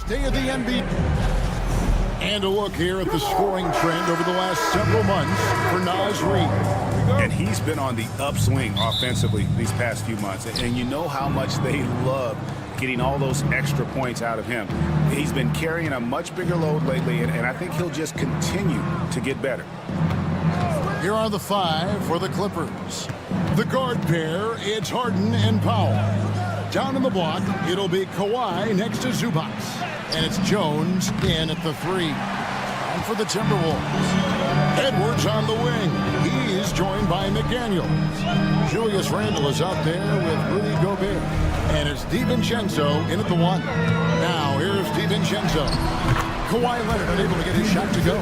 day of the NBA. And a look here at the scoring trend over the last several months for Naz Reid. And he's been on the upswing offensively these past few months. And you know how much they love getting all those extra points out of him. He's been carrying a much bigger load lately, and I think he'll just continue to get better. Here are the five for the Clippers. The guard pair, it's Harden and Powell. Down in the block, it'll be Kawhi next to Zubac. And it's Jones in at the three. And for the Timberwolves, Edwards on the wing. He's joined by McDaniels. Julius Randle is out there with Rudy Gobert. And it's DiVincenzo in at the one. Now here's DiVincenzo. Kawhi Leonard unable to get his shot to go.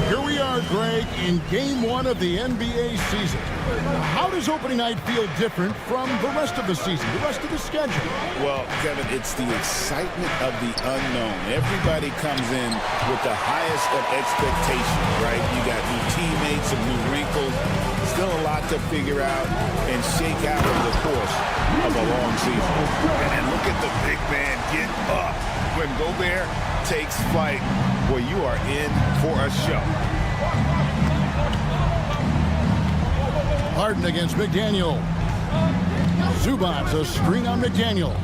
Here we are, Greg, in game one of the NBA season. How does opening night feel different from the rest of the season, the rest of the schedule? Well, Kevin, it's the excitement of the unknown. Everybody comes in with the highest of expectations, right? You got new teammates, some new wrinkles, still a lot to figure out and shake out over the course of a long season. And look at the big man get up when Gobert takes flight. Well, you are in for a show. Harden against McDaniel. Zubac, a screen on McDaniel.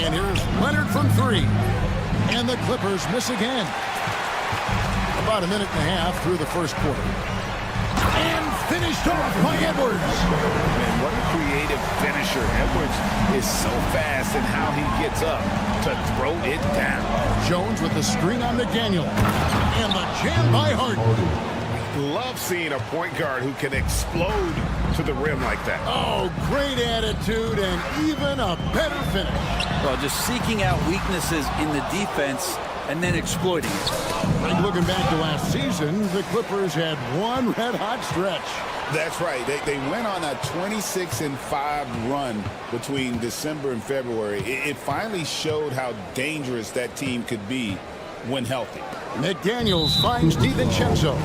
And here's Leonard from three. And the Clippers miss again. About a minute and a half through the first quarter. And finished off by Edwards. Man, what a creative finisher. Edwards is so fast in how he gets up to throw it down. Jones with the screen on McDaniel. And the jam by Harden. Love seeing a point guard who can explode to the rim like that. Oh, great attitude and even a better finish. Well, just seeking out weaknesses in the defense and then exploiting it. Like looking back to last season, the Clippers had one red-hot stretch. That's right. They went on a 26-5 run between December and February. It finally showed how dangerous that team could be when healthy. McDaniels finds DiVincenzo.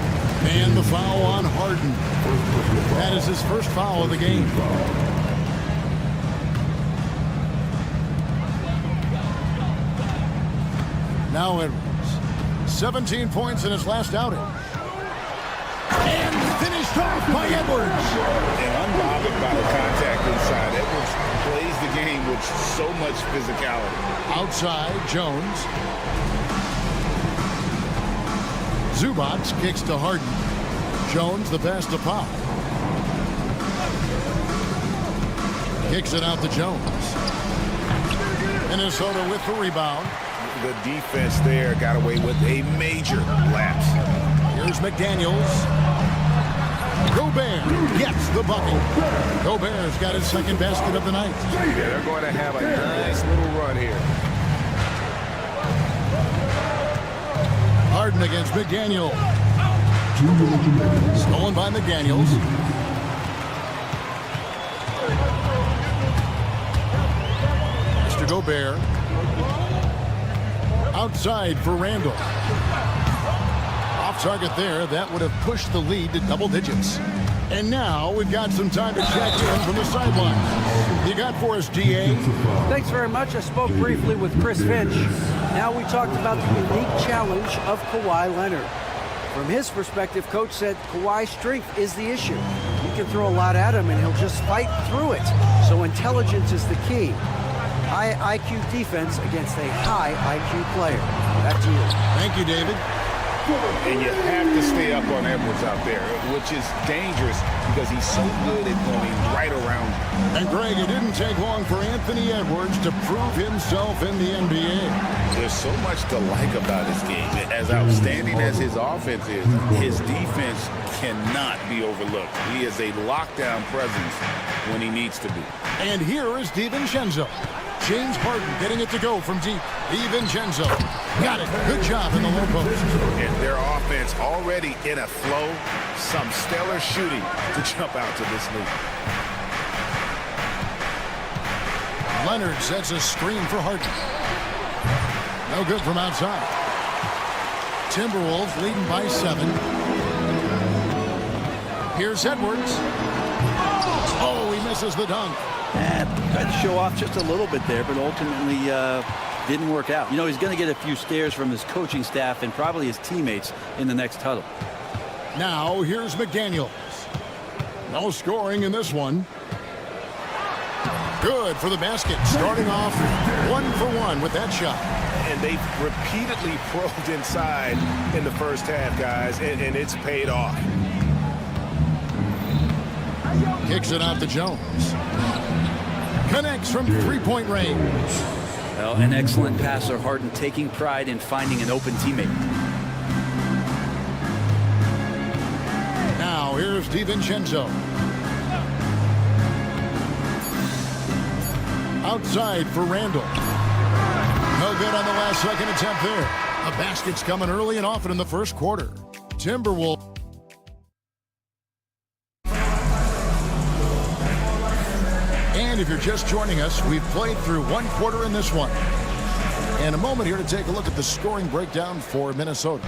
And the foul on Harden. That is his first foul of the game. Now Edwards. 17 points in his last outing. And finished off by Edwards. And unbothered by the contact inside. Edwards plays the game with so much physicality. Outside, Jones. Zubac kicks to Harden. Jones the pass to Powell. Kicks it out to Jones. Minnesota with the rebound. The defense there got away with a major lapse. Here's McDaniels. Gobert gets the bucket. Gobert's got his second basket of the night. Yeah, they're going to have a nice little run here. Harden against McDaniel. Stolen by McDaniels. Mr. Gobert. Outside for Randle. Off target there. That would have pushed the lead to double digits. And now we've got some time to check in from the sideline. You got for us, DA? Thanks very much. I spoke briefly with Chris Finch. Now we talked about the unique challenge of Kawhi Leonard. From his perspective, Coach said Kawhi's strength is the issue. You can throw a lot at him and he'll just fight through it. So intelligence is the key. High IQ defense against a high IQ player. Back to you. Thank you, David. And you have to stay up on Edwards out there, which is dangerous because he's so good at going right around you. And Greg, it didn't take long for Anthony Edwards to prove himself in the NBA. There's so much to like about his game. As outstanding as his offense is, his defense cannot be overlooked. He is a lockdown presence when he needs to be. And here is DiVincenzo. James Harden getting it to go from deep. DiVincenzo got it. Good job in the low post. And their offense already in a flow. Some stellar shooting to jump out to this lead. Leonard sets a screen for Harden. No good from outside. Timberwolves leading by 7. Here's Edwards. Oh, he misses the dunk. And tried to show off just a little bit there, but ultimately didn't work out. You know, he's going to get a few stares from his coaching staff and probably his teammates in the next huddle. Now here's McDaniels. No scoring in this one. Good for the basket. Starting off 1 for 1 with that shot. And they've repeatedly probed inside in the first half, guys, and it's paid off. Kicks it out to Jones. Connects from three-point range. Well, an excellent passer, Harden taking pride in finding an open teammate. Now here's DiVincenzo. Outside for Randall. No good on the last second attempt there. The basket's coming early and often in the first quarter. Timberwolves. And if you're just joining us, we've played through one quarter in this one. And a moment here to take a look at the scoring breakdown for Minnesota.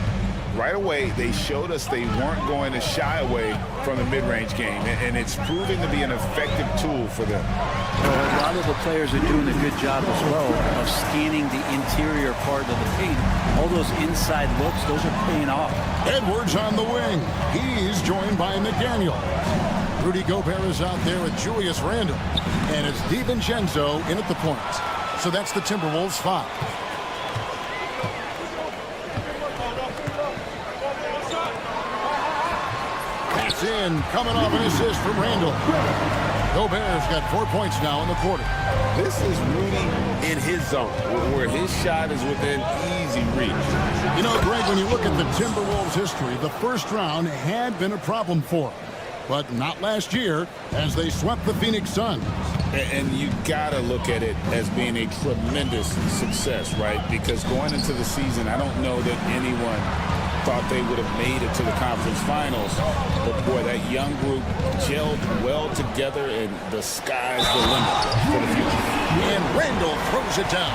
Right away, they showed us they weren't going to shy away from the mid-range game, and it's proving to be an effective tool for them. Well, a lot of the players are doing a good job as well of scanning the interior part of the paint. All those inside looks, those are paying off. Edwards on the wing. He's joined by McDaniel. Rudy Gobert is out there with Julius Randle. And it's DiVincenzo in at the point. So that's the Timberwolves 5. Pass in, coming off an assist from Randle. Gobert's got 4 points now in the quarter. This is Rudy in his zone, where his shot is within easy reach. You know, Greg, when you look at the Timberwolves' history, the first round had been a problem for them. But not last year, as they swept the Phoenix Suns. And you gotta look at it as being a tremendous success, right? Because going into the season, I don't know that anyone thought they would have made it to the conference finals. But boy, that young group gelled well together, and the sky's the limit for the future. And Randle throws it down.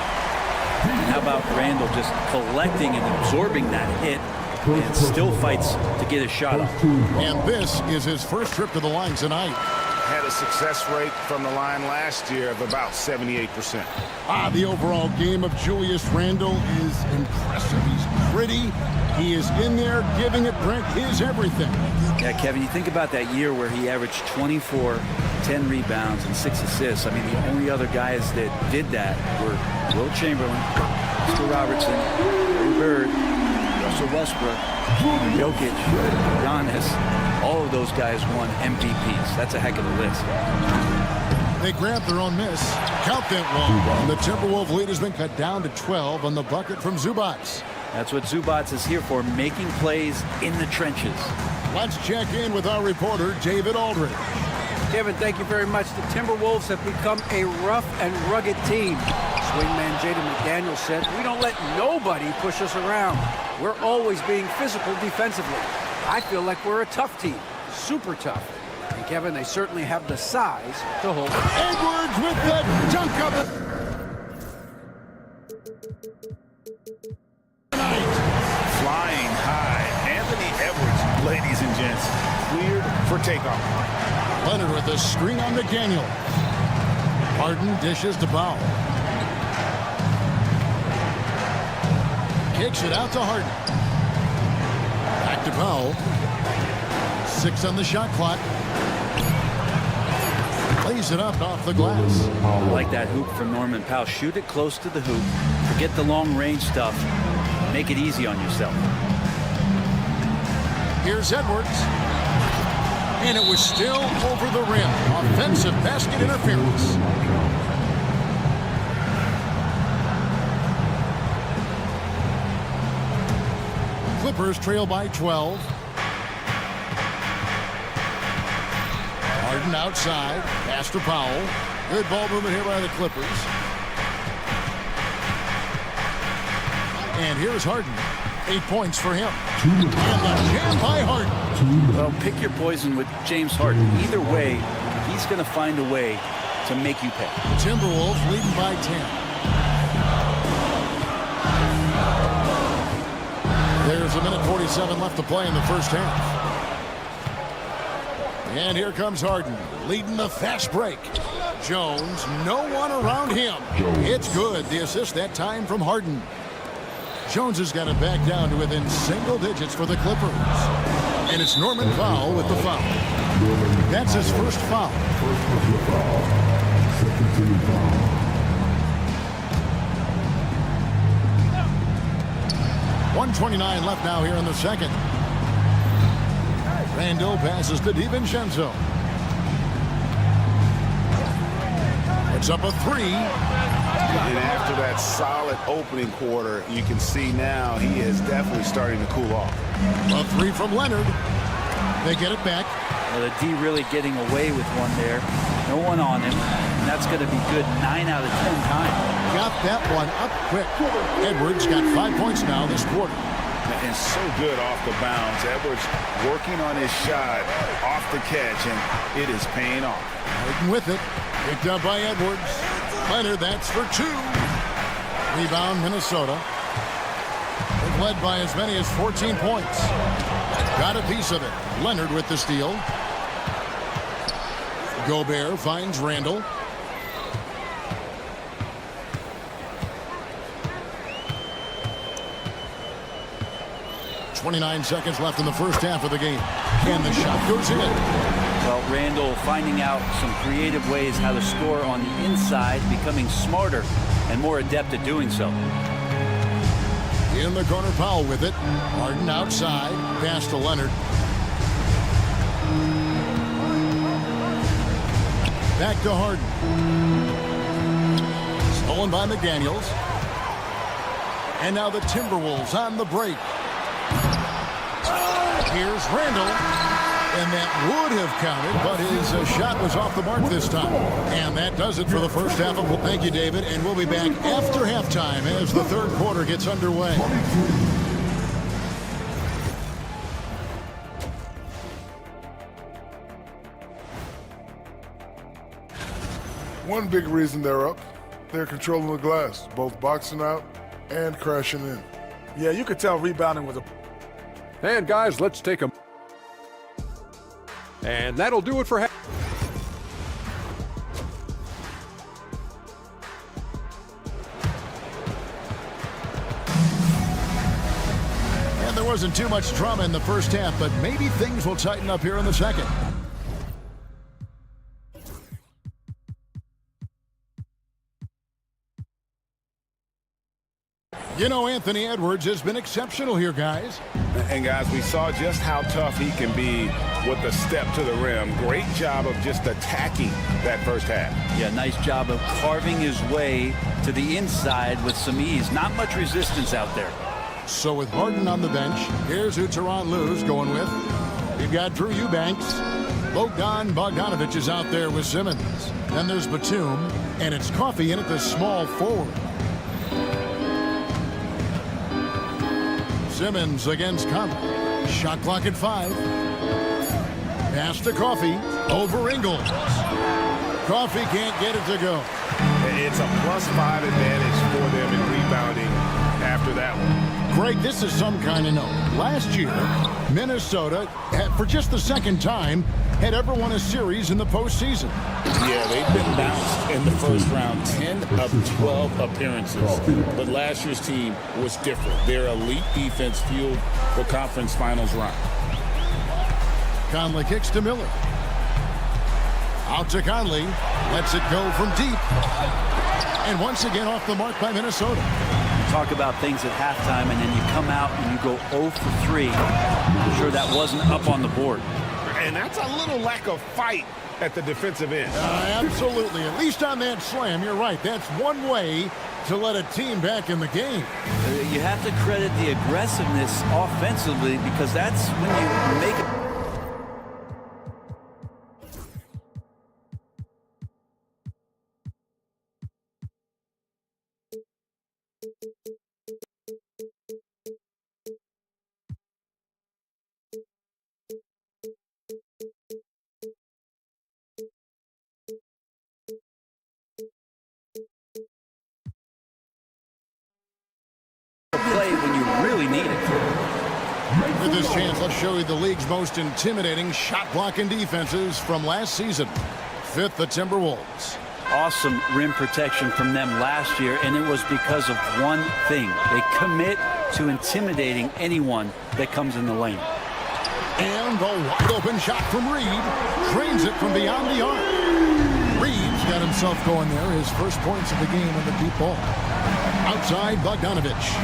How about Randle just collecting and absorbing that hit and still fights to get a shot off. And this is his first trip to the line tonight. Had a success rate from the line last year of about 78%. The overall game of Julius Randle is impressive. He's gritty. He is in there giving it, Brent, his everything. Yeah, Kevin, you think about that year where he averaged 24, 10 rebounds, and 6 assists. I mean, the only other guys that did that were Will Chamberlain, Mr. Robertson, Larry Bird, Russell Westbrook, Jokic, Giannis. All of those guys won MVPs. That's a heck of a list. They grabbed their own miss. Count that one. And the Timberwolves lead has been cut down to 12 on the bucket from Zubac. That's what Zubac is here for, making plays in the trenches. Let's check in with our reporter, David Aldridge. Kevin, thank you very much. The Timberwolves have become a rough and rugged team. Swingman Jaden McDaniels said, "We don't let nobody push us around. We're always being physical defensively. I feel like we're a tough team, super tough." And Kevin, they certainly have the size to hold. Edwards with the dunk of it. Flying high. Anthony Edwards, ladies and gents, cleared for takeoff. Leonard with the screen on McDaniel. Harden dishes to Powell. Kicks it out to Harden. Back to Powell. 6 on the shot clock. Lays it up off the glass. I like that hoop from Norman Powell. Shoot it close to the hoop. Forget the long range stuff. Make it easy on yourself. Here's Edwards. And it was still over the rim. Offensive basket interference. Clippers trail by 12. Harden outside. Pass to Powell. Good ball movement here by the Clippers. And here's Harden. 8 points for him. And the jam by Harden. Well, pick your poison with James Harden. Either way, he's going to find a way to make you pay. Timberwolves leading by 10. There's a minute 47 left to play in the first half. And here comes Harden, leading the fast break. Jones, no one around him. It's good. The assist that time from Harden. Jones has got it back down to within single digits for the Clippers. And it's Norman Powell with the foul. That's his first foul. Second team foul. 1:29 left now here in the second. Randall passes to DiVincenzo. It's up a three. And after that solid opening quarter, you can see now he is definitely starting to cool off. A three from Leonard. They get it back. Well, the D really getting away with one there. No one on him. And that's going to be good 9 out of 10 times. Got that one up quick. Edwards got 5 points now this quarter. And so good off the bounds. Edwards working on his shot off the catch, and it is paying off. Harden with it. Picked up by Edwards. Leonard, that's for 2. Rebound, Minnesota. They've led by as many as 14 points. Got a piece of it. Leonard with the steal. Gobert finds Randall. .29 seconds left in the first half of the game. And the shot goes in. Well, Randall finding out some creative ways how to score on the inside, becoming smarter and more adept at doing so. In the corner, Powell with it. Harden outside. Pass to Leonard. Back to Harden. Stolen by McDaniels. And now the Timberwolves on the break. Here's Randall. And that would have counted, but his shot was off the mark this time. And that does it for the first half. Thank you, David. And we'll be back after halftime as the third quarter gets underway. One big reason they're up, they're controlling the glass, both boxing out and crashing in. Yeah, you could tell rebounding was a... And guys, let's take a... And that'll do it for... And there wasn't too much drama in the first half, but maybe things will tighten up here in the second. You know, Anthony Edwards has been exceptional here, guys. And guys, we saw just how tough he can be with the step to the rim. Great job of just attacking that first half. Yeah, nice job of carving his way to the inside with some ease. Not much resistance out there. So with Harden on the bench, here's who SuperLu's going with. We've got Drew Eubanks. Bogdan Bogdanovic is out there with Simmons. Then there's Batum, and it's Coffey in at the small forward. Simmons against Conley. Shot clock at 5. Pass to Coffey. Over Ingles. Coffey can't get it to go. It's a +5 advantage for them in rebounding after that one. Greg, this is some kind of note. Last year, Minnesota, for just the second time, had ever won a series in the postseason. Yeah, they've been bounced in the first round, 10 of 12 appearances. But last year's team was different. Their elite defense fueled the conference finals run. Conley kicks to Miller. Out to Conley. Lets it go from deep. And once again off the mark by Minnesota. Talk about things at halftime, and then you come out and you go 0 for 3. I'm sure that wasn't up on the board. And that's a little lack of fight at the defensive end. Absolutely. At least on that slam, you're right. That's one way to let a team back in the game. You have to credit the aggressiveness offensively, because that's when you make it. Play when you really need it. with this chance, let's show you the league's most intimidating shot-blocking defenses from last season. 5th, the Timberwolves. Awesome rim protection from them last year, and it was because of one thing. They commit to intimidating anyone that comes in the lane. And the wide-open shot from Reed. Drains it from beyond the arc. Reed's got himself going there. His first points of the game on the deep ball. Outside, Bogdanovich.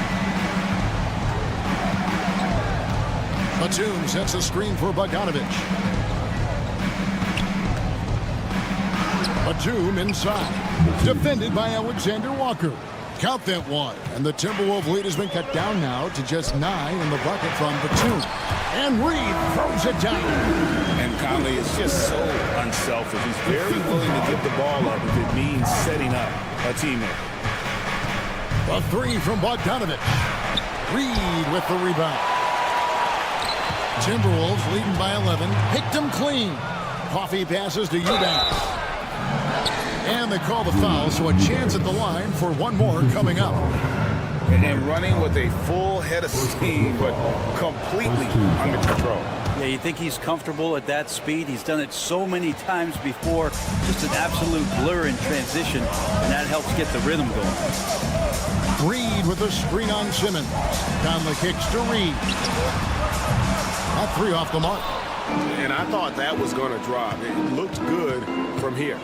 Batum sets a screen for Bogdanovich. Batum inside. Defended by Alexander Walker. Count that one. And the Timberwolves lead has been cut down now to just 9 in the bucket from Batum. And Reed throws it down. And Conley is just so unselfish. He's very willing to give the ball up if it means setting up a teammate. The 3 from Bogdanovich. Reed with the rebound. Timberwolves leading by 11. Picked him clean. Coffee passes to Eubanks. And they call the foul, so a chance at the line for one more coming up. And running with a full head of steam, but completely under control. Yeah, you think he's comfortable at that speed? He's done it so many times before. Just an absolute blur in transition, and that helps get the rhythm going. Reed with a screen on Simmons. Conley kicks to Reed. That 3 off the mark. And I thought that was going to drop. It looked good from here.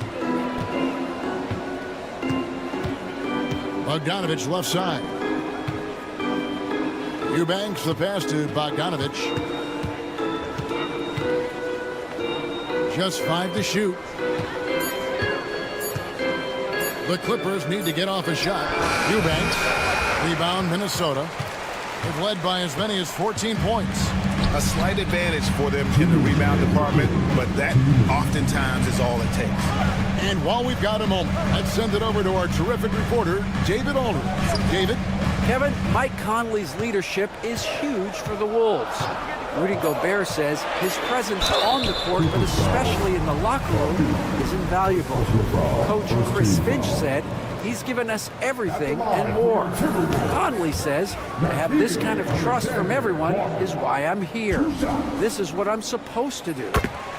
Bogdanovich left side. Eubanks the pass to Bogdanovich. Just 5 to shoot. The Clippers need to get off a shot. Eubanks. Rebound Minnesota. They've led by as many as 14 points. A slight advantage for them in the rebound department, but that oftentimes is all it takes. And while we've got a moment, let's send it over to our terrific reporter, David Aldridge. David? Kevin, Mike Conley's leadership is huge for the Wolves. Rudy Gobert says his presence on the court, but especially in the locker room, is invaluable. Coach Chris Finch said he's given us everything and more. Conley says to have this kind of trust from everyone is why I'm here. This is what I'm supposed to do.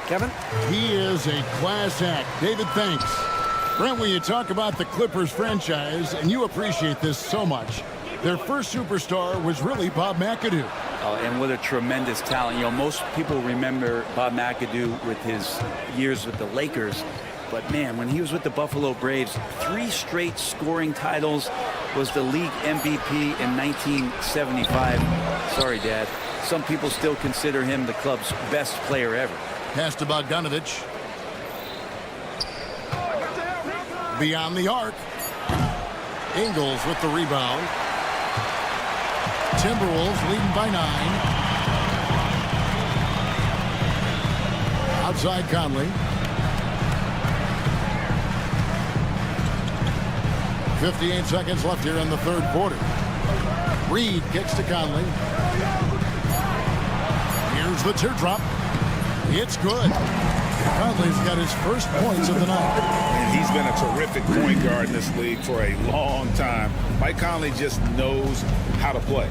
Kevin? He is a class act. David, thanks. Brent, when you talk about the Clippers franchise, and you appreciate this so much, their first superstar was really Bob McAdoo. And what a tremendous talent. You know, most people remember Bob McAdoo with his years with the Lakers. But, man, when he was with the Buffalo Braves, 3 straight scoring titles, was the league MVP in 1975. Sorry, Dad. Some people still consider him the club's best player ever. Pass to Bogdanovich. Beyond the arc. Ingles with the rebound. Timberwolves leading by 9. Outside Conley. 58 seconds left here in the third quarter. Reed kicks to Conley. Here's the teardrop. It's good. Conley's got his first points of the night. And he's been a terrific point guard in this league for a long time. Mike Conley just knows how to play.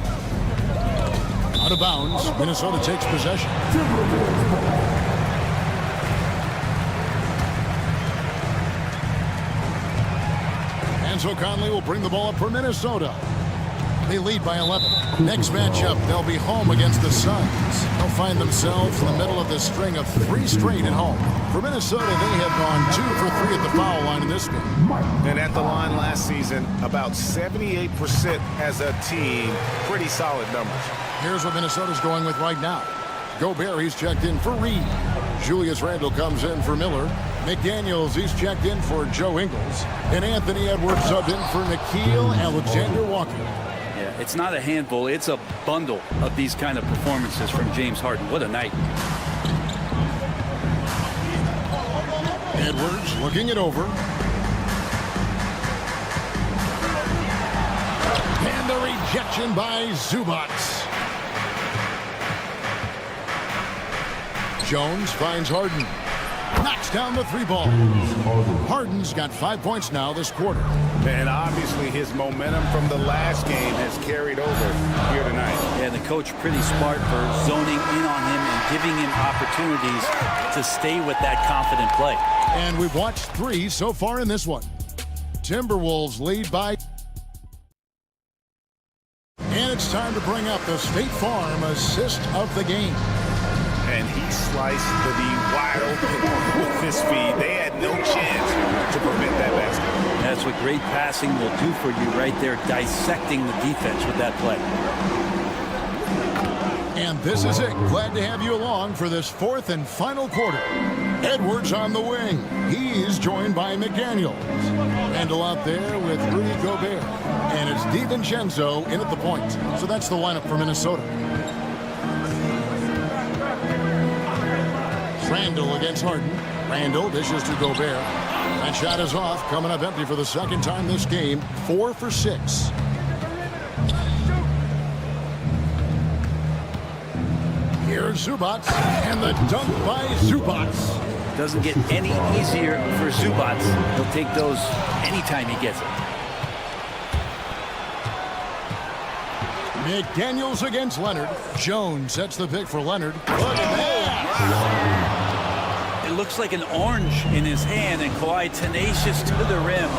Out of bounds. Minnesota takes possession. And so Conley will bring the ball up for Minnesota. They lead by 11. Next matchup, they'll be home against the Suns. They'll find themselves in the middle of this string of 3 straight at home. For Minnesota, they have gone 2 for 3 at the foul line in this game. And at the line last season, about 78% as a team. Pretty solid numbers. Here's what Minnesota's going with right now. Gobert, he's checked in for Reed. Julius Randle comes in for Miller. McDaniels, he's checked in for Joe Ingles. And Anthony Edwards subbed in for Nickeil Alexander-Walker. Yeah, it's not a handful. It's a bundle of these kind of performances from James Harden. What a night. Edwards looking it over. And the rejection by Zubac. Jones finds Harden. knocks down the three ball. Harden's got 5 points now this quarter. And obviously his momentum from the last game has carried over here tonight. Yeah, the coach pretty smart for zoning in on him and giving him opportunities to stay with that confident play. And we've watched 3 so far in this one. Timberwolves lead by. And it's time to bring up the State Farm assist of the game. And he sliced the D wide open with his feed. They had no chance to prevent that basket. That's what great passing will do for you right there, dissecting the defense with that play. And this is it. Glad to have you along for this 4th and final quarter. Edwards on the wing. He's joined by McDaniels. Randall out there with Rudy Gobert. And it's DiVincenzo in at the point. So that's the lineup for Minnesota. Randall against Harden. Randall dishes to Gobert. That shot is off, coming up empty for the second time this game. 4 for 6. Here's Zubac, and the dunk by Zubac. Doesn't get any easier for Zubac. He'll take those anytime he gets it. McDaniels against Leonard. Jones sets the pick for Leonard. Look at that. It looks like an orange in his hand, and Kawhi tenacious to the rim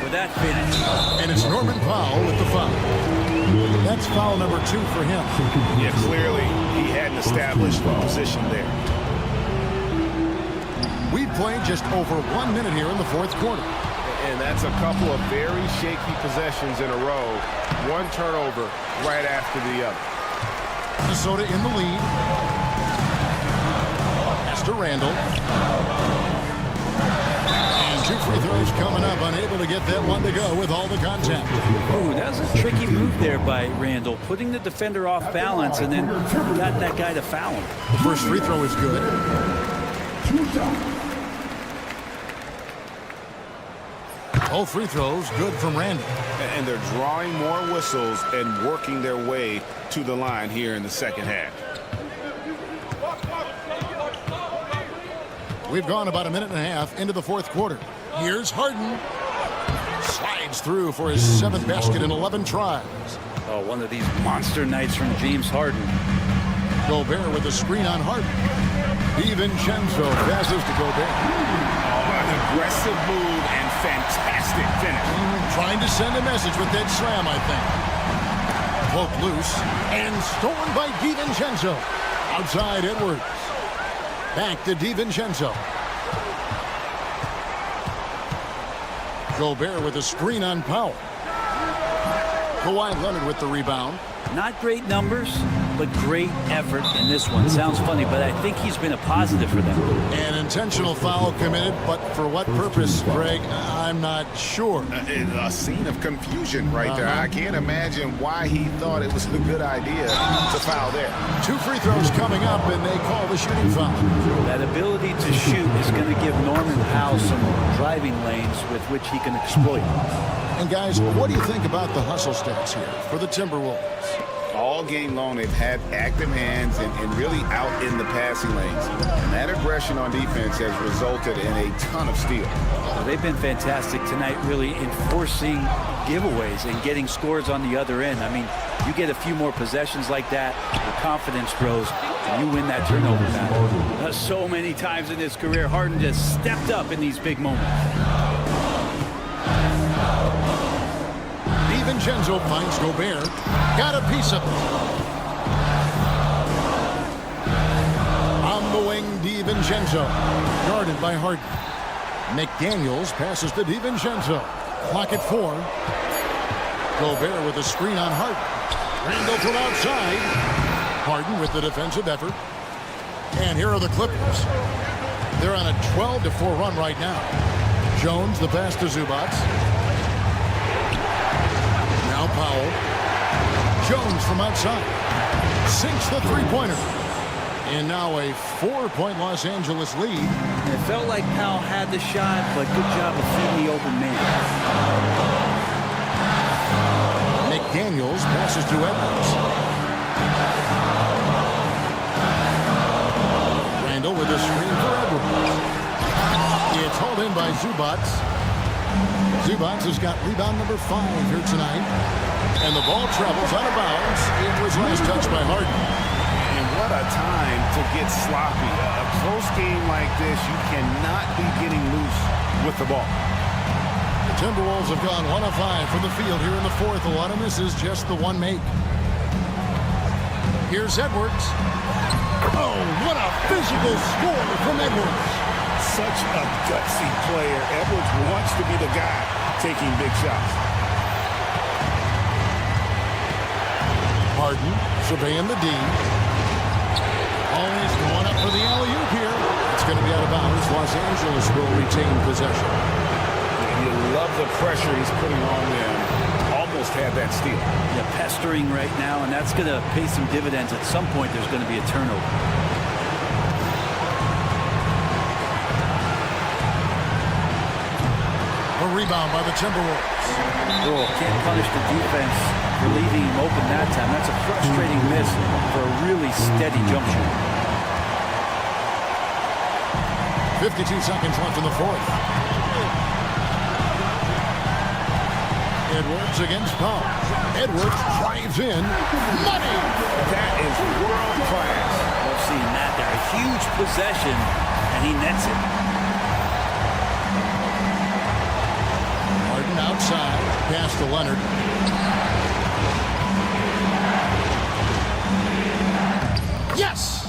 with that finish. And it's Norman Powell with the foul. That's foul number 2 for him. Yeah, clearly he hadn't established a position there. We've played just over 1 minute here in the 4th quarter. And that's a couple of very shaky possessions in a row. One turnover right after the other. Minnesota in the lead. Pass to Randall. And 2 free throws coming up. Unable to get that one to go with all the contact. Ooh, that was a tricky move there by Randall, putting the defender off balance and then got that guy to foul him. The first free throw is good. All free throws good from Randall. And they're drawing more whistles and working their way to the line here in the second half. We've gone about a minute and a half into the 4th quarter. Here's Harden. Slides through for his 7th basket in 11 tries. Oh, one of these monster nights from James Harden. Gobert with the screen on Harden. DiVincenzo passes to Gobert. An aggressive move and fantastic finish. Trying to send a message with that slam, I think. Poked loose and stolen by DiVincenzo. Outside Edwards. Back to DiVincenzo. Gobert with a screen on Powell. Kawhi Leonard with the rebound. Not great numbers, but great effort in this one. Sounds funny, but I think he's been a positive for them. An intentional foul committed, but for what purpose, Greg? I'm not sure. A scene of confusion right there. I can't imagine why he thought it was a good idea to foul there. 2 free throws coming up, and they call the shooting foul. That ability to shoot is going to give Norman Powell some driving lanes with which he can exploit. And guys, what do you think about the hustle stats here for the Timberwolves? All game long, they've had active hands and really out in the passing lanes. And that aggression on defense has resulted in a ton of steals. Well, they've been fantastic tonight, really enforcing giveaways and getting scores on the other end. I mean, you get a few more possessions like that, your confidence grows, and you win that turnover battle. So many times in his career, Harden just stepped up in these big moments. DiVincenzo finds Gobert. Got a piece of it. On the wing, DiVincenzo. Guarded by Harden. McDaniels passes to DiVincenzo. Clock at 4. Gobert with a screen on Harden. Randall from outside. Harden with the defensive effort. And here are the Clippers. They're on a 12-4 run right now. Jones, the pass to Zubac. Now Powell. Jones from outside. Sinks the three-pointer. And now a 4-point Los Angeles lead. It felt like Powell had the shot, but good job of feeding the open man. McDaniels passes to Edwards. Randall with a screen for Edwards. It's hauled in by Zubats. Zubats has got rebound number 5 here tonight. And the ball travels out of bounds. It was last touched by Harden. And what a time to get sloppy. A close game like this, you cannot be getting loose with the ball. The Timberwolves have gone 1 of 5 from the field here in the fourth. A lot of misses, just the one make. Here's Edwards. Oh, what a physical score from Edwards. Such a gutsy player. Edwards wants to be the guy taking big shots. Harden surveying the D. Always going up for the alley-oop here. It's going to be out of bounds. Los Angeles will retain possession. You love the pressure he's putting on them. Almost had that steal. Yeah, pestering right now, and that's going to pay some dividends. At some point, there's going to be a turnover. A rebound by the Timberwolves. Oh, can't punish the defense for leaving him open that time. That's a frustrating miss for a really steady jump shot. 52 seconds left in the fourth. Edwards against Powell. Edwards drives in. Money! That is world class. Love seeing that there. A huge possession, and he nets it. Harden outside. Pass to Leonard. Yes!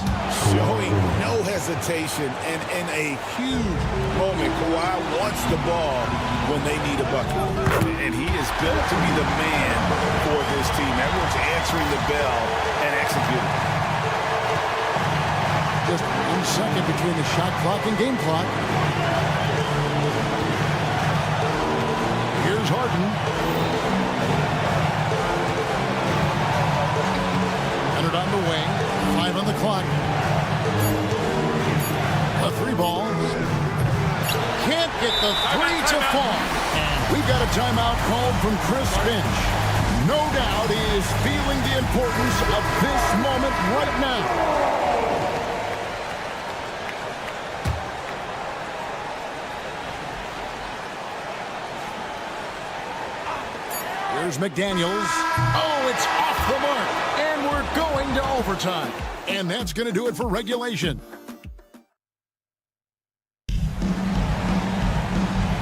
Showing no hesitation, and in a huge moment, Kawhi wants the ball when they need a bucket. And he is built to be the man for this team. Everyone's answering the bell and executing. Just 1 second between the shot clock and game clock. Here's Harden. Leonard on the wing. 5 on the clock. A 3-ball. Can't get the 3 to fall. And we've got a timeout called from Chris Finch. No doubt he is feeling the importance of this moment right now. Here's McDaniels. Oh, it's off the mark. And we're going to overtime. And that's going to do it for regulation.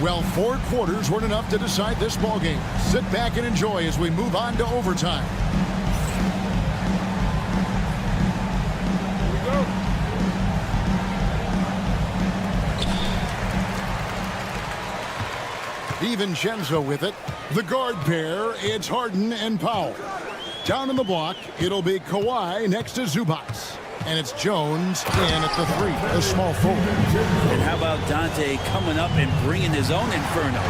Well, 4 quarters weren't enough to decide this ballgame. Sit back and enjoy as we move on to overtime. Here we go. DiVincenzo with it. The guard pair, it's Harden and Powell. Down in the block, it'll be Kawhi next to Zubats. And it's Jones in at the 3, a small forward. And how about Dante coming up and bringing his own inferno?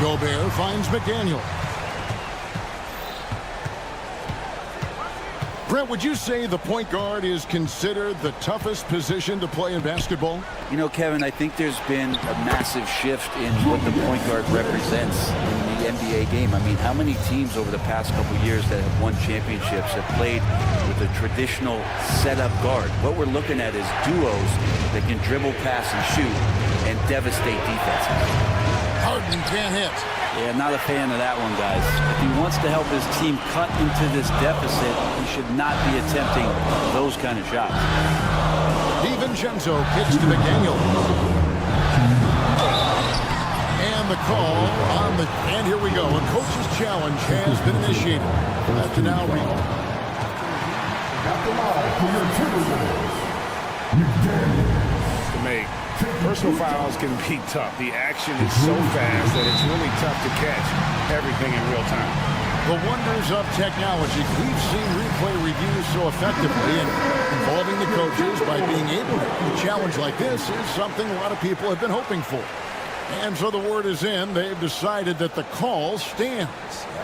Gobert finds McDaniel. Brent, would you say the point guard is considered the toughest position to play in basketball? You know, Kevin, I think there's been a massive shift in what the point guard represents in the NBA game. I mean, how many teams over the past couple years that have won championships have played with a traditional setup guard? What we're looking at is duos that can dribble, pass, and shoot and devastate defenses. Harden can't hit. Yeah, not a fan of that one, guys. If he wants to help his team cut into this deficit, he should not be attempting those kind of shots. DiVincenzo kicks to McDaniel. And the call on the... And here we go. A coach's challenge has been initiated. To now read. To make personal fouls can be tough. The action is so fast that it's really tough to catch everything in real time. The wonders of technology. We've seen replay reviews so effectively, and involving the coaches by being able to do a challenge like this is something a lot of people have been hoping for. And so the word is in. They've decided that the call stands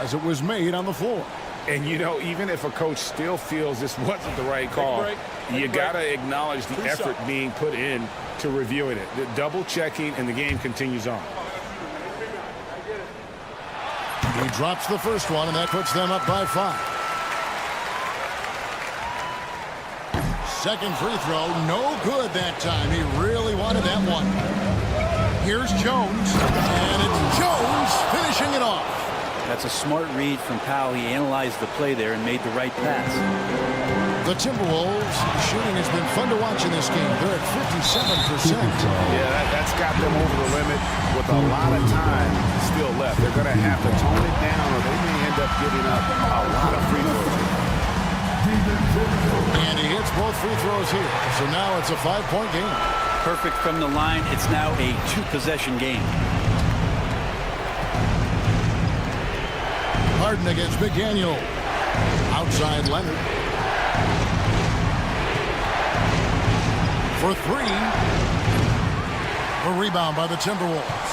as it was made on the floor. And, you know, even if a coach still feels this wasn't the right call, you got to acknowledge the effort being put in to reviewing it. The double checking, and the game continues on. He drops the first one, and that puts them up by 5. Second free throw, no good that time. He really wanted that one. Here's Jones, and it's Jones finishing it off. That's a smart read from Powell. He analyzed the play there and made the right pass. The Timberwolves shooting has been fun to watch in this game. They're at 57%. Yeah, that's got them over the limit with a lot of time still left. They're going to have to tone it down or they may end up giving up a lot of free throws. And he hits both free throws here. So now it's a 5-point game. Perfect from the line. It's now a 2-possession game. Harden against McDaniel. Outside Leonard. For three. A rebound by the Timberwolves.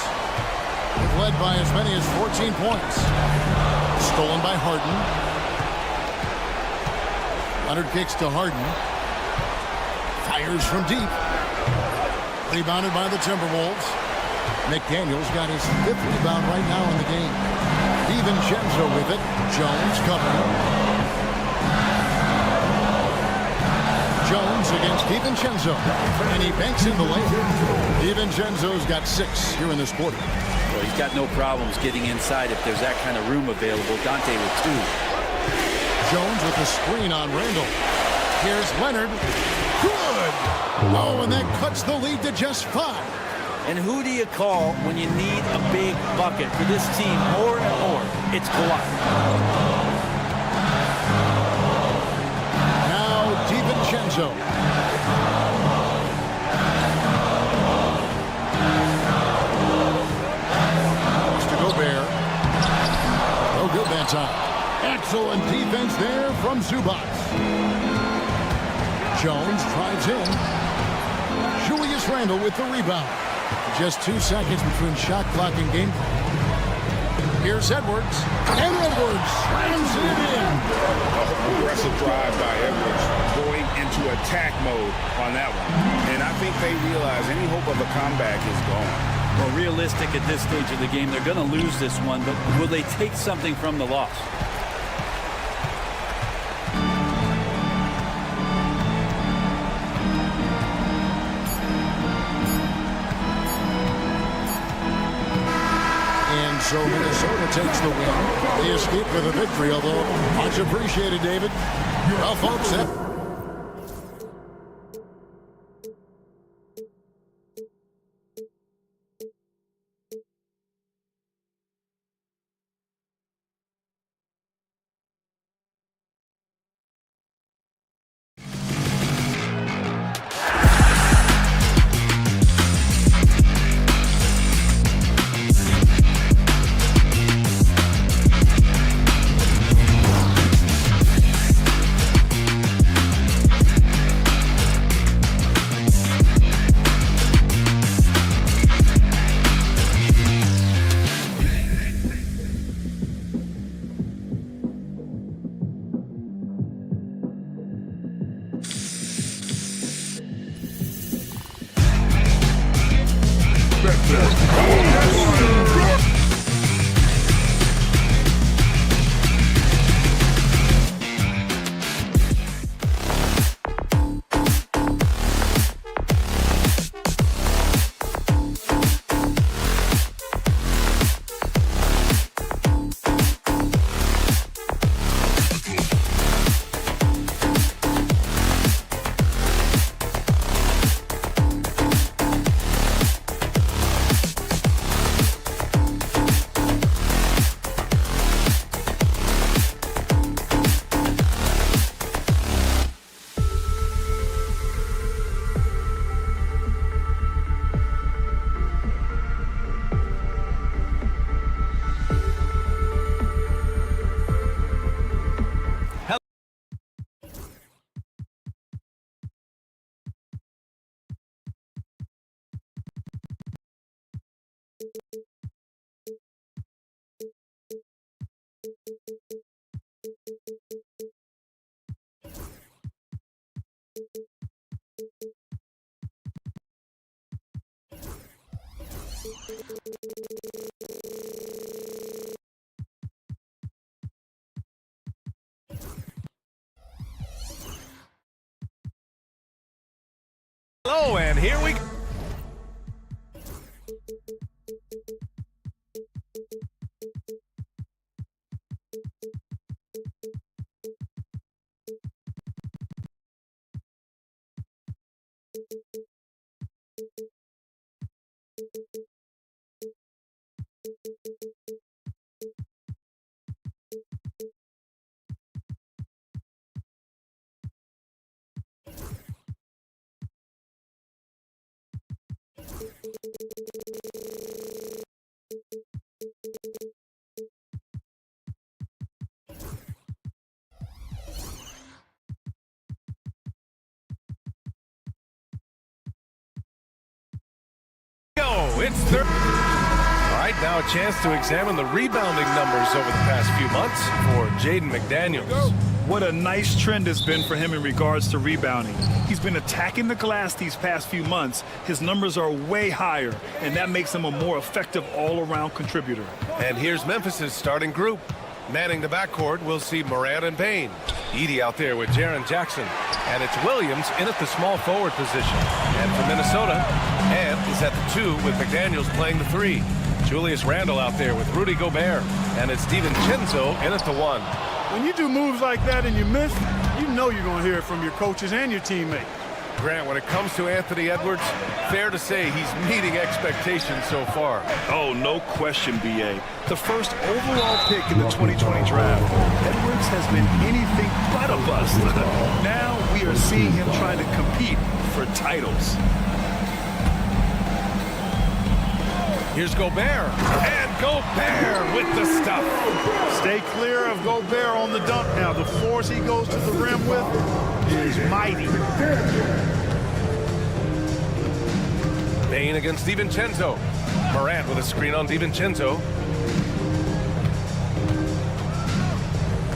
They've led by as many as 14 points. Stolen by Harden. Leonard kicks to Harden. Fires from deep. Rebounded by the Timberwolves. McDaniel's got his 5th rebound right now in the game. DiVincenzo with it. Jones covering. Jones against DiVincenzo. And he banks in the lane. DiVincenzo's got 6 here in this quarter. Well, he's got no problems getting inside if there's that kind of room available. Dante with 2. Jones with the screen on Randall. Here's Leonard. Good! Oh, and that cuts the lead to just 5. And who do you call when you need a big bucket for this team more and more? It's Kawhi. Now DiVincenzo. To Gobert. No good that time. Excellent defense there from Zubac. Jones drives in. Julius Randle with the rebound. Just 2 seconds between shot clock and game clock. Here's Edwards. And Edwards slams it in. Aggressive drive by Edwards going into attack mode on that one. And I think they realize any hope of a comeback is gone. Well, realistic at this stage of the game, they're going to lose this one, but will they take something from the loss? So Minnesota takes the win. They escape with a victory, although much appreciated, David. Well, folks, Hello, and here we go. It's third. All right, now a chance to examine the rebounding numbers over the past few months for Jaden McDaniels. What a nice trend it's been for him in regards to rebounding. He's been attacking the glass these past few months. His numbers are way higher, and that makes him a more effective all-around contributor. And here's Memphis's starting group. Manning the backcourt, we'll see Morant and Payne. Edey out there with Jaren Jackson. And it's Williams in at the small forward position. And for Minnesota, Ant is at the 2 with McDaniels playing the 3. Julius Randle out there with Rudy Gobert. And it's DiVincenzo in at the 1. When you do moves like that and you miss, you know you're going to hear it from your coaches and your teammates. Grant, when it comes to Anthony Edwards, fair to say he's meeting expectations so far. Oh, no question, B.A. The first overall pick in the 2020 draft, Edwards has been anything but a bust. Now we are seeing him trying to compete for titles. Here's Gobert, and Gobert with the stuff. Stay clear of Gobert on the dunk now. The force he goes to the rim with is mighty. Payne against DiVincenzo. Morant with a screen on DiVincenzo.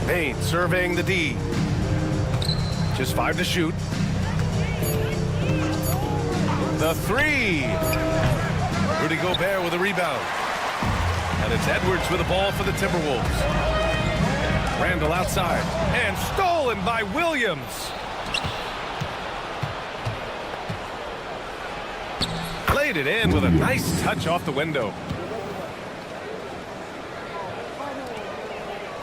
Payne surveying the D. Just 5 to shoot. The 3. Rudy Gobert with a rebound. And it's Edwards with the ball for the Timberwolves. Randle outside. And stolen by Williams. Played it in with a nice touch off the window.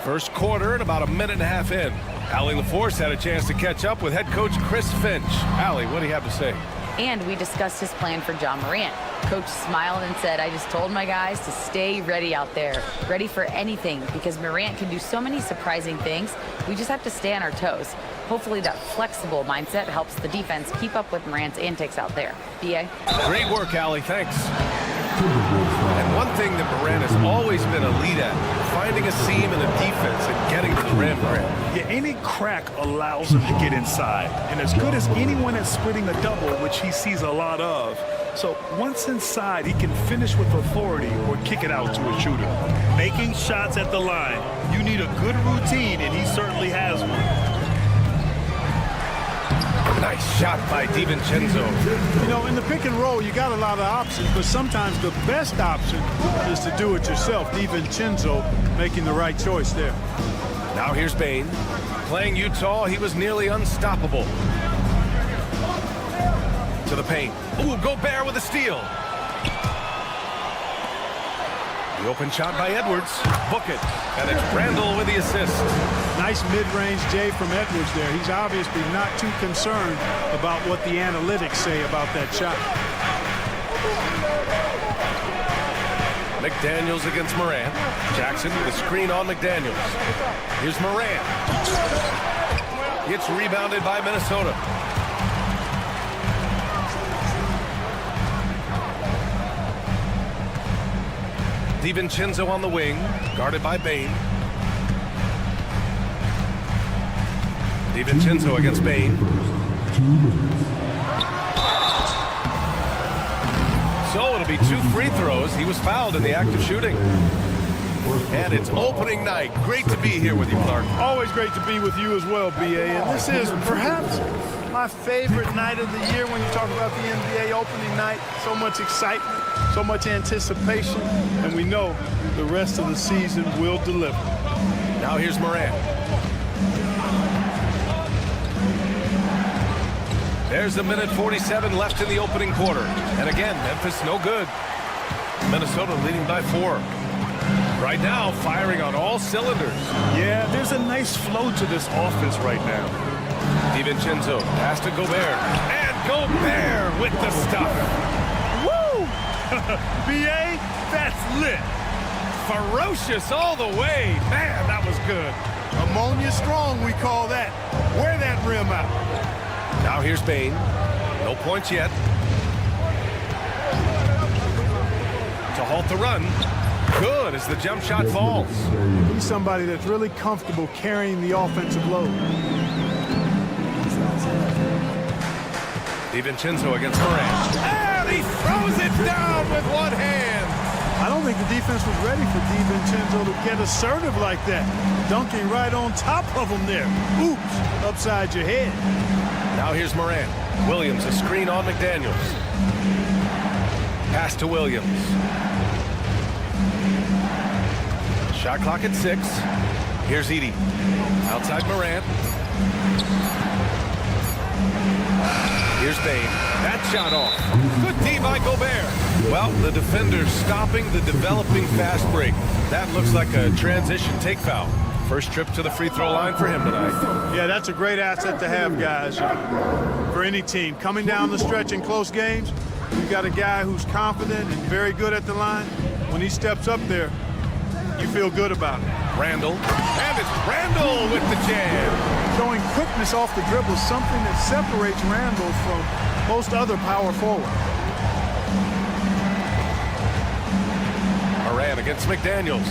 First quarter and about a minute and a half in. Allie LaForce had a chance to catch up with head coach Chris Finch. Allie, what do you have to say? And we discussed his plan for John Morant. Coach smiled and said, I just told my guys to stay ready out there, ready for anything, because Morant can do so many surprising things. We just have to stay on our toes. Hopefully that flexible mindset helps the defense keep up with Morant's antics out there. B.A.? Great work, Allie. Thanks. And one thing that Morant has always been a lead at, finding a seam in the defense and getting to the rim. Yeah, any crack allows him to get inside. And as good as anyone at splitting a double, which he sees a lot of. So once inside, he can finish with authority or kick it out to a shooter. Making shots at the line, you need a good routine, and he certainly has one. Nice shot by DiVincenzo. You know, in the pick and roll, you got a lot of options, but sometimes the best option is to do it yourself. DiVincenzo making the right choice there. Now here's Payne. Playing Utah, he was nearly unstoppable. To the paint. Ooh, Gobert with a steal. The open shot by Edwards. Book it. And it's Randle with the assist. Nice mid-range J from Edwards there. He's obviously not too concerned about what the analytics say about that shot. McDaniels against Morant. Jackson with a screen on McDaniels. Here's Morant. It's rebounded by Minnesota. DiVincenzo on the wing, guarded by Payne. DiVincenzo against Payne. So it'll be 2 free throws. He was fouled in the act of shooting. And it's opening night. Great to be here with you, Clark. Always great to be with you as well, B.A. And this is perhaps my favorite night of the year when you talk about the NBA opening night. So much excitement, so much anticipation, and we know the rest of the season will deliver. Now here's Morant. There's a minute 47 left in the opening quarter. And again, Memphis no good. Minnesota leading by 4. Right now, firing on all cylinders. Yeah, there's a nice flow to this offense right now. DiVincenzo pass to Gobert. And Gobert with the stuff. Woo! B.A., that's lit. Ferocious all the way. Man, that was good. Ammonia strong, we call that. Wear that rim out. Now here's Bane. No points yet. To halt the run. Good as the jump shot falls. He's somebody that's really comfortable carrying the offensive load. DiVincenzo against Morant. And he throws it down with one hand. I don't think the defense was ready for DiVincenzo to get assertive like that. Dunking right on top of him there. Oops, upside your head. Now here's Morant. Williams, a screen on McDaniels. Pass to Williams. Shot clock at 6. Here's Edie. Outside Morant. Here's Bane. That shot off. Good D by Gobert. Well, the defender stopping the developing fast break. That looks like a transition take foul. First trip to the free throw line for him tonight. Yeah, that's a great asset to have, guys. For any team. Coming down the stretch in close games, you got a guy who's confident and very good at the line. When he steps up there, you feel good about it. Randall. And it's Randall with the jam. Showing quickness off the dribble, something that separates Randall from most other power forwards. Moran against McDaniels.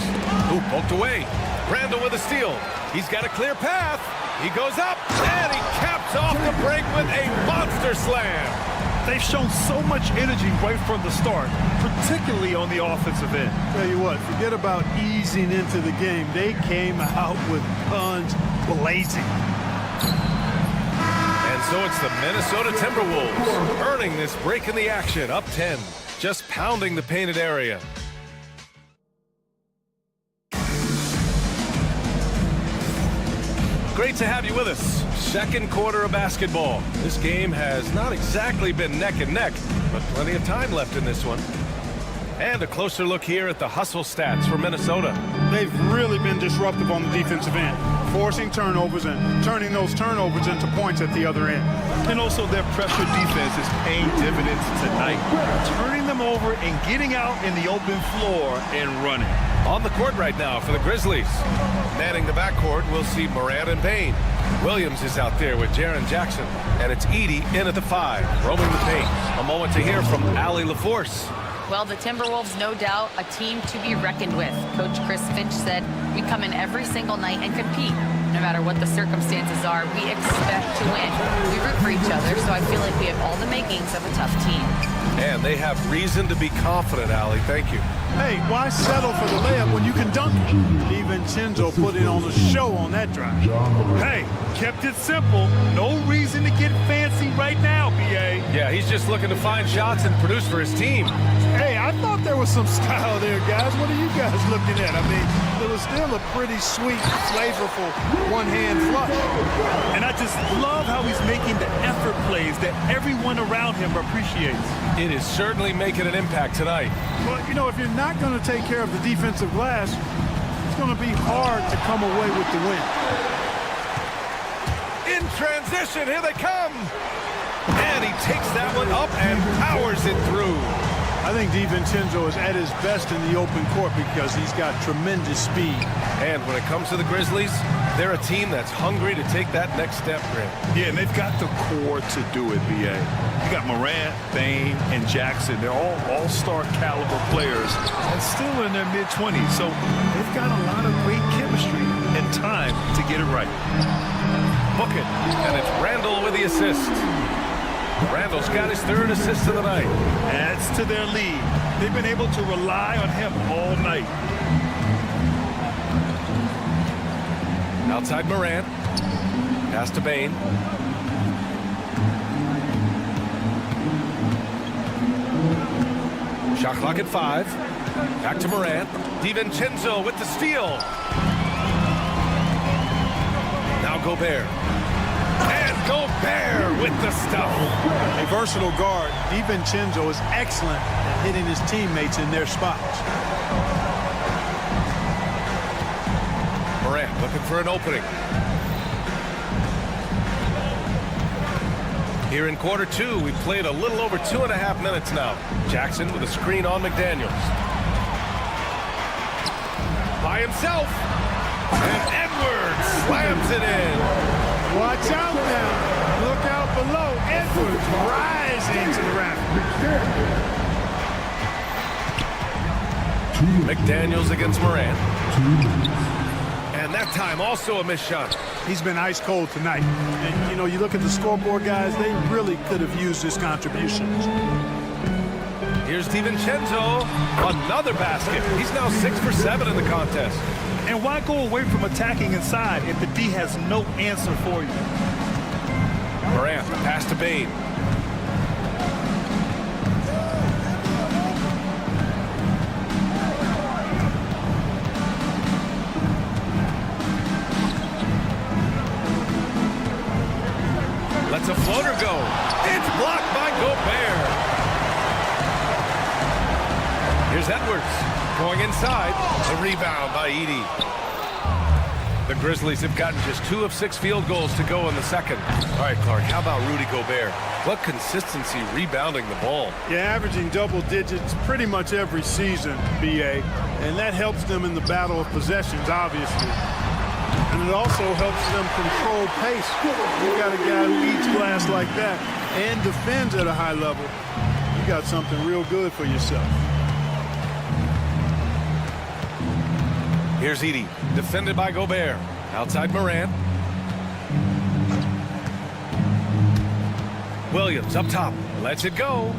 Who poked away. Randall with a steal. He's got a clear path. He goes up, and he caps off the break with a monster slam. They've shown so much energy right from the start, particularly on the offensive end. Tell you what, forget about easing into the game. They came out with guns blazing. And so it's the Minnesota Timberwolves earning this break in the action, up 10, just pounding the painted area. Great to have you with us. Second quarter of basketball. This game has not exactly been neck and neck, but plenty of time left in this one. And a closer look here at the hustle stats for Minnesota. They've really been disruptive on the defensive end, forcing turnovers and turning those turnovers into points at the other end. And also their pressure defense is paying dividends tonight, turning them over and getting out in the open floor and running. On the court right now for the Grizzlies. Manning the backcourt, we'll see Morant and Payne. Williams is out there with Jaren Jackson. And it's Edie in at the 5, roaming the paint. A moment to hear from Allie LaForce. Well, the Timberwolves, no doubt, a team to be reckoned with. Coach Chris Finch said, we come in every single night and compete. No matter what the circumstances are, we expect to win. We root for each other, so I feel like we have all the makings of a tough team. And they have reason to be confident, Allie. Thank you. Hey, why settle for the layup when you can dunk it? DiVincenzo put it on a show on that drive. Hey, kept it simple. No reason to get fancy right now, B.A. Yeah, he's just looking to find shots and produce for his team. Hey, I thought there was some style there, guys. What are you guys looking at? I mean, it was still a pretty sweet, flavorful one-hand flush. And I just love how he's making the effort plays that everyone around him appreciates. It is certainly making an impact tonight. Well, you know, if you're not going to take care of the defensive glass, it's going to be hard to come away with the win. In transition, here they come. And he takes that one up and powers it through. I think DiVincenzo is at his best in the open court because he's got tremendous speed. And when it comes to the Grizzlies, they're a team that's hungry to take that next step, Grant. Yeah, and they've got the core to do it, B.A. You got Morant, Bane, and Jackson. They're all all-star caliber players and still in their mid-20s. So they've got a lot of great chemistry and time to get it right. Book it. And it's Randall with the assist. Randall's got his 3rd assist of the night. Adds to their lead. They've been able to rely on him all night. Outside Morant. Pass to Bane. Shot clock at 5. Back to Morant. DiVincenzo with the steal. Now Gobert. And Gobert with the stuff. A versatile guard, DiVincenzo is excellent at hitting his teammates in their spots. Morant looking for an opening. Here in quarter two, we've played a little over 2.5 minutes now. Jackson with a screen on McDaniels. By himself. And Edwards slams it in. Watch out now. Look out below. Edwards rising to the rack. McDaniels against Morant. And that time also a missed shot. He's been ice cold tonight. And, you know, you look at the scoreboard, guys, they really could have used his contributions. Here's DiVincenzo. Another basket. He's now 6 for 7 in the contest. And why go away from attacking inside if the D has no answer for you? Morant, pass to Bane. Lets a floater go. It's blocked by Gobert. Here's Edwards going inside. The rebound by Edey. The Grizzlies have gotten just 2 of 6 field goals to go in the second. All right, Clark, how about Rudy Gobert? What consistency rebounding the ball. Yeah, averaging double digits pretty much every season, BA. And that helps them in the battle of possessions, obviously. And it also helps them control pace. You got a guy who eats glass like that and defends at a high level. You got something real good for yourself. Here's Edey, defended by Gobert. Outside Morant. Williams up top, lets it go.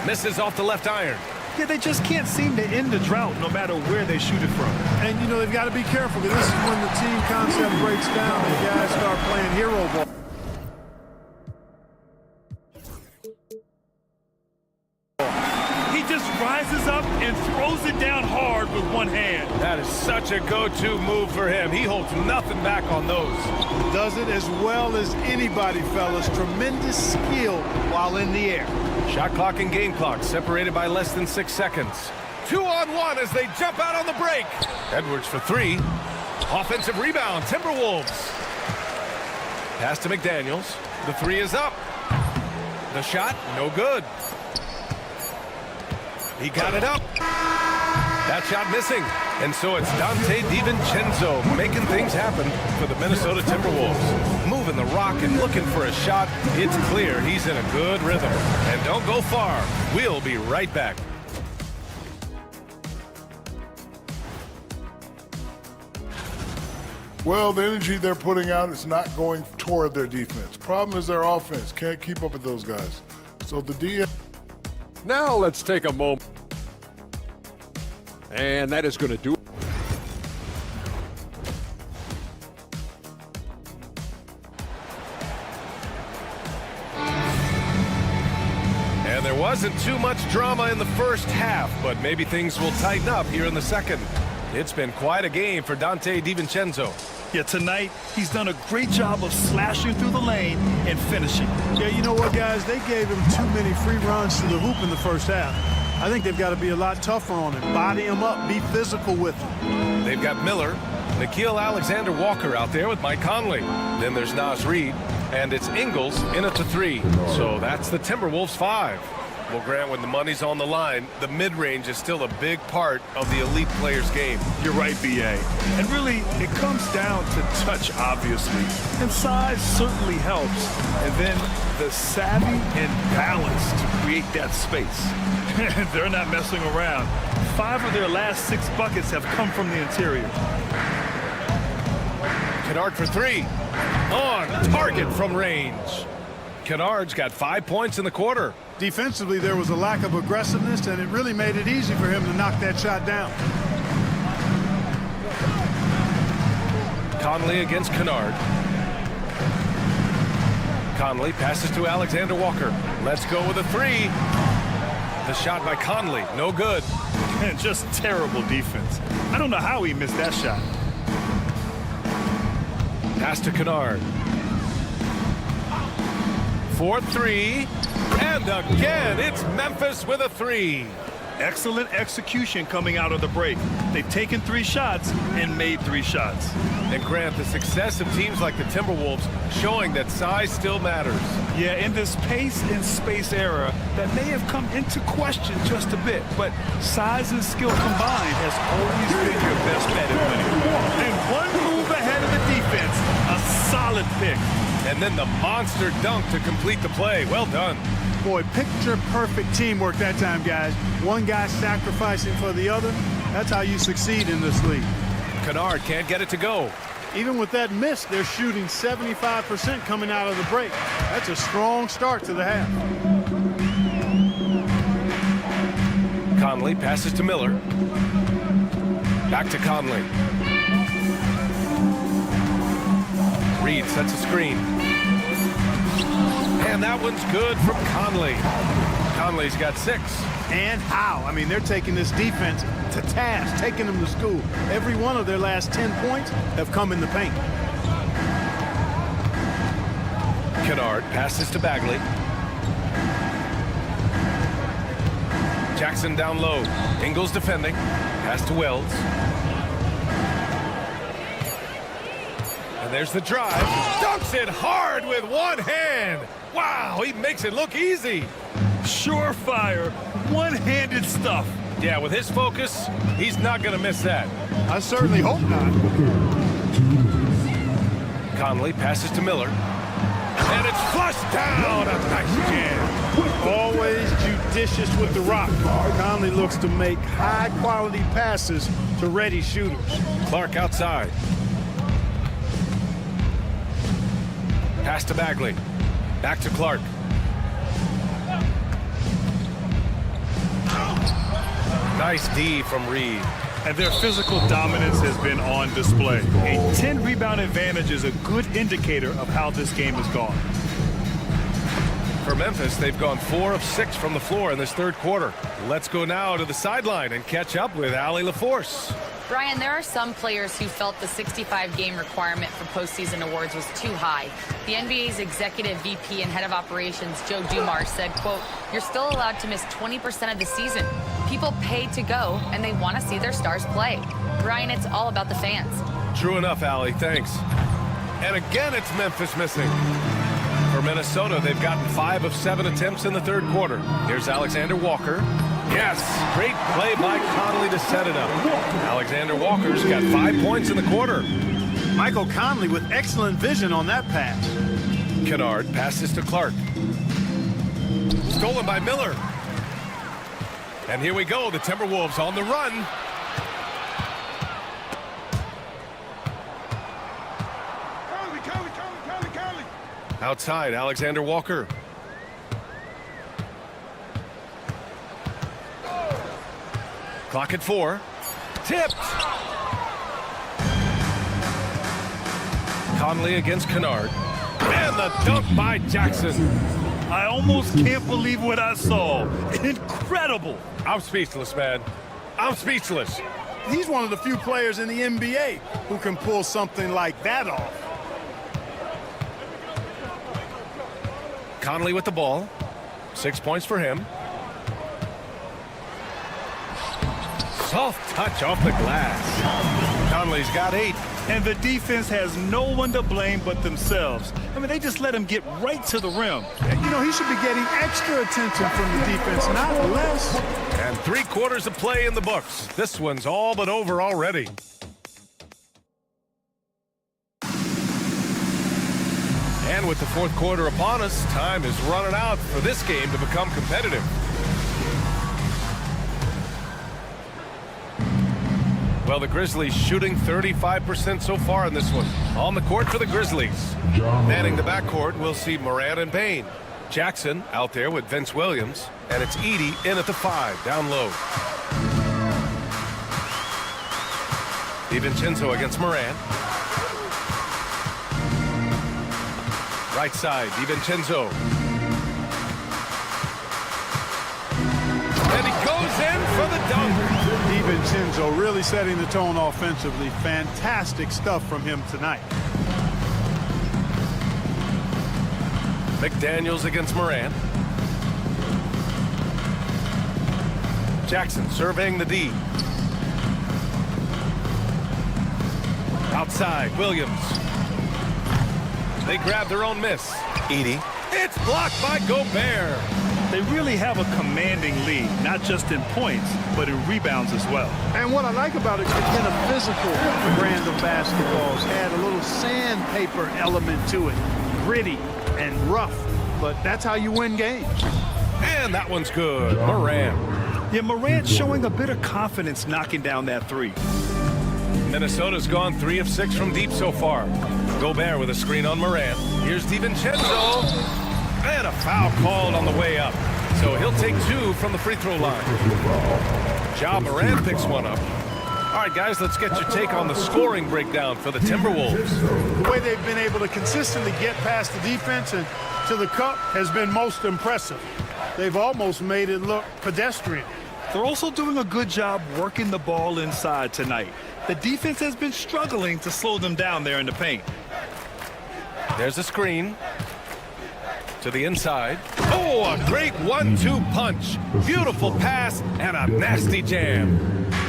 Misses off the left iron. Yeah, they just can't seem to end the drought no matter where they shoot it from. And, you know, they've got to be careful because this is when the team concept breaks down and guys start playing hero ball. He just rises up and throws it down hard with one hand. That is such a go-to move for him. He holds nothing back on those. Does it as well as anybody, fellas. Tremendous skill while in the air. Shot clock and game clock separated by less than 6 seconds. 2-on-1 as they jump out on the break. Edwards for 3. Offensive rebound, Timberwolves. Pass to McDaniels. The 3 is up. The shot, no good. He got it up. That shot missing. And so it's Donte DiVincenzo making things happen for the Minnesota Timberwolves. Moving the rock and looking for a shot. It's clear he's in a good rhythm. And don't go far. We'll be right back. Well, the energy they're putting out is not going toward their defense. Problem is their offense. Can't keep up with those guys. So the D. Now let's take a moment. And that is going to do it. And there wasn't too much drama in the first half, but maybe things will tighten up here in the second. It's been quite a game for Donte DiVincenzo. Yeah, tonight he's done a great job of slashing through the lane and finishing. Yeah, you know what, guys? They gave him too many free runs to the hoop in the first half. I think they've got to be a lot tougher on him. Body him up, be physical with him. They've got Miller, Nickeil Alexander-Walker out there with Mike Conley. Then there's Naz Reid, and it's Ingles in at the 3. So that's the Timberwolves 5. Well, Grant, when the money's on the line, the mid-range is still a big part of the elite player's game. You're right, B.A. And really, it comes down to touch, obviously. And size certainly helps. And then the savvy and balance to create that space. They're not messing around. 5 of their last 6 buckets have come from the interior. Kennard for 3. On target from range. Kennard's got 5 points in the quarter. Defensively, there was a lack of aggressiveness, and it really made it easy for him to knock that shot down. Conley against Kennard. Conley passes to Alexander-Walker. Let's go with a 3. The shot by Conley, no good. And just terrible defense. I don't know how he missed that shot. Pass to Kennard. 4-3. And again, it's Memphis with a 3. Excellent execution coming out of the break. They've taken 3 shots and made 3 shots. And Grant, the success of teams like the Timberwolves showing that size still matters. Yeah, in this pace and space era, that may have come into question just a bit, but size and skill combined has always been your best bet at winning. And one move ahead of the defense, a solid pick. And then the monster dunk to complete the play. Well done. Boy, picture-perfect teamwork that time, guys. One guy sacrificing for the other. That's how you succeed in this league. Kennard can't get it to go. Even with that miss, they're shooting 75% coming out of the break. That's a strong start to the half. Conley passes to Miller. Back to Conley. Reed sets a screen. And that one's good from Conley. Conley's got 6. And how? I mean, they're taking this defense to task, taking them to school. Every one of their last 10 points have come in the paint. Kennard passes to Bagley. Jackson down low. Ingles defending. Pass to Wells. And there's the drive. Dunks it hard with one hand. Wow, he makes it look easy. Surefire, one-handed stuff. Yeah, with his focus, he's not going to miss that. I certainly hope not. Conley passes to Miller. And it's flushed down. A nice jam. Always judicious with the rock. Conley looks to make high-quality passes to ready shooters. Clark outside. Pass to Bagley. Back to Clark. Nice D from Reed. And their physical dominance has been on display. A 10-rebound advantage is a good indicator of how this game has gone. For Memphis, they've gone 4 of 6 from the floor in this third quarter. Let's go now to the sideline and catch up with Allie LaForce. Brian, there are some players who felt the 65-game requirement for postseason awards was too high. The NBA's executive VP and head of operations, Joe Dumars, said, quote, "You're still allowed to miss 20% of the season. People pay to go, and they want to see their stars play." Brian, it's all about the fans. True enough, Allie. Thanks. And again, it's Memphis missing. For Minnesota, they've gotten 5 of 7 attempts in the third quarter. Here's Alexander Walker. Yes, great play by Conley to set it up. Alexander Walker's got 5 points in the quarter. Michael Conley with excellent vision on that pass. Kennard passes to Clark. Stolen by Miller. And here we go, the Timberwolves on the run. Outside, Alexander Walker. Clock at 4. Tipped. Conley against Kennard. And the dunk by Jackson. I almost can't believe what I saw. Incredible. I'm speechless, man. I'm speechless. He's one of the few players in the NBA who can pull something like that off. Conley with the ball. 6 points for him. Soft touch off the glass. Conley's got 8. And the defense has no one to blame but themselves. I mean, they just let him get right to the rim. You know, he should be getting extra attention from the defense, not less. And 3 quarters of play in the books. This one's all but over already. And with the fourth quarter upon us, time is running out for this game to become competitive. Well, the Grizzlies shooting 35% so far in this one. On the court for the Grizzlies. Manning the backcourt, we'll see Morant and Payne. Jackson out there with Vince Williams. And it's Edey in at the 5, down low. DiVincenzo against Morant. Right side, DiVincenzo. And he goes in for the dunk. DiVincenzo really setting the tone offensively. Fantastic stuff from him tonight. McDaniels against Morant. Jackson surveying the D. Outside, Williams. They grab their own miss. Edie. It's blocked by Gobert. They really have a commanding lead, not just in points, but in rebounds as well. And what I like about it, it's been a physical brand of basketball. It's had a little sandpaper element to it. Gritty and rough, but that's how you win games. And that one's good. Morant. Yeah, Morant showing a bit of confidence knocking down that three. Minnesota's gone 3 of 6 from deep so far. Gobert with a screen on Morant. Here's DiVincenzo. And a foul called on the way up. So he'll take 2 from the free throw line. Ja Morant picks one up. All right, guys, let's get your take on the scoring breakdown for the Timberwolves. The way they've been able to consistently get past the defense and to the cup has been most impressive. They've almost made it look pedestrian. They're also doing a good job working the ball inside tonight. The defense has been struggling to slow them down there in the paint. There's a screen. To the inside. Oh, a great 1-2 punch. Beautiful pass and a nasty jam.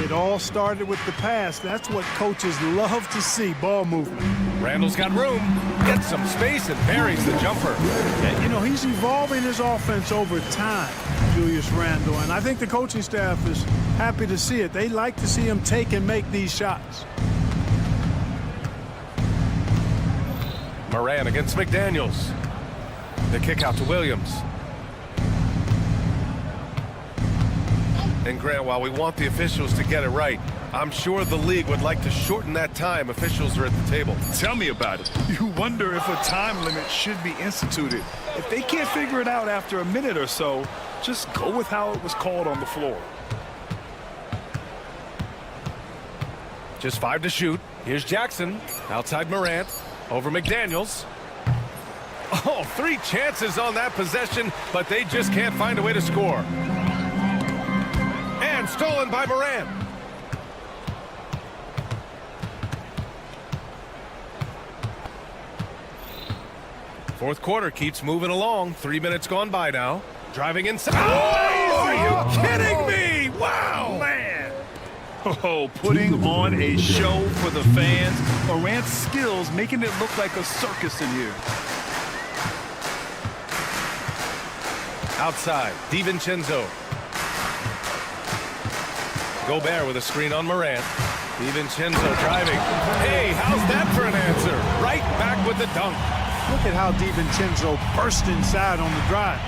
It all started with the pass. That's what coaches love to see, ball movement. Randall's got room. Gets some space and buries the jumper. Yeah, you know, he's evolving his offense over time, Julius Randle, and I think the coaching staff is happy to see it. They like to see him take and make these shots. Moran against McDaniels. The kick out to Williams. And Grant, while we want the officials to get it right, I'm sure the league would like to shorten that time officials are at the table. Tell me about it. You wonder if a time limit should be instituted. If they can't figure it out after a minute or so, just go with how it was called on the floor. Just 5 to shoot. Here's Jackson. Outside Morant. Over McDaniels. Oh, 3 chances on that possession, but they just can't find a way to score. And stolen by Morant. Fourth quarter keeps moving along. 3 minutes gone by now. Driving inside. Oh, are you kidding me? Wow, man. Oh, putting on a show for the fans. Morant's skills making it look like a circus in here. Outside, DiVincenzo. Gobert with a screen on Morant. DiVincenzo driving. Hey, how's that for an answer? Right back with the dunk. Look at how DiVincenzo burst inside on the drive.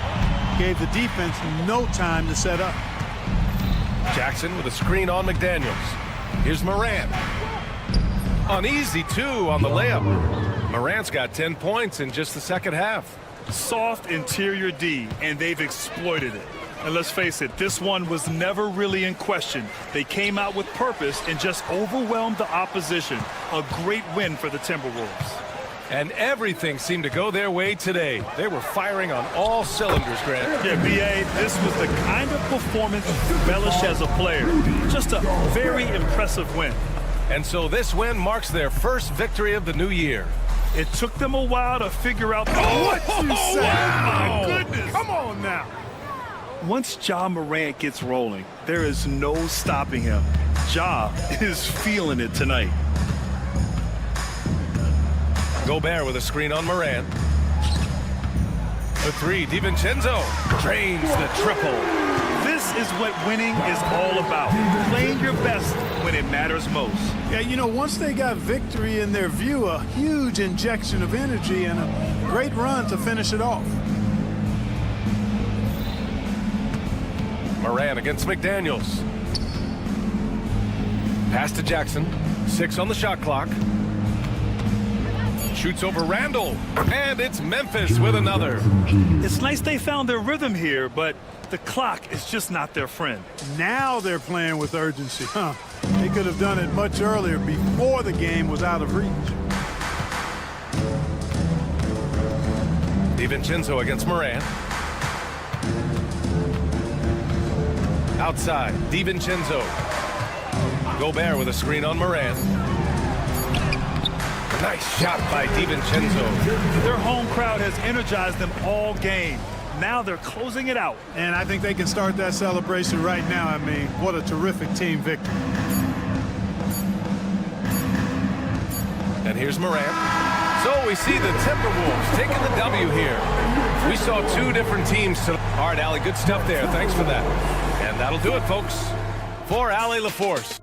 Gave the defense no time to set up. Jackson with a screen on McDaniels. Here's Morant. Uneasy, too, on the layup. Morant's got 10 points in just the second half. Soft interior D, and they've exploited it. And let's face it, this one was never really in question. They came out with purpose and just overwhelmed the opposition. A great win for the Timberwolves. And everything seemed to go their way today. They were firing on all cylinders, Grant. Yeah, B.A., this was the kind of performance you relish as a player. Just a very impressive win. And so this win marks their first victory of the new year. It took them a while to figure out what you say. Wow. My goodness. Come on now. Once Ja Morant gets rolling, there is no stopping him. Ja is feeling it tonight. Gobert with a screen on Morant. The 3, DiVincenzo drains the triple. This is what winning is all about. Playing your best when it matters most. Yeah, you know, once they got victory in their view, a huge injection of energy and a great run to finish it off. Morant against McDaniels. Pass to Jackson. 6 on the shot clock. Shoots over Randall. And it's Memphis with another. It's nice they found their rhythm here, but the clock is just not their friend. Now they're playing with urgency, huh? They could have done it much earlier before the game was out of reach. DiVincenzo against Morant. Outside, DiVincenzo. Gobert with a screen on Morant. Nice shot by DiVincenzo. Their home crowd has energized them all game. Now they're closing it out. And I think they can start that celebration right now. I mean, what a terrific team victory. And here's Morant. So we see the Timberwolves taking the W here. We saw two different teams tonight. All right, Allie, good stuff there. Thanks for that. And that'll do it, folks, for Allie LaForce.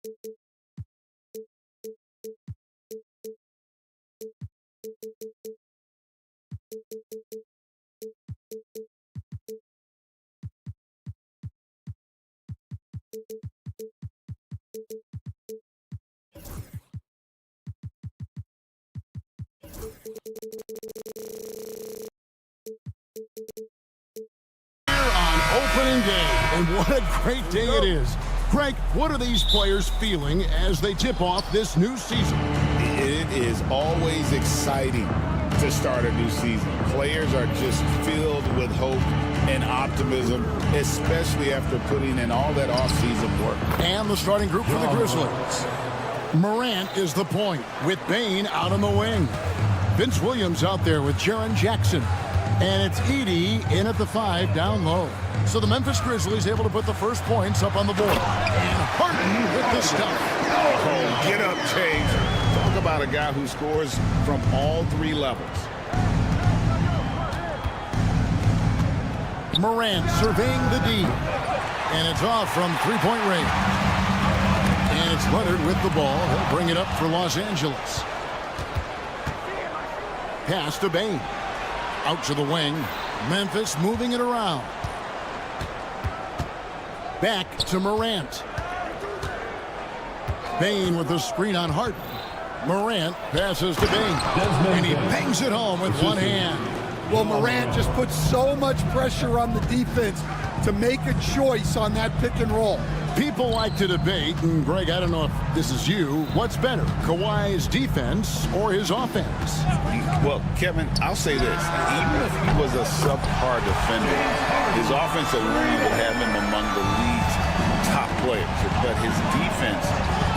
Opening day, and what a great day it is. Greg, what are these players feeling as they tip off this new season? It is always exciting to start a new season. Players are just filled with hope and optimism, especially after putting in all that offseason work. And the starting group for the Grizzlies. Morant is the point, with Bane out on the wing. Vince Williams out there with Jaren Jackson. And it's Edey in at the 5 down low. So the Memphis Grizzlies able to put the first points up on the board. And Harden with the stuff. Oh, get up, James. Talk about a guy who scores from all 3 levels. Morant surveying the D. And it's off from three-point range. And it's Leonard with the ball. He'll bring it up for Los Angeles. Pass to Bane. Out to the wing. Memphis moving it around. Back to Morant. Bane with the screen on Harden. Morant passes to Bane. And he bangs it home with one hand. Well, Morant just puts so much pressure on the defense to make a choice on that pick and roll. People like to debate, and Greg, I don't know if this is you, what's better, Kawhi's defense or his offense? Well, Kevin, I'll say this. Even if he was a subpar defender, his offensive line would have him among the league's top players. But his defense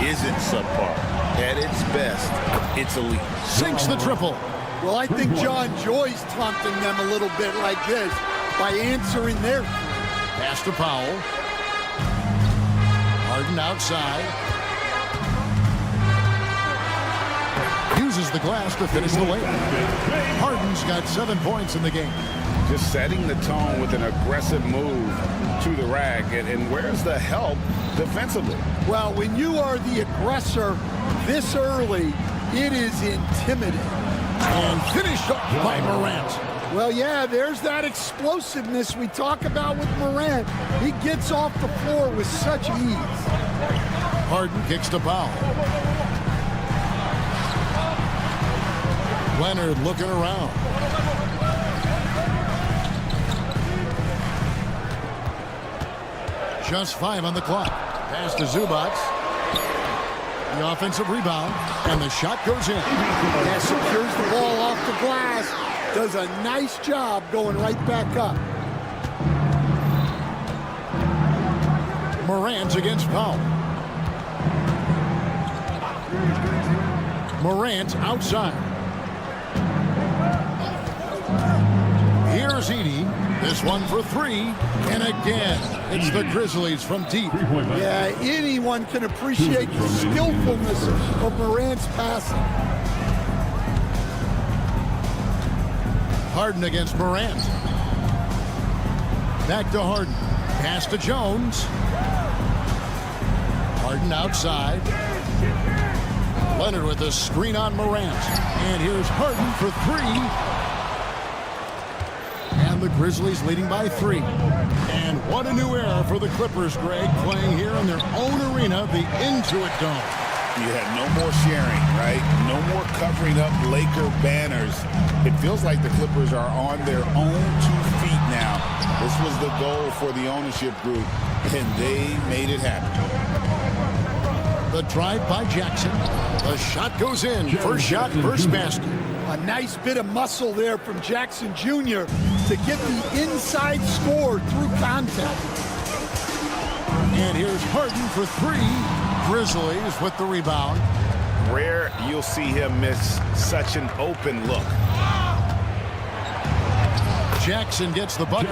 isn't subpar. At its best, it's elite. Sinks the triple. Well, I think John Joy's taunting them a little bit like this by answering their. Pass to Powell. Harden outside. Uses the glass to finish the lane. Harden's got 7 points in the game. Just setting the tone with an aggressive move to the rack. And where's the help defensively? Well, when you are the aggressor this early, it is intimidating. And finished up by Morant. Well, yeah, there's that explosiveness we talk about with Morant. He gets off the floor with such ease. Harden kicks to Powell. Leonard looking around. Just 5 on the clock. Pass to Zubac. The offensive rebound, and the shot goes in. That secures the ball off the glass. Does a nice job going right back up. Morant against Powell. Morant outside. Here's Edey. This one for 3. And again, it's the Grizzlies from deep. Yeah, anyone can appreciate the skillfulness of Morant's passing. Harden against Morant. Back to Harden. Pass to Jones. Harden outside. Leonard with a screen on Morant. And here's Harden for 3. And the Grizzlies leading by 3. And what a new era for the Clippers, Greg, playing here in their own arena, the Intuit Dome. You had no more sharing, right? No more covering up Laker banners. It feels like the Clippers are on their own 2 feet now. This was the goal for the ownership group, and they made it happen. The drive by Jackson. The shot goes in. First shot, first basket. A nice bit of muscle there from Jackson Jr. to get the inside score through contact. And here's Harden for 3. Grizzlies with the rebound. Rare you'll see him miss such an open look. Jackson gets the bucket.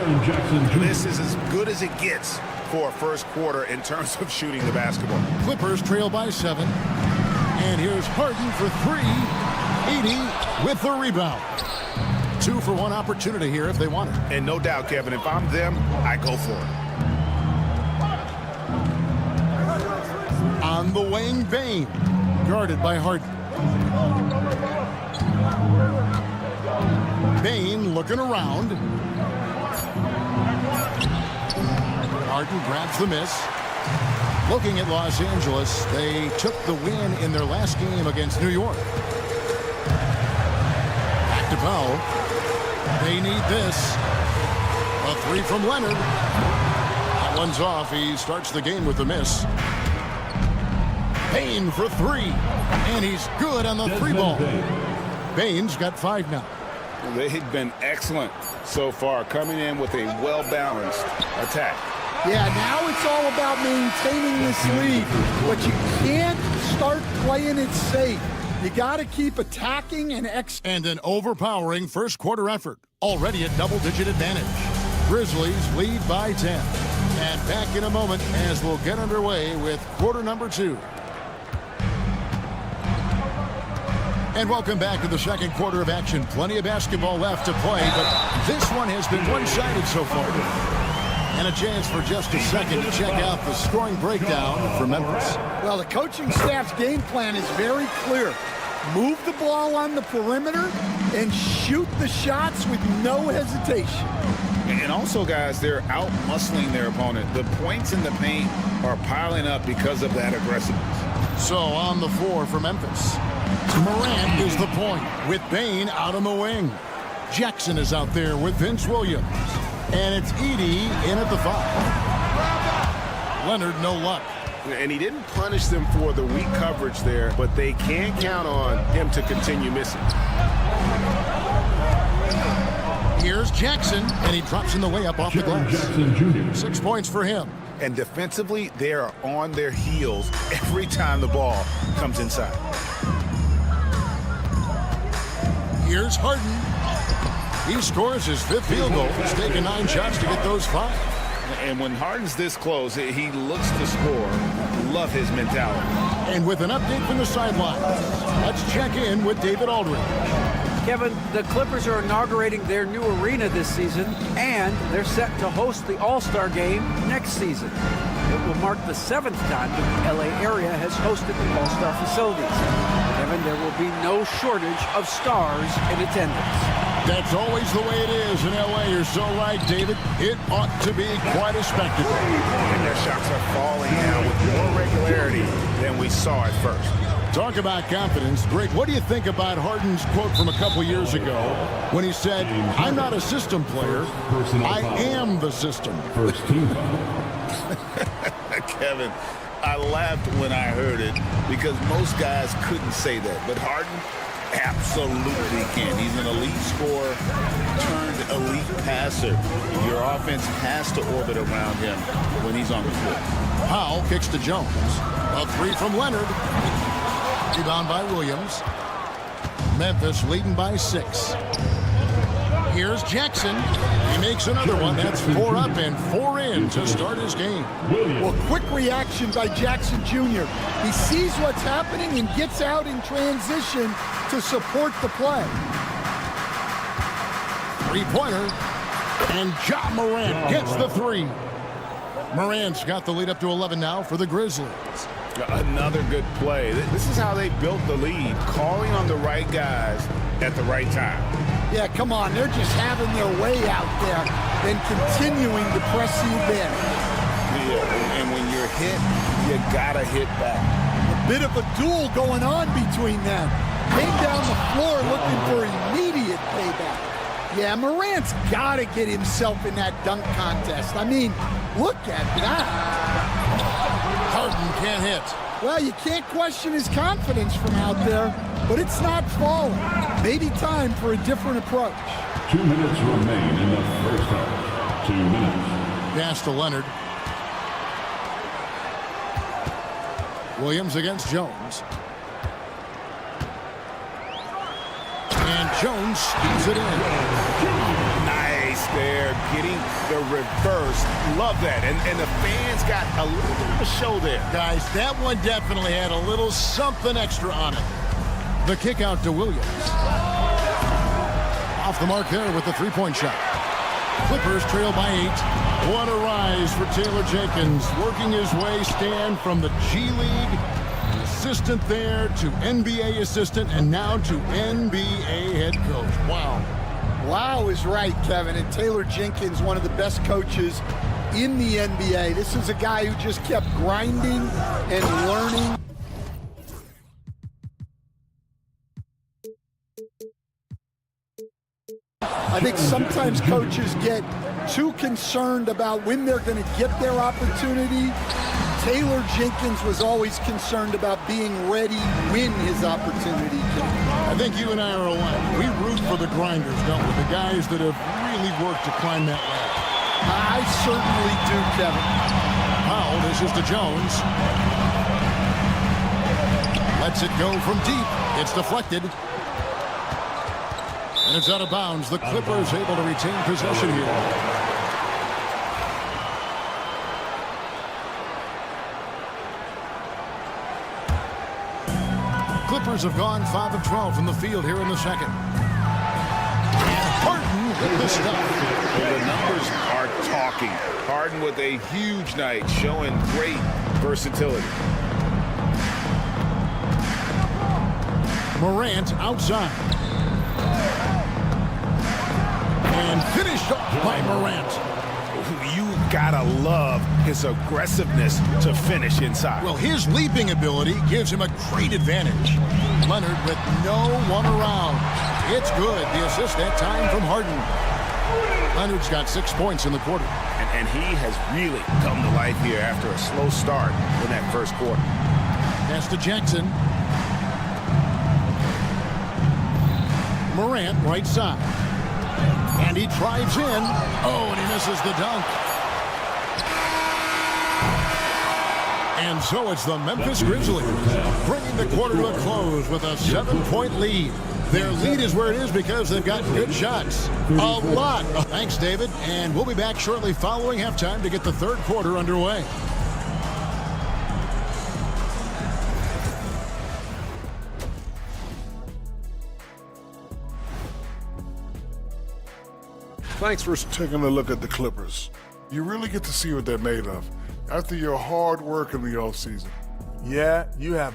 This is as good as it gets for a first quarter in terms of shooting the basketball. Clippers trail by 7. And here's Harden for 3. Edey with the rebound. 2 for 1 opportunity here if they want it. And no doubt, Kevin, if I'm them, I go for it. On the wing, Bane. Guarded by Harden. Bane looking around. Harden grabs the miss. Looking at Los Angeles, they took the win in their last game against New York. Back to Powell. They need this. A three from Leonard. That one's off. He starts the game with a miss. Bane for three. And he's good on the three ball. Bane's got 5 now. They've been excellent so far, coming in with a well-balanced attack. Yeah, now it's all about maintaining this lead, but you can't start playing it safe. You got to keep attacking and And an overpowering first quarter effort, already a double-digit advantage. Grizzlies lead by 10. And back in a moment as we'll get underway with quarter number 2. And welcome back to the second quarter of action. Plenty of basketball left to play, but this one has been one-sided so far. And a chance for just a second to check out the scoring breakdown for Memphis. Well, the coaching staff's game plan is very clear. Move the ball on the perimeter and shoot the shots with no hesitation. And also, guys, they're out-muscling their opponent. The points in the paint are piling up because of that aggressiveness. So on the floor for Memphis, Morant is the point with Bane out on the wing. Jackson is out there with Vince Williams. And it's Edey in at the 5. Leonard, no luck. And he didn't punish them for the weak coverage there, but they can't count on him to continue missing. Here's Jackson, and he drops in the way up off the glass. 6 points for him. And defensively, they are on their heels every time the ball comes inside. Here's Harden. He scores his 5th field goal. He's taken 9 shots to get those 5. And when Harden's this close, he looks to score. Love his mentality. And with an update from the sidelines, let's check in with David Aldridge. Kevin, the Clippers are inaugurating their new arena this season, and they're set to host the All-Star Game next season. It will mark the 7th time that the LA area has hosted the All-Star facilities. Kevin, there will be no shortage of stars in attendance. That's always the way it is in LA. You're so right, David. It ought to be quite a spectacle. And their shots are falling now with more regularity than we saw at first. Talk about confidence. Greg, what do you think about Harden's quote from a couple years ago when he said, "I'm not a system player, I am the system"? First team. Kevin, I laughed when I heard it because most guys couldn't say that. But Harden absolutely can. He's an elite scorer turned elite passer. Your offense has to orbit around him when he's on the floor. Powell kicks to Jones. A 3 from Leonard. Rebound by Williams. Memphis leading by 6. Here's Jackson. He makes another one. That's 4 up and 4 in to start his game. Well, quick reaction by Jackson Jr. He sees what's happening and gets out in transition to support the play. 3-pointer. And Ja Morant gets the 3. Morant's got the lead up to 11 now for the Grizzlies. Another good play. This is how they built the lead, calling on the right guys at the right time. Yeah, come on. They're just having their way out there and continuing to press the advantage. Yeah, and when you're hit, you gotta hit back. A bit of a duel going on between them. Came down the floor looking for immediate payback. Yeah, Morant's got to get himself in that dunk contest. I mean, look at that. Harden can't hit. Well, you can't question his confidence from out there, but it's not falling. Maybe time for a different approach. 2 minutes remain in the first half. 2 minutes. Pass to Leonard. Williams against Jones. And Jones skews it in. Nice there, getting the reverse. Love that. And the fans got a little bit of a show there. Guys, that one definitely had a little something extra on it. The kick out to Williams. Off the mark there with the 3-point shot. Clippers trail by 8. What a rise for Taylor Jenkins, working his way, Stan, from the G League, assistant there, to NBA assistant, and now to NBA head coach. Wow. Wow is right, Kevin. And Taylor Jenkins, one of the best coaches in the NBA. This is a guy who just kept grinding and learning. I think sometimes coaches get too concerned about when they're going to get their opportunity. Taylor Jenkins was always concerned about being ready when his opportunity came. I think you and I are alike. We root for the grinders, don't we? The guys that have really worked to climb that ladder. I certainly do, Kevin. Powell dishes to Jones. Lets it go from deep. It's deflected. And it's out of bounds. The Clippers able to retain possession here. Clippers have gone 5 of 12 from the field here in the second. And Harden with the stuff. Well, the numbers are talking. Harden with a huge night, showing great versatility. Morant outside. And finished up by Morant. You gotta love his aggressiveness to finish inside. Well, his leaping ability gives him a great advantage. Leonard with no one around. It's good. The assist that time from Harden. Leonard's got 6 points in the quarter. And he has really come to life here after a slow start in that first quarter. Pass to Jackson. Morant right side. And he drives in. Oh, and he misses the dunk. And so it's the Memphis Grizzlies bringing the quarter to a close with a 7-point lead. Their lead is where it is because they've got good shots. A lot. Thanks, David. And we'll be back shortly following halftime to get the third quarter underway. Thanks for taking a look at the Clippers. You really get to see what they're made of after your hard work in the offseason. Yeah, you have.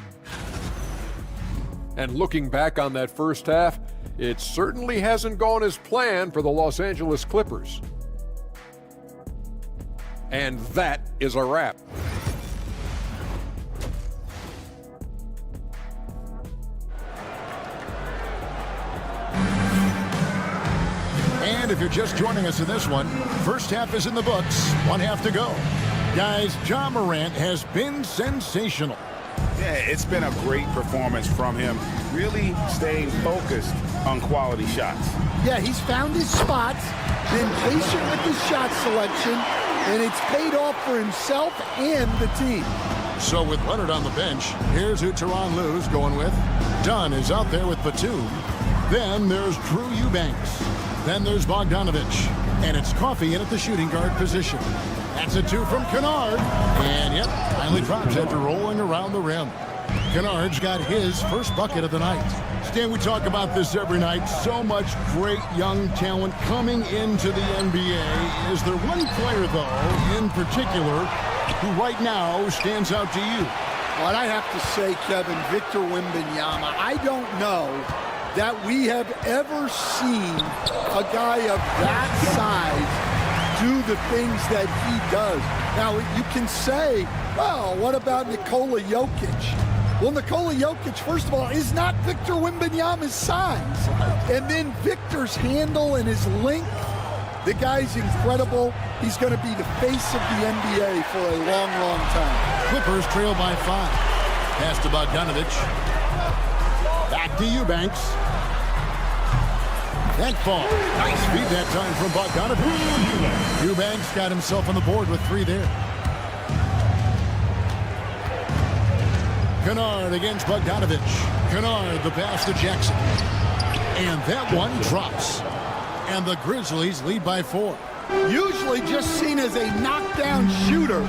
And looking back on that first half, it certainly hasn't gone as planned for the Los Angeles Clippers. And that is a wrap. And if you're just joining us in this one, first half is in the books, 1 half to go. Guys, Ja Morant has been sensational. Yeah, it's been a great performance from him, really staying focused on quality shots. Yeah, he's found his spots, been patient with his shot selection, and it's paid off for himself and the team. So with Leonard on the bench, here's who Tyronn Lue's going with. Dunn is out there with Batum. Then there's Drew Eubanks. Then there's Bogdanovich. And it's Coffey in at the shooting guard position. That's a 2 from Kennard. And yep, finally drops after rolling around the rim. Kennard's got his first bucket of the night. Stan, we talk about this every night. So much great young talent coming into the NBA. Is there one player, though, in particular, who right now stands out to you? Well, I have to say, Kevin, Victor Wembanyama. I don't know that we have ever seen a guy of that size do the things that he does. Now, you can say, well, what about Nikola Jokic? Well, Nikola Jokic, first of all, is not Victor Wembanyama's size. And then Victor's handle and his length, the guy's incredible. He's going to be the face of the NBA for a long, long time. Clippers trail by 5. Pass to Bogdanovich. Back to Eubanks. That ball. Nice feed that time from Bogdanovich. Eubanks got himself on the board with 3 there. Kennard against Bogdanovich. Kennard, the pass to Jackson. And that one drops. And the Grizzlies lead by 4. Usually just seen as a knockdown shooter,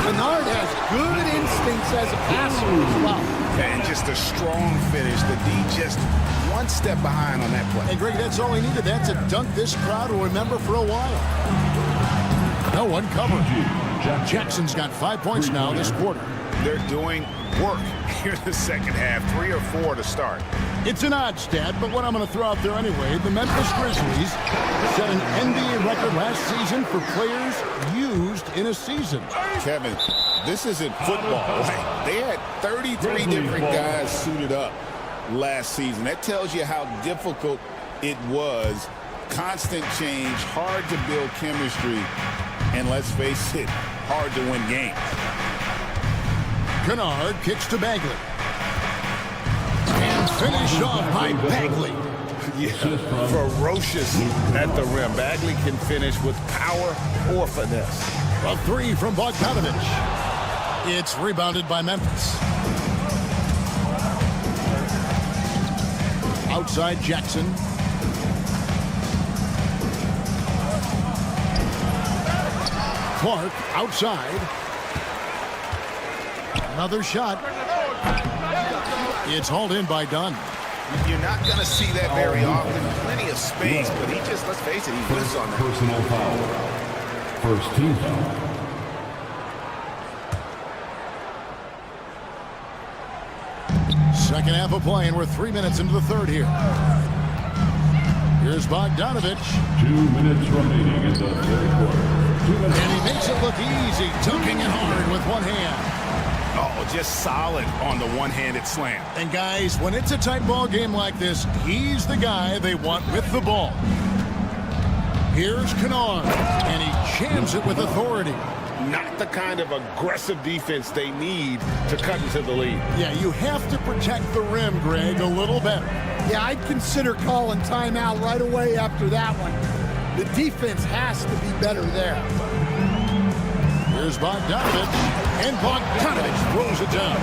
Kennard has good instincts defense as a passer as well. And just a strong finish. The D just one step behind on that play. Hey, Greg, that's all he needed. That's a dunk this crowd will remember for a while. No one covered. Jackson's got 5 points now this quarter. They're doing work here in the second half. 3 or 4 to start. It's an odd stat, but what I'm going to throw out there anyway, the Memphis Grizzlies set an NBA record last season for players used in a season. Kevin, this isn't football. Right? They had 33 different guys suited up last season. That tells you how difficult it was. Constant change, hard to build chemistry, and let's face it, hard to win games. Kennard kicks to Bagley. And finished off by Bagley. Yeah, ferocious at the rim. Bagley can finish with power or finesse. A 3 from Bogdanovich. It's rebounded by Memphis. Outside Jackson. Clark outside. Another shot. It's hauled in by Dunn. You're not going to see that very often. Plenty of space, but he just, let's face it, he lives on that. Personal foul. First team foul. Second half of play, and we're 3 minutes into the third here. Here's Bogdanovich. 2 minutes remaining in the third quarter. 2 minutes. And he makes it look easy, dunking it hard with one hand. Oh, just solid on the one-handed slam. And guys, when it's a tight ball game like this, he's the guy they want with the ball. Here's Kennard, and he jams it with authority. Not the kind of aggressive defense they need to cut into the lead. Yeah, you have to protect the rim, Greg, a little better. Yeah, I'd consider calling timeout right away after that one. The defense has to be better there. Here's Bogdanovich, and Bogdanovich throws it down.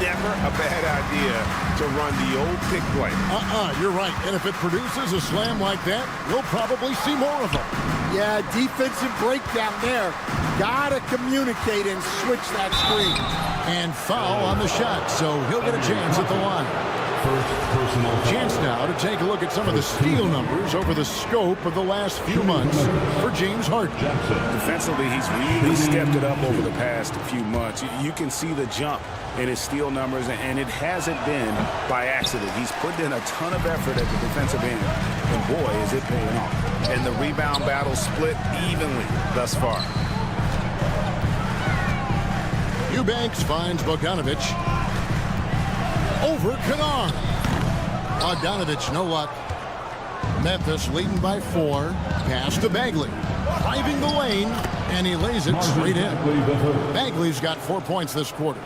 Never a bad idea to run the old pick play. You're right. And if it produces a slam like that, we'll probably see more of them. Yeah, defensive breakdown there. Gotta communicate and switch that screen. And foul on the shot, so he'll get a chance at the line. Chance now to take a look at some of the steal numbers over the scope of the last few months for James Harden. Defensively, he's really stepped it up over the past few months. You can see the jump in his steal numbers, and it hasn't been by accident. He's put in a ton of effort at the defensive end, and boy, is it paying off. And the rebound battle split evenly thus far. Eubanks finds Bogdanovich. Over Kennard. Bogdanovich, no luck. Memphis leading by 4. Pass to Bagley. Driving the lane, and he lays it straight in. Bagley's got 4 points this quarter.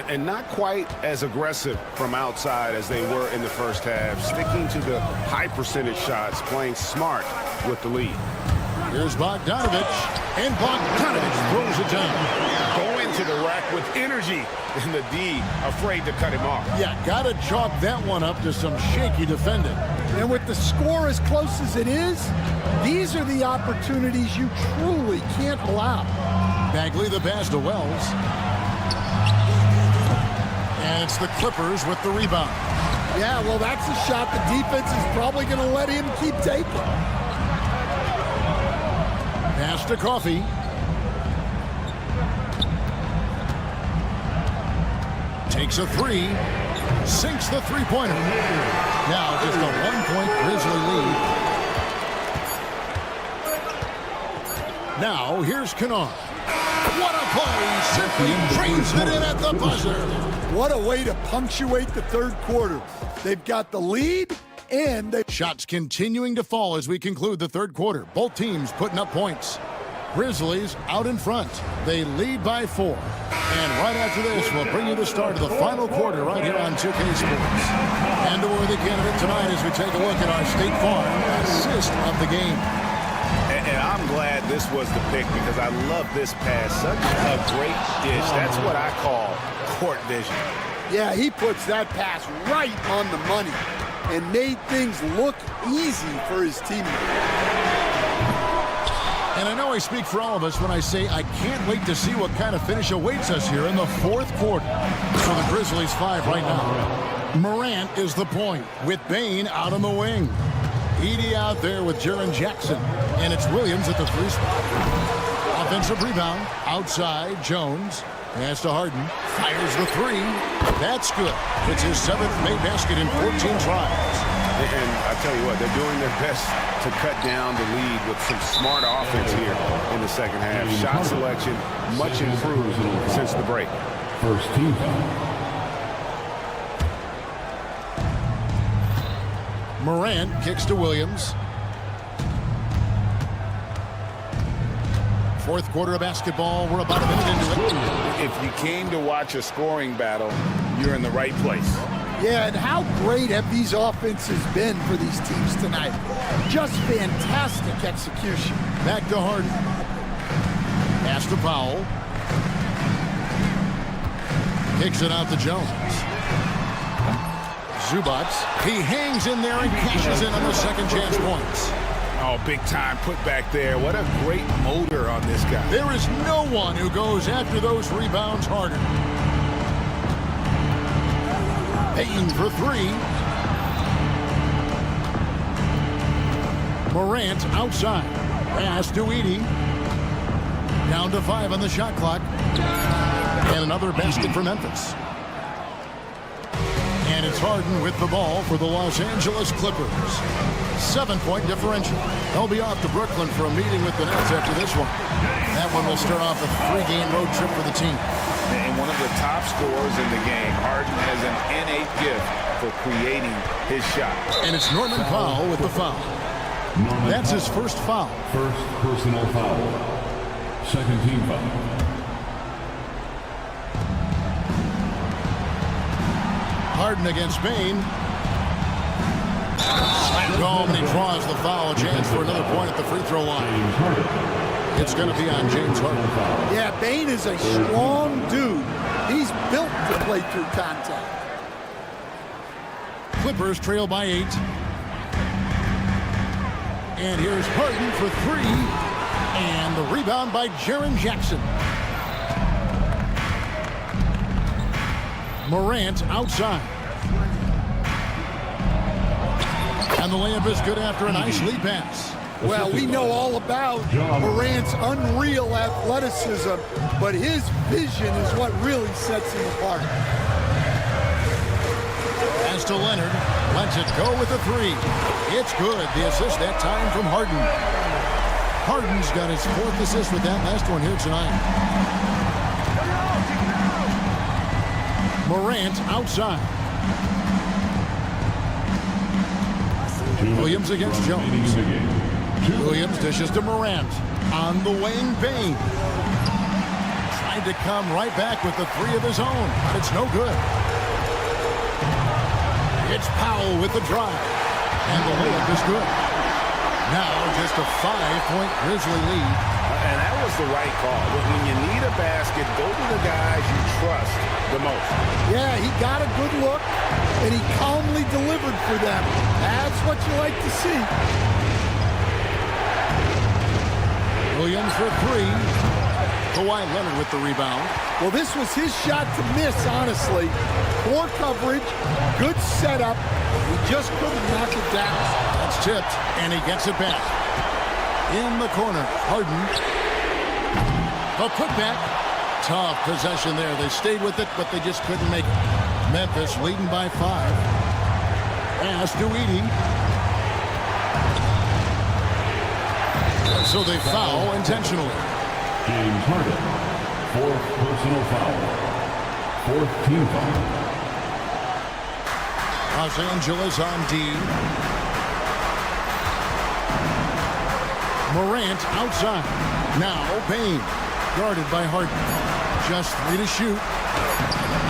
And not quite as aggressive from outside as they were in the first half. Sticking to the high percentage shots, playing smart with the lead. Here's Bogdanovich, and Bogdanovich throws it down. Going to the rack with energy, and the D afraid to cut him off. Yeah, gotta chalk that one up to some shaky defending. And with the score as close as it is, these are the opportunities you truly can't allow. Bagley the pass to Wells. And it's the Clippers with the rebound. Yeah, well, that's a shot the defense is probably going to let him keep taking. Pass to Coffey. Takes a 3. Sinks the three-pointer. Now just a 1-point Grizzly lead. Now here's Kennard. What a play! Simply brings it in at the buzzer. What a way to punctuate the third quarter. They've got the lead, and they... Shots continuing to fall as we conclude the third quarter. Both teams putting up points. Grizzlies out in front. They lead by 4. And right after this, we'll bring you the start of the final quarter right here on 2K Sports. And a worthy candidate tonight as we take a look at our State Farm assist of the game. And I'm glad this was the pick because I love this pass. Such a great dish. That's what I call court vision. Yeah, he puts that pass right on the money and made things look easy for his teammates. And I know I speak for all of us when I say I can't wait to see what kind of finish awaits us here in the fourth quarter. So the Grizzlies 5 right now. Morant is the point with Bane out on the wing. Edey out there with Jaren Jackson. And it's Williams at the 3 spot. Offensive rebound. Outside, Jones. Pass to Harden. Fires the 3. That's good. It's his 7th made basket in 14 tries. And I tell you what, they're doing their best to cut down the lead with some smart offense here in the second half. Shot selection much improved since the break. First team foul. Morant kicks to Williams. Fourth quarter of basketball. We're about a minute into it. If you came to watch a scoring battle, you're in the right place. Yeah, and how great have these offenses been for these teams tonight? Just fantastic execution. Back to Harden. Pass to Powell. Kicks it out to Jones. Zubac. He hangs in there and cashes in on the second chance points. Oh, big time put back there. What a great motor on this guy. There is no one who goes after those rebounds harder. Payton for 3. Morant outside. Pass to Edey. Down to 5 on the shot clock. And another basket for Memphis. And it's Harden with the ball for the Los Angeles Clippers. 7-point differential. They'll be off to Brooklyn for a meeting with the Nets after this one. That one will start off a 3-game road trip for the team. And one of the top scorers in the game. Harden has an innate gift for creating his shot. And it's Norman Powell with the foul. That's his first foul. First personal foul. Second team foul. Harden against Bane. Slammed home and he draws the foul. James for another point at the free throw line. It's going to be on James Harden. Yeah, Bane is a strong dude. He's built to play through contact. Clippers trail by 8. And here's Harden for 3. And the rebound by Jaren Jackson. Morant outside. And the layup is good after a nice lead pass. Well, we know all about Morant's unreal athleticism, but his vision is what really sets him apart. As to Leonard, lets it go with a 3. It's good. The assist that time from Harden. Harden's got his 4th assist with that last one here tonight. Morant outside. Williams against Jones. Williams dishes to Morant. On the wing, Bane. Tried to come right back with the 3 of his own. It's no good. It's Powell with the drive. And the layup is good. Now just a 5-point Grizzly lead. And that was the right call. When you need a basket, go to the guys you trust the most. Yeah, he got a good look, and he calmly delivered for them. That's what you like to see. Williams for 3. Kawhi Leonard with the rebound. Well, this was his shot to miss, honestly. Poor coverage, good setup. He just couldn't knock it down. That's tipped, and he gets it back. In the corner, Harden. The putback. Tough possession there. They stayed with it, but they just couldn't make it. Memphis leading by 5. Pass to Edey. So they foul intentionally. James Harden. 4th personal foul. 4th team foul. Los Angeles on D. Morant outside. Now Bane. Guarded by Harden. Just 3 to shoot.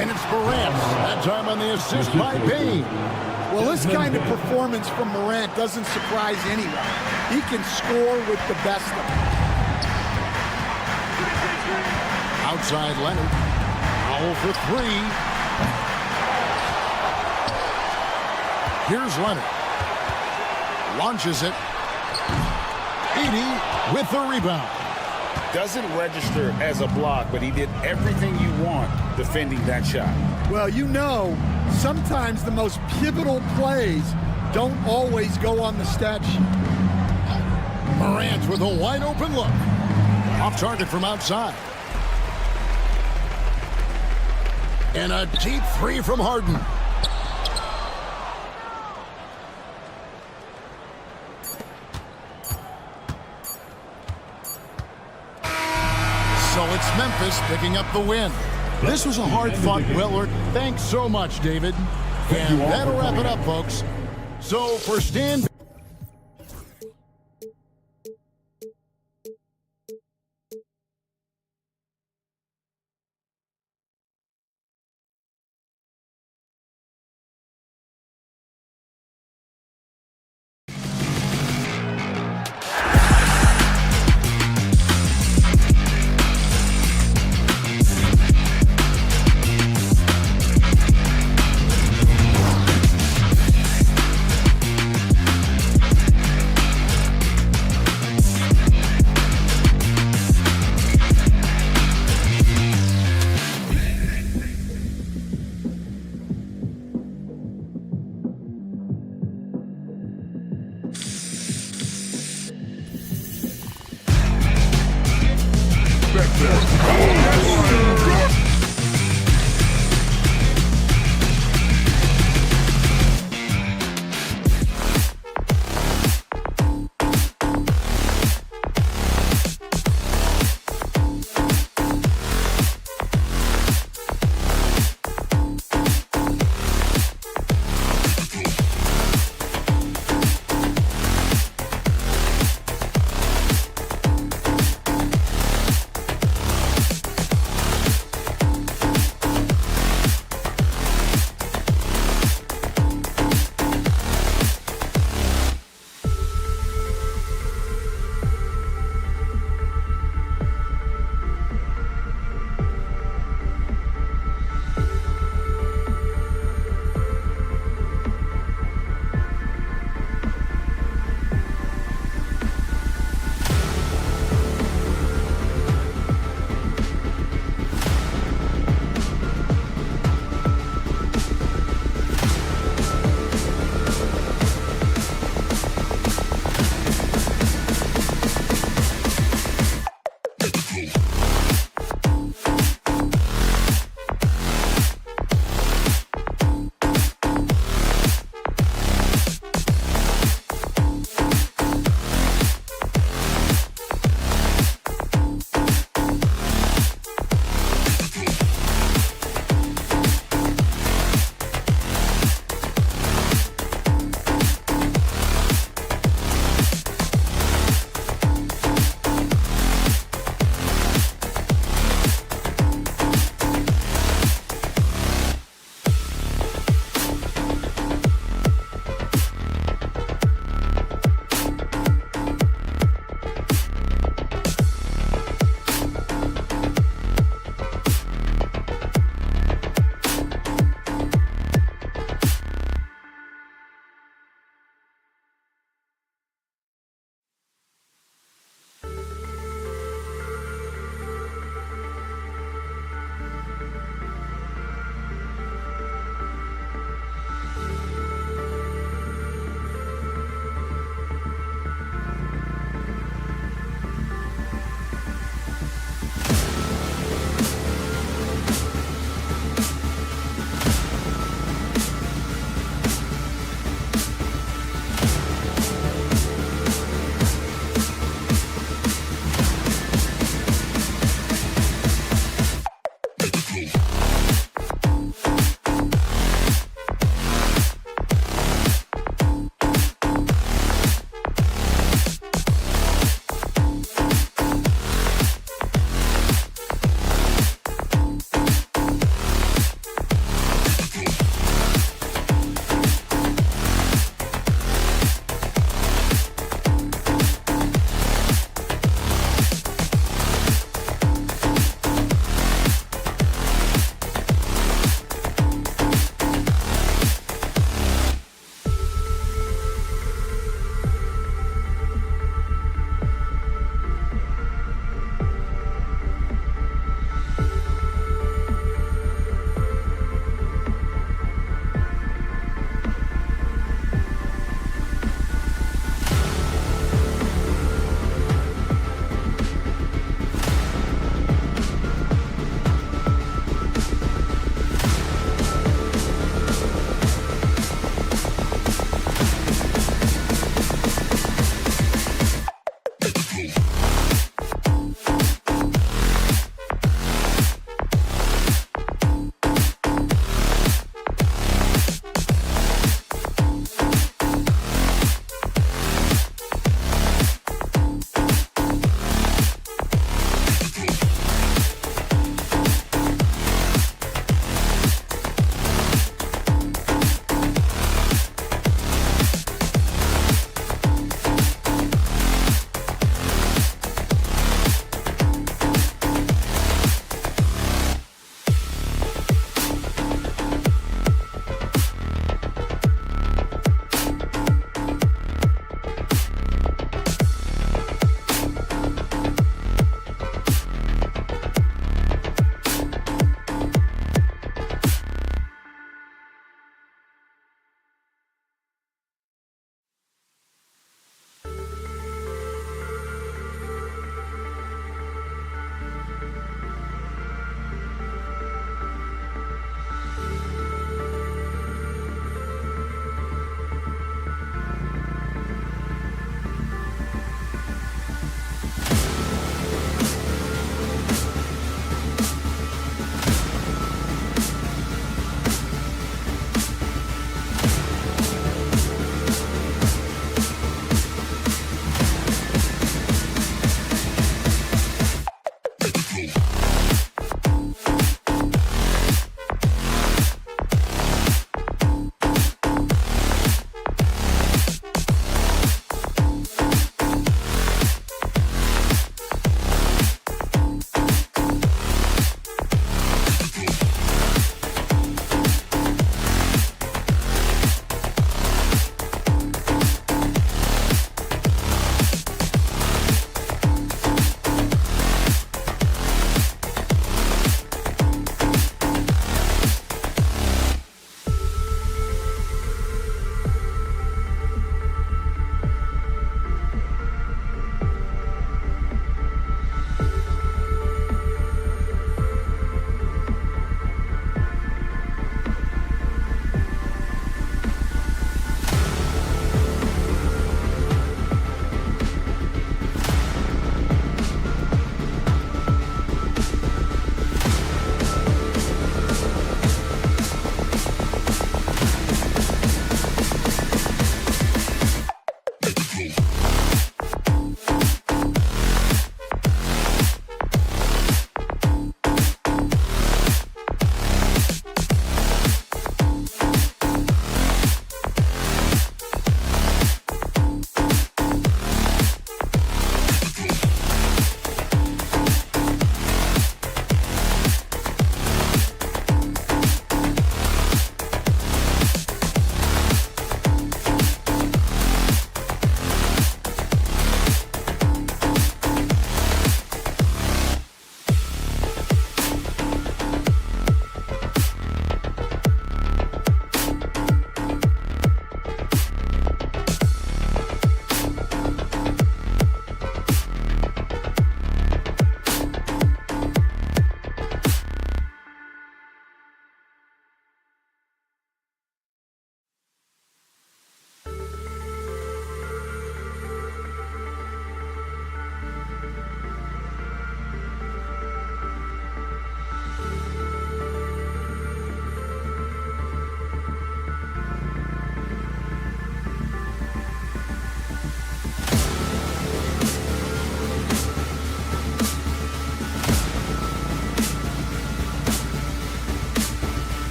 And it's Morant. That time on the assist by Bane. Well, this kind of performance from Morant doesn't surprise anyone. He can score with the best of them. Outside Leonard. Powell for 3. Here's Leonard. Launches it. Edey with the rebound. Doesn't register as a block, but he did everything you want defending that shot. Well, you know, sometimes the most pivotal plays don't always go on the stat sheet. Morant with a wide open look. Off target from outside. And a deep three from Harden. So it's Memphis picking up the win. This was a hard-fought well. Thanks so much, David. And that'll wrap it up, folks. So for Stan...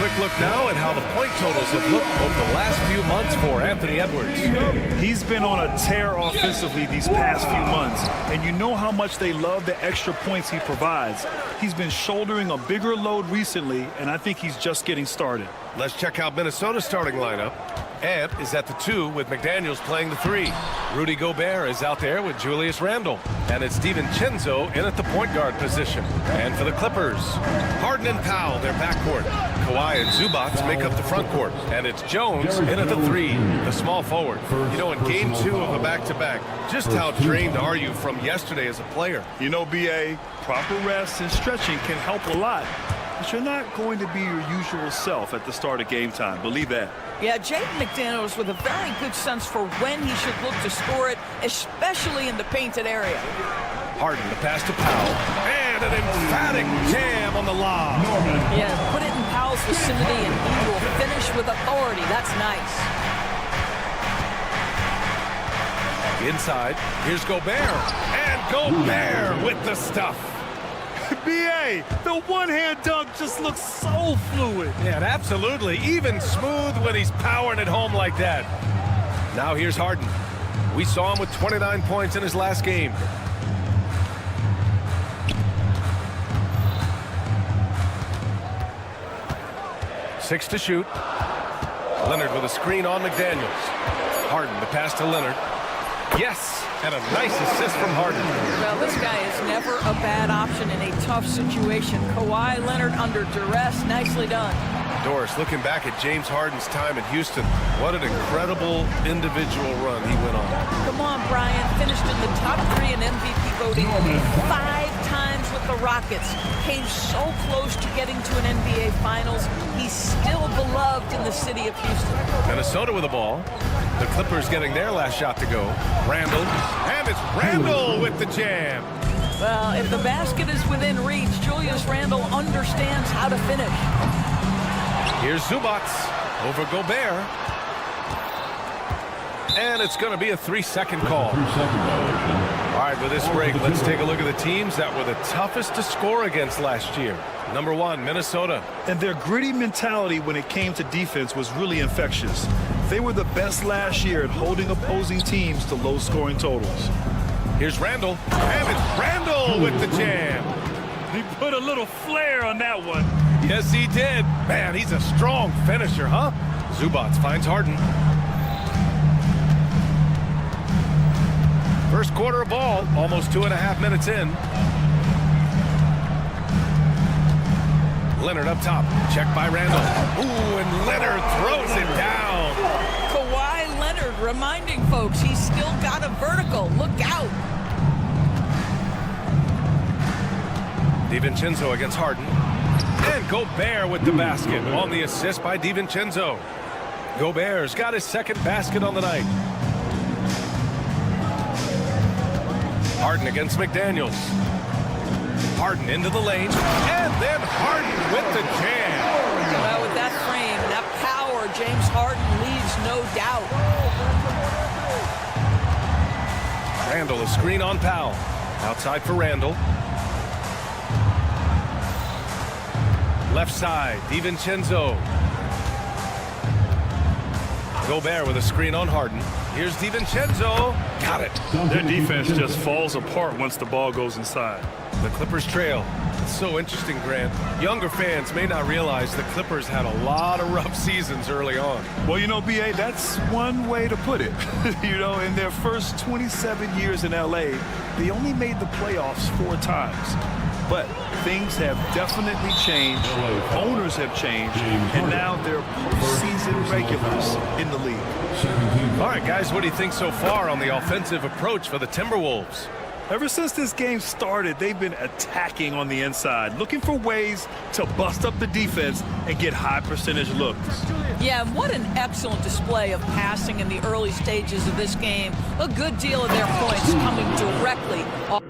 quick look now at how the point totals have looked over the last few months for Anthony Edwards. He's been on a tear offensively these past few months, and you know how much they love the extra points he provides. He's been shouldering a bigger load recently, and I think he's just getting started. Let's check out Minnesota's starting lineup. Ant is at the 2 with McDaniels playing the 3. Rudy Gobert is out there with Julius Randle. And it's DiVincenzo in at the point guard position. And for the Clippers, Harden and Powell, their backcourt. Kawhi and Zubac make up the front court. And it's Jones in at the 3, the small forward. You know, in game 2 of a back-to-back, just how drained are you from yesterday as a player? You know, BA, proper rest and stretching can help a lot. But you're not going to be your usual self at the start of game time. Believe that. Yeah, Jaden McDaniels with a very good sense for when he should look to score it, especially in the painted area. Harden, the pass to Powell, and an emphatic jam on the lob. Yeah, put it in Powell's vicinity, and he will finish with authority. That's nice. Inside, here's Gobert, and Gobert with the stuff. BA, the one-hand dunk just looks so fluid. Yeah, absolutely. Even smooth when he's powering it home like that. Now here's Harden. We saw him with 29 points in his last game. Six to shoot. Leonard with a screen on McDaniels. Harden, the pass to Leonard. Yes! And a nice assist from Harden. Well, this guy is never a bad option in a tough situation. Kawhi Leonard under duress. Nicely done. Doris, looking back at James Harden's time in Houston, what an incredible individual run he went on. Come on, Brian. Finished in the top 3 in MVP voting 5 times with the Rockets. Came so close to getting to an NBA Finals. He's still beloved in the city of Houston. Minnesota with the ball. The Clippers getting their last shot to go. Randle, and it's Randle with the jam. Well, if the basket is within reach, Julius Randle understands how to finish. Here's Zubac over Gobert. And it's going to be a 3-second call. All right, with this break, let's take a look at the teams that were the toughest to score against last year. Number 1, Minnesota. And their gritty mentality when it came to defense was really infectious. They were the best last year at holding opposing teams to low-scoring totals. Here's Randle, and it's Randle with the jam. He put a little flair on that one. Yes, he did. Man, he's a strong finisher, huh? Zubac finds Harden. First quarter of ball, almost 2.5 minutes in. Leonard up top, checked by Randle. Ooh, and Leonard throws it down. Kawhi Leonard reminding folks he's still got a vertical. Look out. DiVincenzo against Harden. And Gobert with the basket on the assist by DiVincenzo. Gobert's got his second basket on the night. Harden against McDaniels. Harden into the lane, and then Harden with the jam. Well, with that frame, that power, James Harden leaves no doubt. Randle, a screen on Powell. Outside for Randle. Left side, DiVincenzo. Gobert with a screen on Harden. Here's DiVincenzo. Got it. Their defense just falls apart once the ball goes inside. The Clippers trail. It's so interesting, Grant. Younger fans may not realize the Clippers had a lot of rough seasons early on. Well, you know, BA, that's one way to put it. You know, in their first 27 years in L.A., they only made the playoffs 4 times. But things have definitely changed. Owners have changed. And now they're postseason regulars in the league. All right, guys, what do you think so far on the offensive approach for the Timberwolves? Ever since this game started, they've been attacking on the inside, looking for ways to bust up the defense and get high percentage looks. Yeah, and what an excellent display of passing in the early stages of this game. A good deal of their points coming directly off.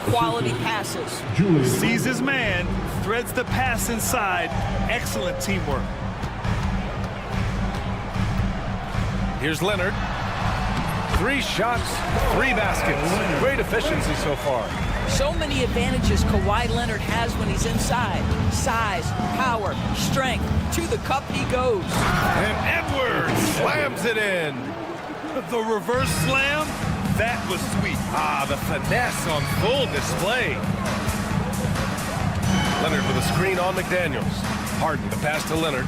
Quality passes. Sees his man, threads the pass inside. Excellent teamwork. Here's Leonard. 3 shots, 3 baskets. Great efficiency so far. So many advantages Kawhi Leonard has when he's inside. Size, power, strength. To the cup he goes. And Edwards slams it in. The reverse slam, that was sweet. The finesse on full display. Leonard with a screen on McDaniels. Harden, the pass to Leonard.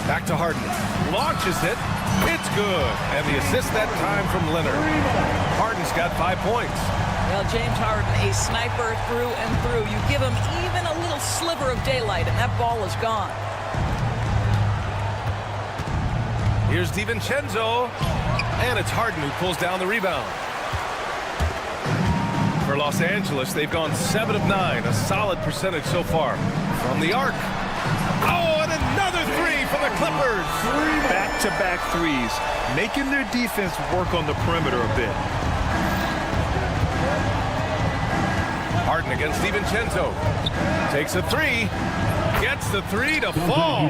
Back to Harden. Launches it. It's good. And the assist that time from Leonard. Harden's got 5 points. Well, James Harden, a sniper through and through. You give him even a little sliver of daylight, and that ball is gone. Here's DiVincenzo. And it's Harden who pulls down the rebound. For Los Angeles, they've gone 7 of 9, a solid percentage so far. From the arc. Oh, and another 3 for the Clippers. Back-to-back threes, making their defense work on the perimeter a bit. Harden against DiVincenzo. Takes a 3. Gets the 3 to fall.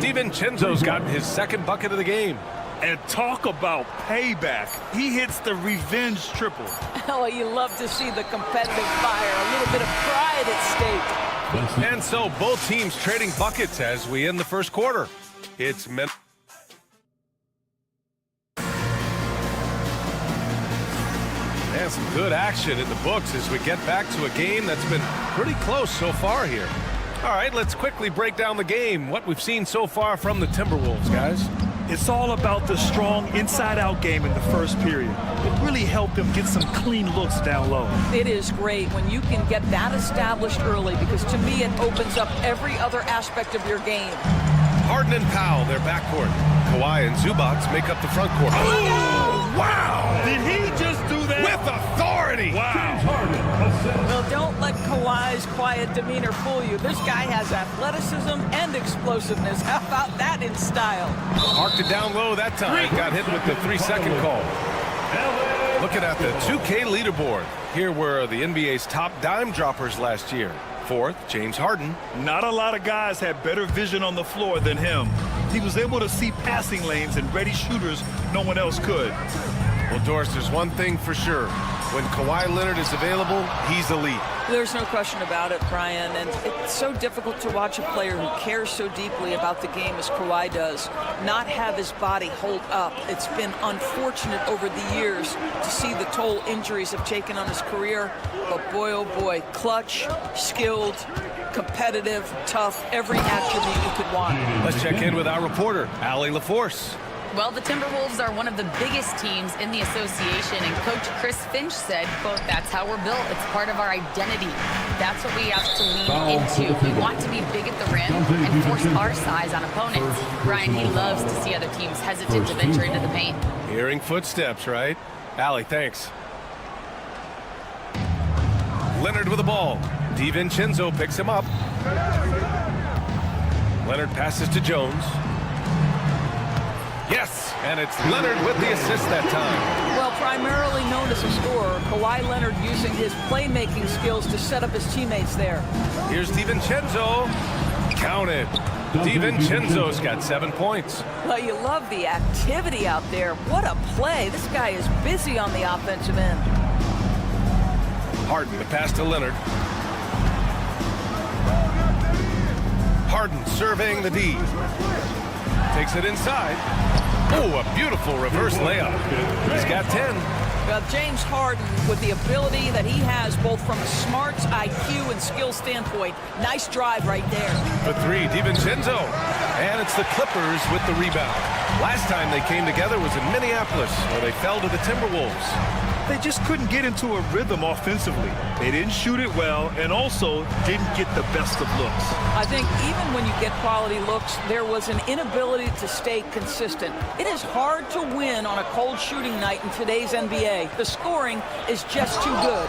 DiVincenzo's gotten his 2nd bucket of the game. And talk about payback. He hits the revenge triple. Oh, you love to see the competitive fire. A little bit of pride at stake. And so both teams trading buckets as we end the first quarter. It's Memphis. And some good action in the books as we get back to a game that's been pretty close so far here. All right, let's quickly break down the game, what we've seen so far from the Timberwolves, guys. It's all about the strong inside-out game in the first period. It really helped them get some clean looks down low. It is great when you can get that established early because to me it opens up every other aspect of your game. Harden and Powell, their backcourt. Kawhi and Zubac make up the front court. Oh, wow! Did he just do that? With authority! Wow. Well, don't let Kawhi's quiet demeanor fool you. This guy has athleticism and explosiveness. How about that in style? Marked it down low that time. Got hit with the 3-second call. Looking at the 2K leaderboard. Here were the NBA's top dime droppers last year. 4th, James Harden. Not a lot of guys had better vision on the floor than him. He was able to see passing lanes and ready shooters no one else could. Well, Doris, there's one thing for sure. When Kawhi Leonard is available, he's elite. There's no question about it, Brian. And it's so difficult to watch a player who cares so deeply about the game as Kawhi does not have his body hold up. It's been unfortunate over the years to see the toll injuries have taken on his career. But boy, oh boy, clutch, skilled, competitive, tough, every attribute you could want. Let's check in with our reporter, Allie LaForce. Well, the Timberwolves are one of the biggest teams in the association, and Coach Chris Finch said, quote, "That's how we're built. It's part of our identity. That's what we have to lean into. We want to be big at the rim and force our size on opponents." Brian, he loves to see other teams hesitant to venture into the paint. Hearing footsteps, right? Allie, thanks. Leonard with the ball. DiVincenzo picks him up. Leonard passes to Jones. Yes, and it's Leonard with the assist that time. Well, primarily known as a scorer, Kawhi Leonard using his playmaking skills to set up his teammates there. Here's DiVincenzo. Count it. DiVincenzo's got 7 points. Well, you love the activity out there. What a play. This guy is busy on the offensive end. Harden, the pass to Leonard. Harden surveying the D. Takes it inside. Oh, a beautiful reverse layup. He's got 10. Well, James Harden, with the ability that he has both from a smarts, IQ, and skill standpoint, nice drive right there. For 3, DiVincenzo. And it's the Clippers with the rebound. Last time they came together was in Minneapolis, where they fell to the Timberwolves. They just couldn't get into a rhythm offensively. They didn't shoot it well and also didn't get the best of looks. I think even when you get quality looks, there was an inability to stay consistent. It is hard to win on a cold shooting night in today's NBA. The scoring is just too good.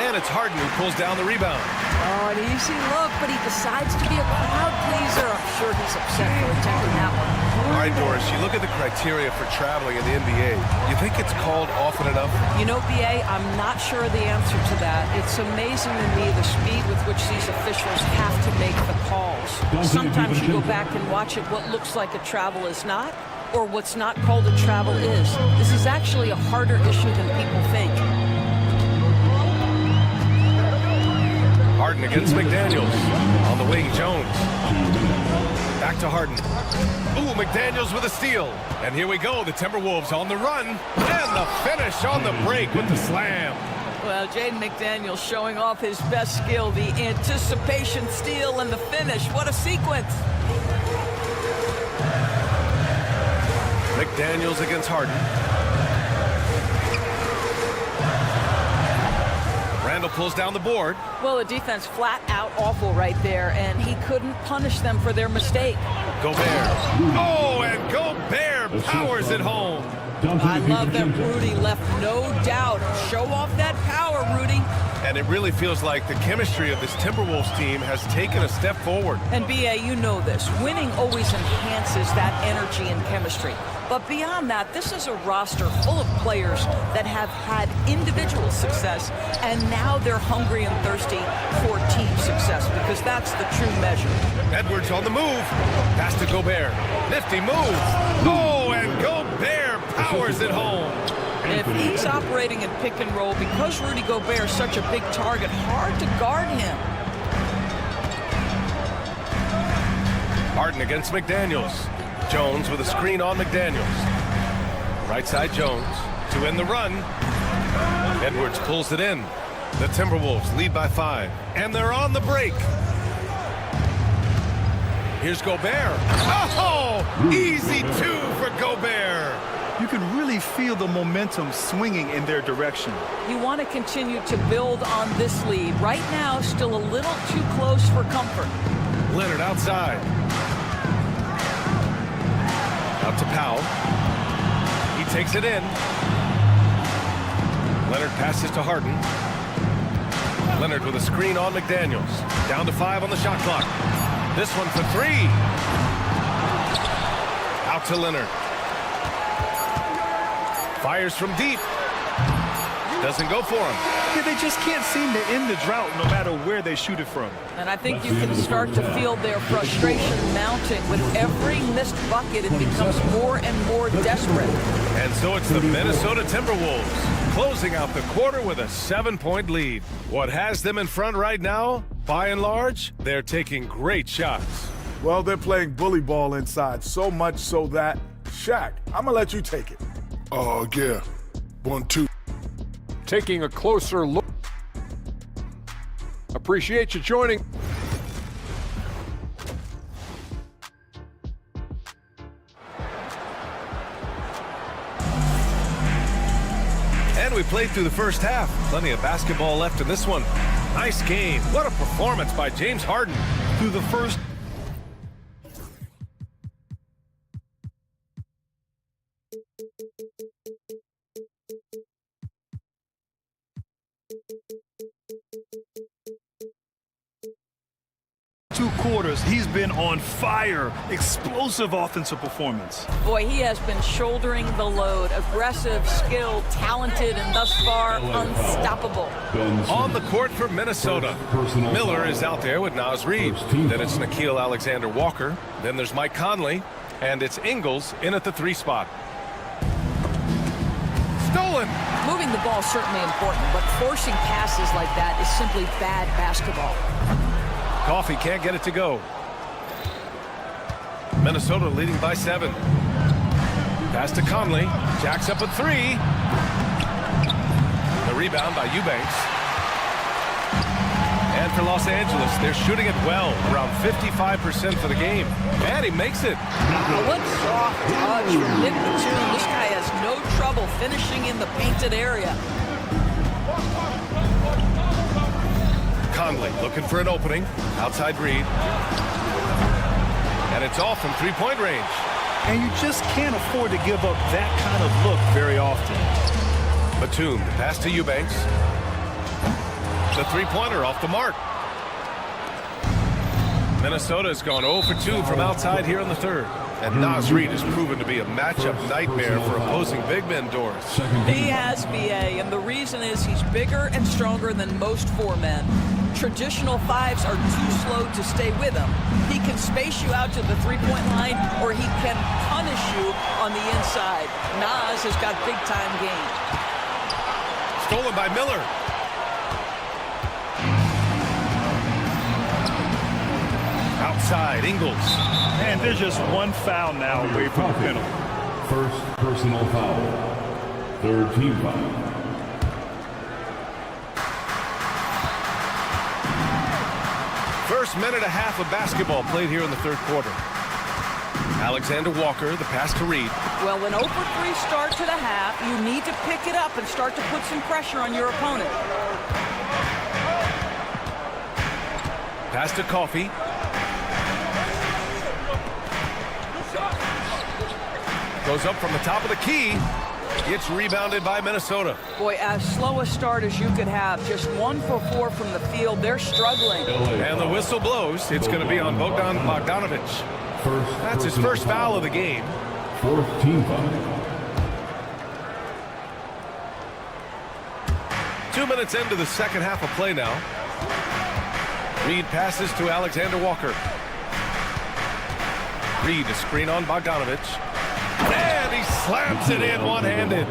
And it's Harden who pulls down the rebound. Oh, an easy look, but he decides to be a crowd pleaser. I'm sure he's upset for attempting that one. All right, Doris, you look at the criteria for traveling in the NBA. You think it's called often enough? You know, BA, I'm not sure the answer to that. It's amazing to me the speed with which these officials have to make the calls. Sometimes you go back and watch it, what looks like a travel is not, or what's not called a travel is. This is actually a harder issue than people think. Harden against McDaniels. On the wing, Jones. Back to Harden. Ooh, McDaniels with a steal. And here we go, the Timberwolves on the run. And the finish on the break with the slam. Well, Jaden McDaniels showing off his best skill, the anticipation steal and the finish. What a sequence. McDaniels against Harden. Randall pulls down the board. Well, the defense flat out awful right there, and he couldn't punish them for their mistake. Gobert. Oh, and Gobert powers it home. I love that Rudy left no doubt. Show off that power, Rudy. And it really feels like the chemistry of this Timberwolves team has taken a step forward. And B.A., you know this. Winning always enhances that energy and chemistry. But beyond that, this is a roster full of players that have had individual success, and now they're hungry and thirsty for team success, because that's the true measure. Edwards on the move. Pass to Gobert. Nifty move. Oh, and Gobert powers it home. If he's operating in pick and roll, because Rudy Gobert is such a big target, hard to guard him. Harden against McDaniels. Jones with a screen on McDaniels. Right side Jones to end the run. Edwards pulls it in. The Timberwolves lead by 5. And they're on the break. Here's Gobert. Oh, easy 2 for Gobert. You can really feel the momentum swinging in their direction. You want to continue to build on this lead. Right now, still a little too close for comfort. Leonard outside. Out to Powell. He takes it in. Leonard passes to Harden. Leonard with a screen on McDaniels. Down to 5 on the shot clock. This one for 3. Out to Leonard. Fires from deep. Doesn't go for him. Yeah, they just can't seem to end the drought no matter where they shoot it from. And I think you can start to feel their frustration mounting. With every missed bucket, it becomes more and more desperate. And so it's the Minnesota Timberwolves closing out the quarter with a 7-point lead. What has them in front right now, by and large, they're taking great shots. Well, they're playing bully ball inside, so much so that, Shaq, I'm going to let you take it. Oh, yeah. 1-2. Taking a closer look. Appreciate you joining. And we played through the first half. Plenty of basketball left in this one. Nice game. What a performance by James Harden. Through the first two quarters, he's been on fire. Explosive offensive performance. Boy, he has been shouldering the load. Aggressive, skilled, talented, and thus far unstoppable. On the court for Minnesota. Miller is out there with Naz Reid. Then it's Nickeil Alexander-Walker. Then there's Mike Conley. And it's Ingles in at the 3 spot. Stolen. Moving the ball is certainly important, but forcing passes like that is simply bad basketball. Coffey can't get it to go. Minnesota leading by 7. Pass to Conley. Jacks up a 3. The rebound by Eubanks. And for Los Angeles, they're shooting it well, around 55% for the game. And he makes it. What soft touch from Nick Batum. This guy has no trouble finishing in the painted area. Conley looking for an opening. Outside Reid. And it's off from 3-point range. And you just can't afford to give up that kind of look very often. Batum, the pass to Eubanks. The 3-pointer off the mark. Minnesota's gone 0 for 2 from outside here in the third. And Naz Reid has proven to be a matchup nightmare for opposing big men, Doris. He has, BA, and the reason is he's bigger and stronger than most 4 men. Traditional 5s are too slow to stay with him. He can space you out to the three-point line, or he can punish you on the inside. Naz has got big-time game. Stolen by Miller. Outside, Ingles. And there's just one foul now away from the penalty. First personal foul. Third team foul. First minute and a half of basketball played here in the third quarter. Alexander Walker, the pass to Reid. Well, an 0-for-3 start to the half. You need to pick it up and start to put some pressure on your opponent. Pass to Coffey. Goes up from the top of the key. It's rebounded by Minnesota. Boy, as slow a start as you could have. Just 1 for 4 from the field. They're struggling. And the whistle blows. It's going to be on Bogdan Bogdanovic. That's his first foul of the game. Fourth team foul. 2 minutes into the second half of play now. Reid passes to Alexander Walker. Reid, a screen on Bogdanovic. And he slams it in one-handed.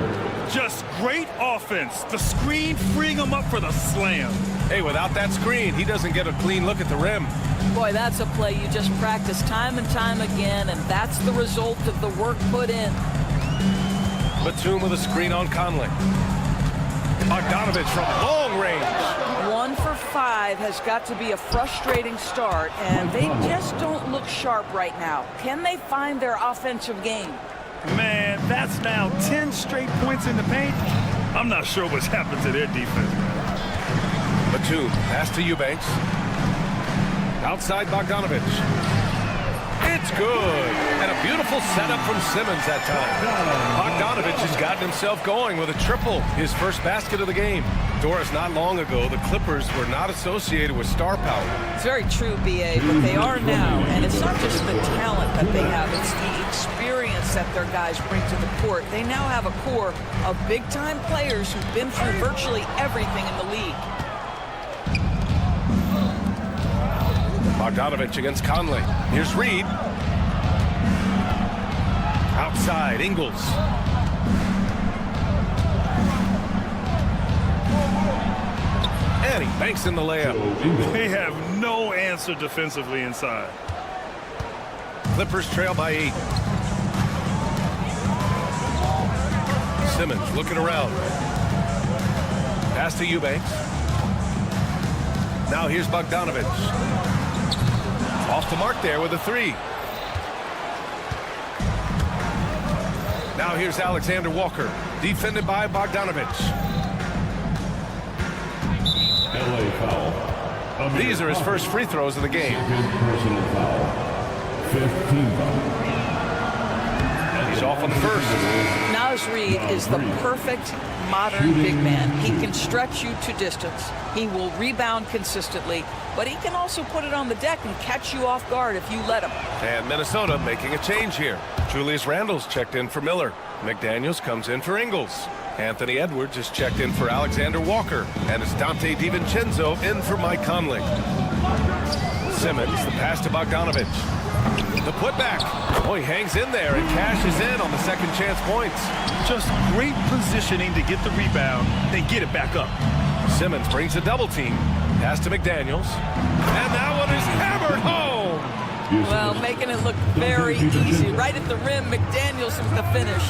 Just great offense. The screen freeing him up for the slam. Hey, without that screen, he doesn't get a clean look at the rim. Boy, that's a play you just practice time and time again, and that's the result of the work put in. Batum with a screen on Conley. Bogdanovic from long range. 1 for 5 has got to be a frustrating start, and they just don't look sharp right now. Can they find their offensive game? Man, that's now 10 straight points in the paint. I'm not sure what's happened to their defense. Batum, pass to Eubanks. Outside Bogdanovic. It's good. And a beautiful setup from Simmons that time. Bogdanovic has gotten himself going with a triple, his first basket of the game. Doris, not long ago, the Clippers were not associated with star power. It's very true, BA, but they are now. And it's not just the talent that they have, it's the experience that their guys bring to the court. They now have a core of big-time players who've been through virtually everything in the league. Bogdanovic against Conley. Here's Reid. Outside, Ingles. And he banks in the layup. They have no answer defensively inside. Clippers trail by 8. Simmons looking around. Pass to Eubanks. Now here's Bogdanovic. Off the mark there with a 3. Now here's Alexander Walker, defended by Bogdanovic. LA foul. These are his first free throws of the game. Second personal foul. Fifth team foul. He's off on the first. Naz Reid is the perfect modern big man. He can stretch you to distance. He will rebound consistently, but he can also put it on the deck and catch you off guard if you let him. And Minnesota making a change here. Julius Randle's checked in for Miller. McDaniels comes in for Ingles. Anthony Edwards is checked in for Alexander Walker. And it's Dante DiVincenzo in for Mike Conley. Simmons, the pass to Bogdanovic. The putback. Oh, he hangs in there and cashes in on the second chance points. Just great positioning to get the rebound, then get it back up. Simmons brings a double team. Pass to McDaniels. And that one is hammered home. Well, making it look very easy. Right at the rim, McDaniels with the finish.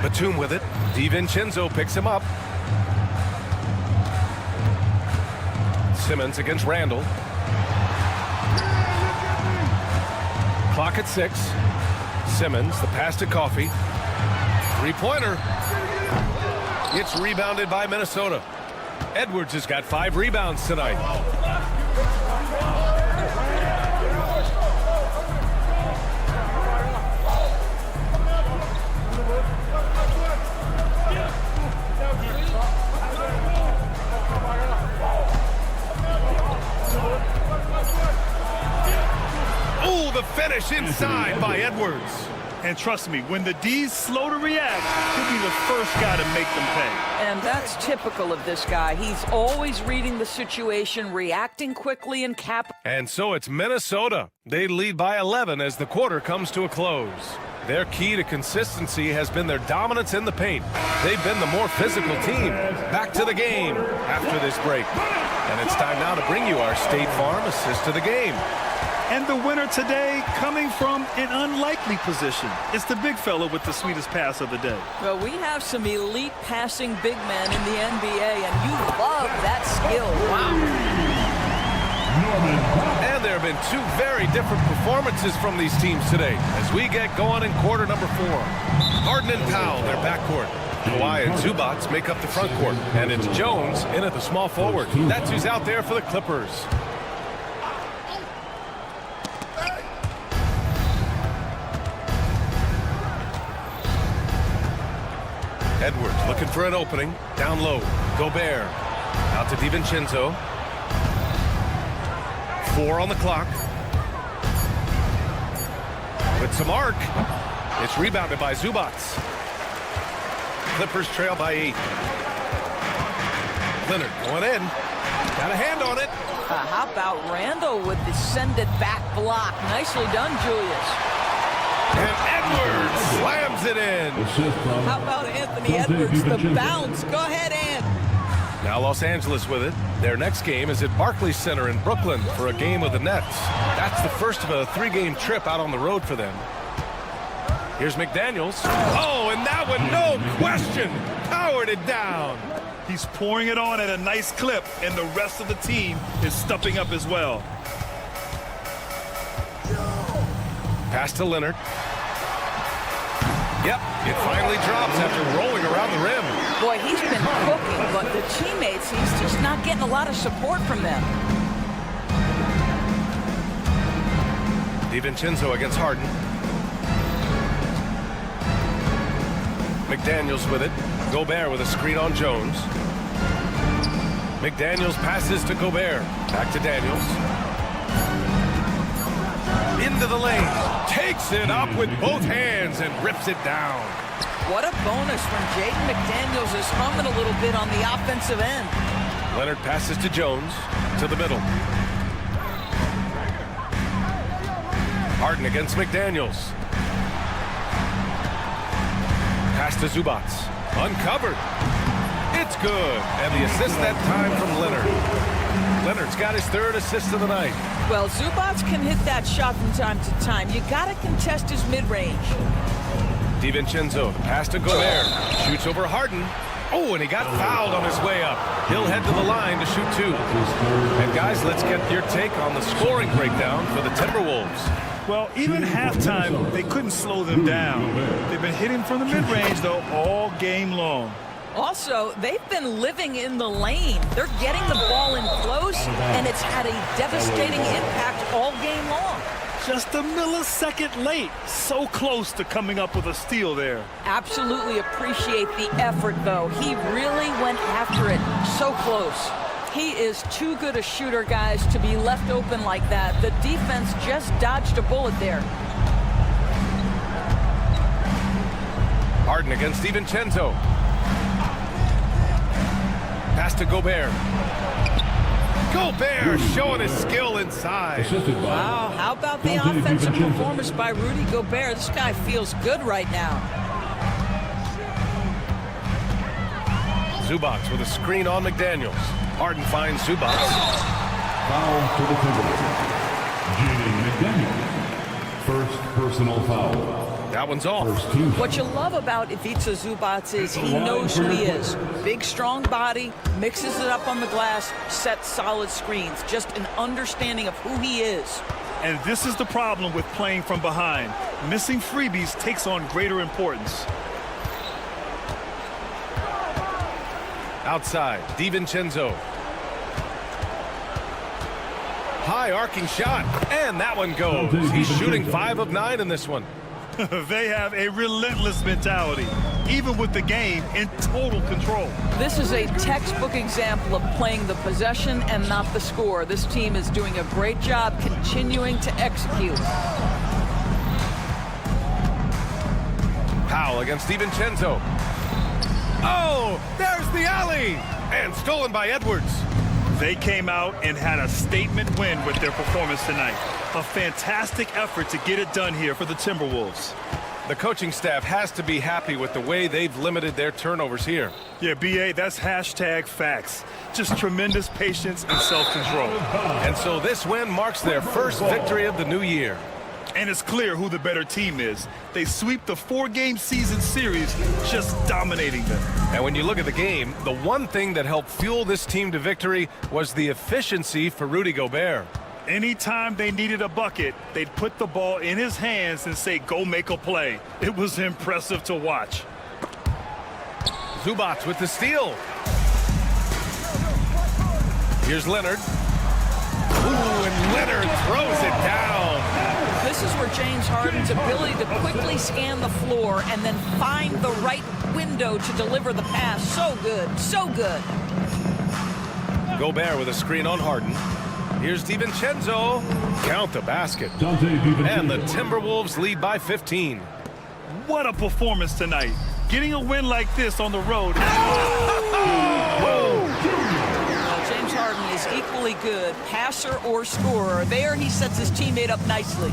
Batum with it. DiVincenzo picks him up. Simmons against Randle. Clock at 6. Simmons, the pass to Coffey. Three-pointer. It's rebounded by Minnesota. Edwards has got 5 rebounds tonight. finish inside by Edwards. And trust me, when the D's slow to react, he'll be the first guy to make them pay. And that's typical of this guy. He's always reading the situation, reacting quickly and And so it's Minnesota. They lead by 11 as the quarter comes to a close. Their key to consistency has been their dominance in the paint. They've been the more physical team. Back to the game after this break. And it's time now to bring you our State Farm assist to the game. And the winner today coming from an unlikely position. It's the big fella with the sweetest pass of the day. Well, we have some elite passing big men in the NBA, and you love that skill. Wow. And there have been two very different performances from these teams today as we get going in quarter number 4. Harden and Powell, their backcourt. Kawhi and Zubac make up the front court. And it's Jones in at the small forward. That's who's out there for the Clippers. Edwards looking for an opening. Down low. Gobert. Out to DiVincenzo. 4 on the clock. With some arc. It's rebounded by Zubac. Clippers trail by 8. Leonard going in. Got a hand on it. How about Randall with the send-it-back block? Nicely done, Julius. And Edwards slams it in. How about Anthony Edwards, the bounce? Go ahead, Ant. Now Los Angeles with it. Their next game is at Barclays Center in Brooklyn for a game with the Nets. That's the first of a 3-game trip out on the road for them. Here's McDaniels. Oh, and that one, no question, powered it down. He's pouring it on at a nice clip, and the rest of the team is stepping up as well. Pass to Leonard. Yep, it finally drops after rolling around the rim. Boy, he's been cooking, but the teammates, he's just not getting a lot of support from them. DiVincenzo against Harden. McDaniels with it. Gobert with a screen on Jones. McDaniels passes to Gobert. Back to Daniels. Into the lane. Takes it up with both hands and rips it down. What a bonus when Jaden McDaniels is humming a little bit on the offensive end. Leonard passes to Jones. To the middle. Harden against McDaniels. Pass to Zubac. Uncovered. It's good. And the assist that time from Leonard. Leonard's got his 3rd assist of the night. Well, Zubac can hit that shot from time to time. You got to contest his mid-range. DiVincenzo, pass to Gobert. Shoots over Harden. Oh, and he got fouled on his way up. He'll head to the line to shoot 2. And guys, let's get your take on the scoring breakdown for the Timberwolves. Well, even halftime, they couldn't slow them down. They've been hitting from the mid-range, though, all game long. Also, they've been living in the lane. They're getting the ball in close, and it's had a devastating impact all game long. Just a millisecond late. So close to coming up with a steal there. Absolutely appreciate the effort, though. He really went after it. So close. He is too good a shooter, guys, to be left open like that. The defense just dodged a bullet there. Harden against DiVincenzo. Pass to Gobert. Gobert showing his skill inside. Wow, how about the offensive performance by Rudy Gobert? This guy feels good right now. Zubac with a screen on McDaniels. Harden finds Zubac. Foul to the Timberwolves. Jaden McDaniels. First personal foul. That one's off. What you love about Ivica Zubac is he knows who he is. Big, strong body, mixes it up on the glass, sets solid screens. Just an understanding of who he is. And this is the problem with playing from behind. Missing freebies takes on greater importance. Outside, DiVincenzo. High arcing shot, and that one goes. He's shooting 5 of 9 in this one. They have a relentless mentality, even with the game in total control. This is a textbook example of playing the possession and not the score. This team is doing a great job continuing to execute. Powell against DiVincenzo. Oh, there's the alley! And stolen by Edwards. They came out and had a statement win with their performance tonight. A fantastic effort to get it done here for the Timberwolves. The coaching staff has to be happy with the way they've limited their turnovers here. Yeah, BA, that's hashtag facts. Just tremendous patience and self-control. And so this win marks their first victory of the new year. And it's clear who the better team is. They sweep the 4-game season series, just dominating them. And when you look at the game, the one thing that helped fuel this team to victory was the efficiency for Rudy Gobert. Anytime they needed a bucket, they'd put the ball in his hands and say, go make a play. It was impressive to watch. Zubac with the steal. Here's Leonard. Ooh, and Leonard throws it down. This is where James Harden's ability to quickly scan the floor and then find the right window to deliver the pass. So good, so good. Gobert with a screen on Harden. Here's DiVincenzo. Count the basket. And the Timberwolves lead by 15. What a performance tonight. Getting a win like this on the road. James Harden is equally good, passer or scorer. There he sets his teammate up nicely.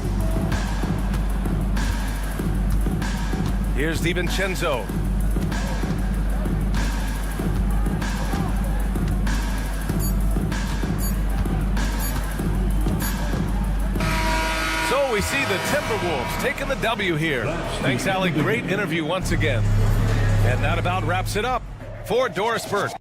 Here's DiVincenzo. So we see the Timberwolves taking the W here. Thanks, Allie. Great interview once again. And that about wraps it up for Doris Burke.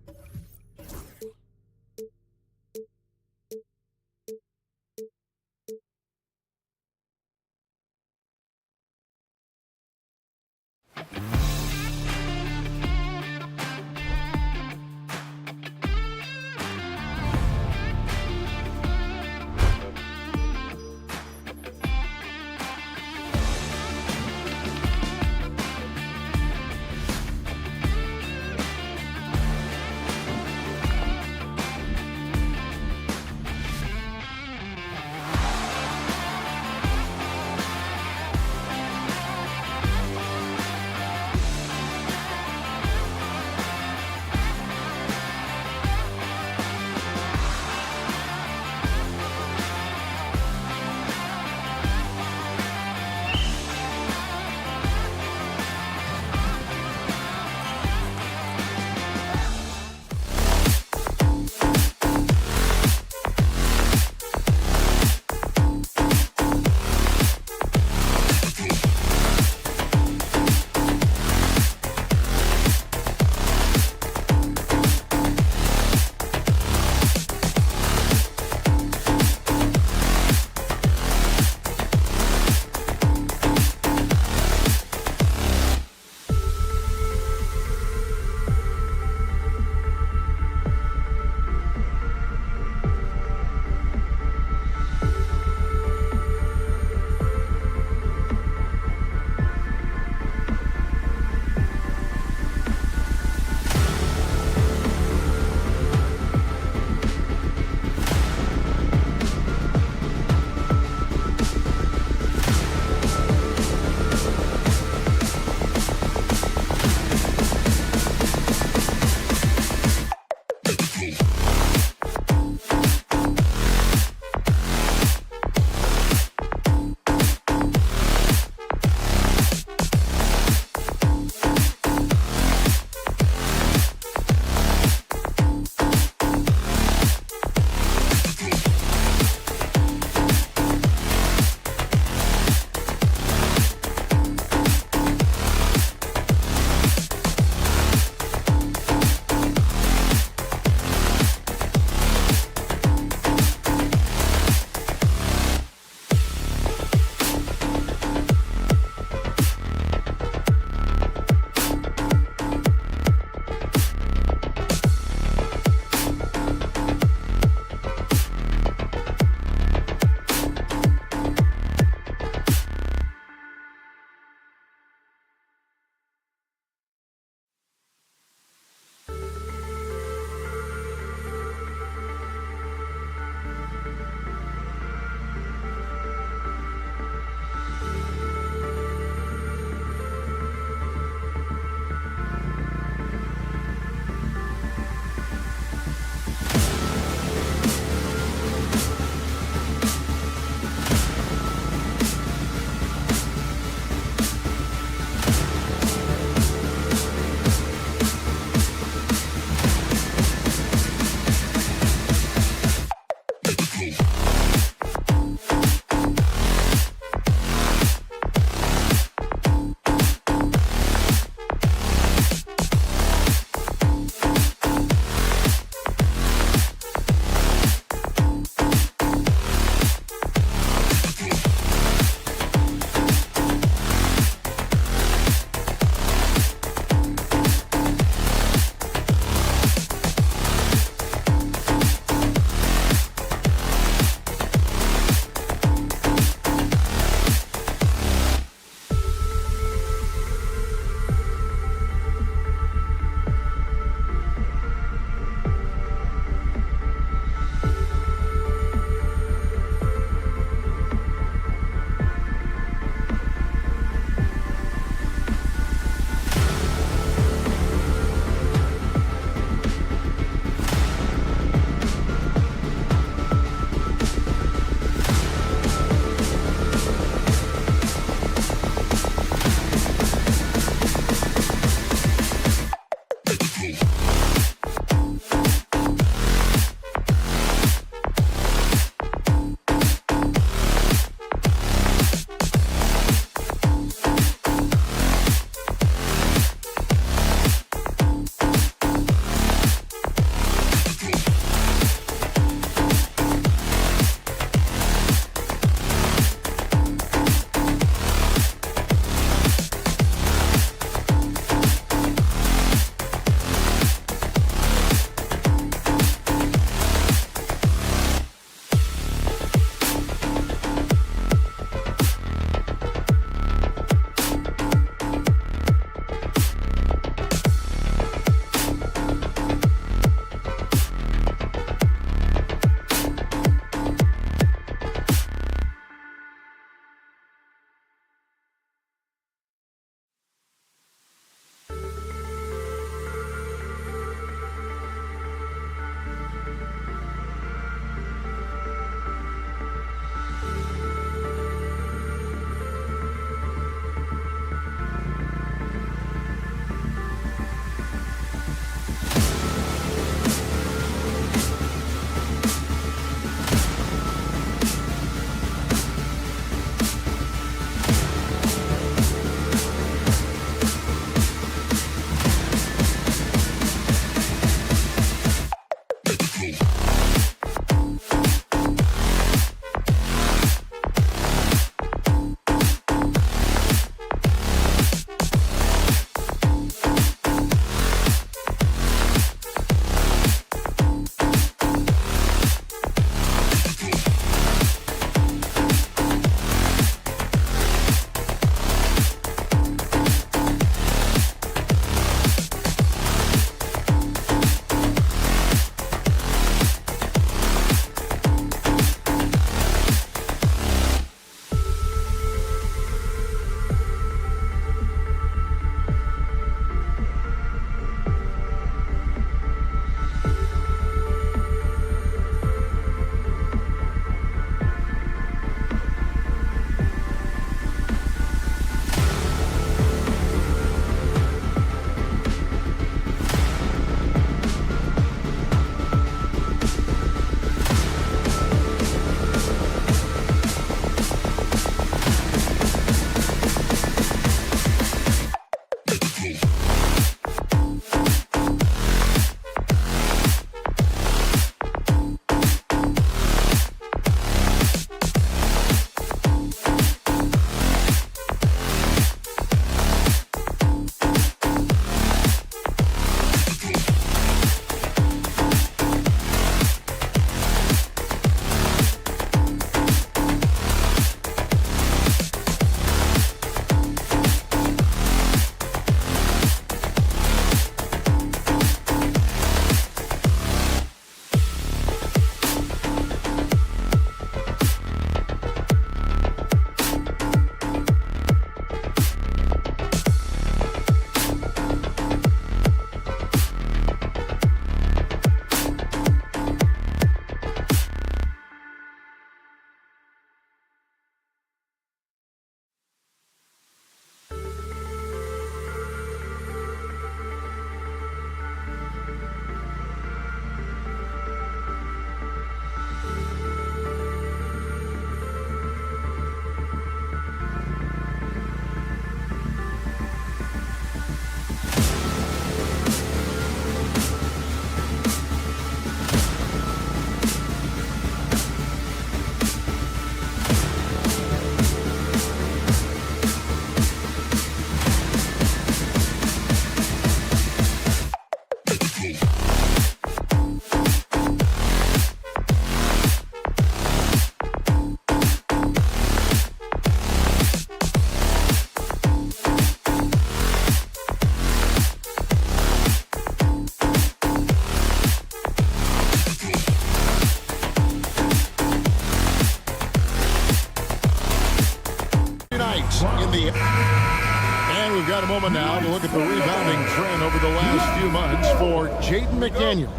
got a moment now to look at the rebounding trend over the last few months for Jaden McDaniels.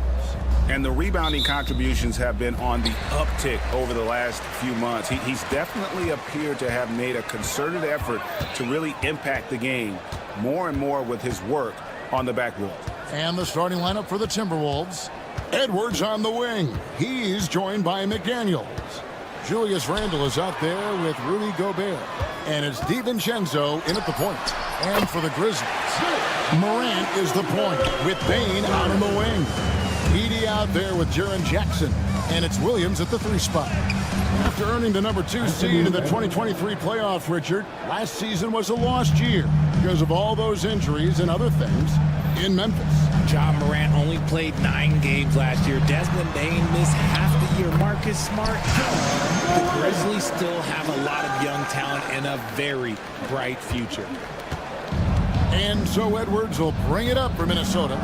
And the rebounding contributions have been on the uptick over the last few months. He's definitely appeared to have made a concerted effort to really impact the game more and more with his work on the backboard. And the starting lineup for the Timberwolves. Edwards on the wing. He's joined by McDaniels. Julius Randle is out there with Rudy Gobert. And it's DiVincenzo in at the point. And for the Grizzlies, Morant is the point with Bane out on the wing. Edey out there with Jaren Jackson. And it's Williams at the 3 spot. After earning the number 2 seed in the 2023 playoffs, Richard, last season was a lost year because of all those injuries and other things in Memphis. Ja Morant only played 9 games last year. Desmond Bane missed half the year. Marcus Smart. The Grizzlies still have a lot of young talent and a very bright future. And so Edwards will bring it up for Minnesota.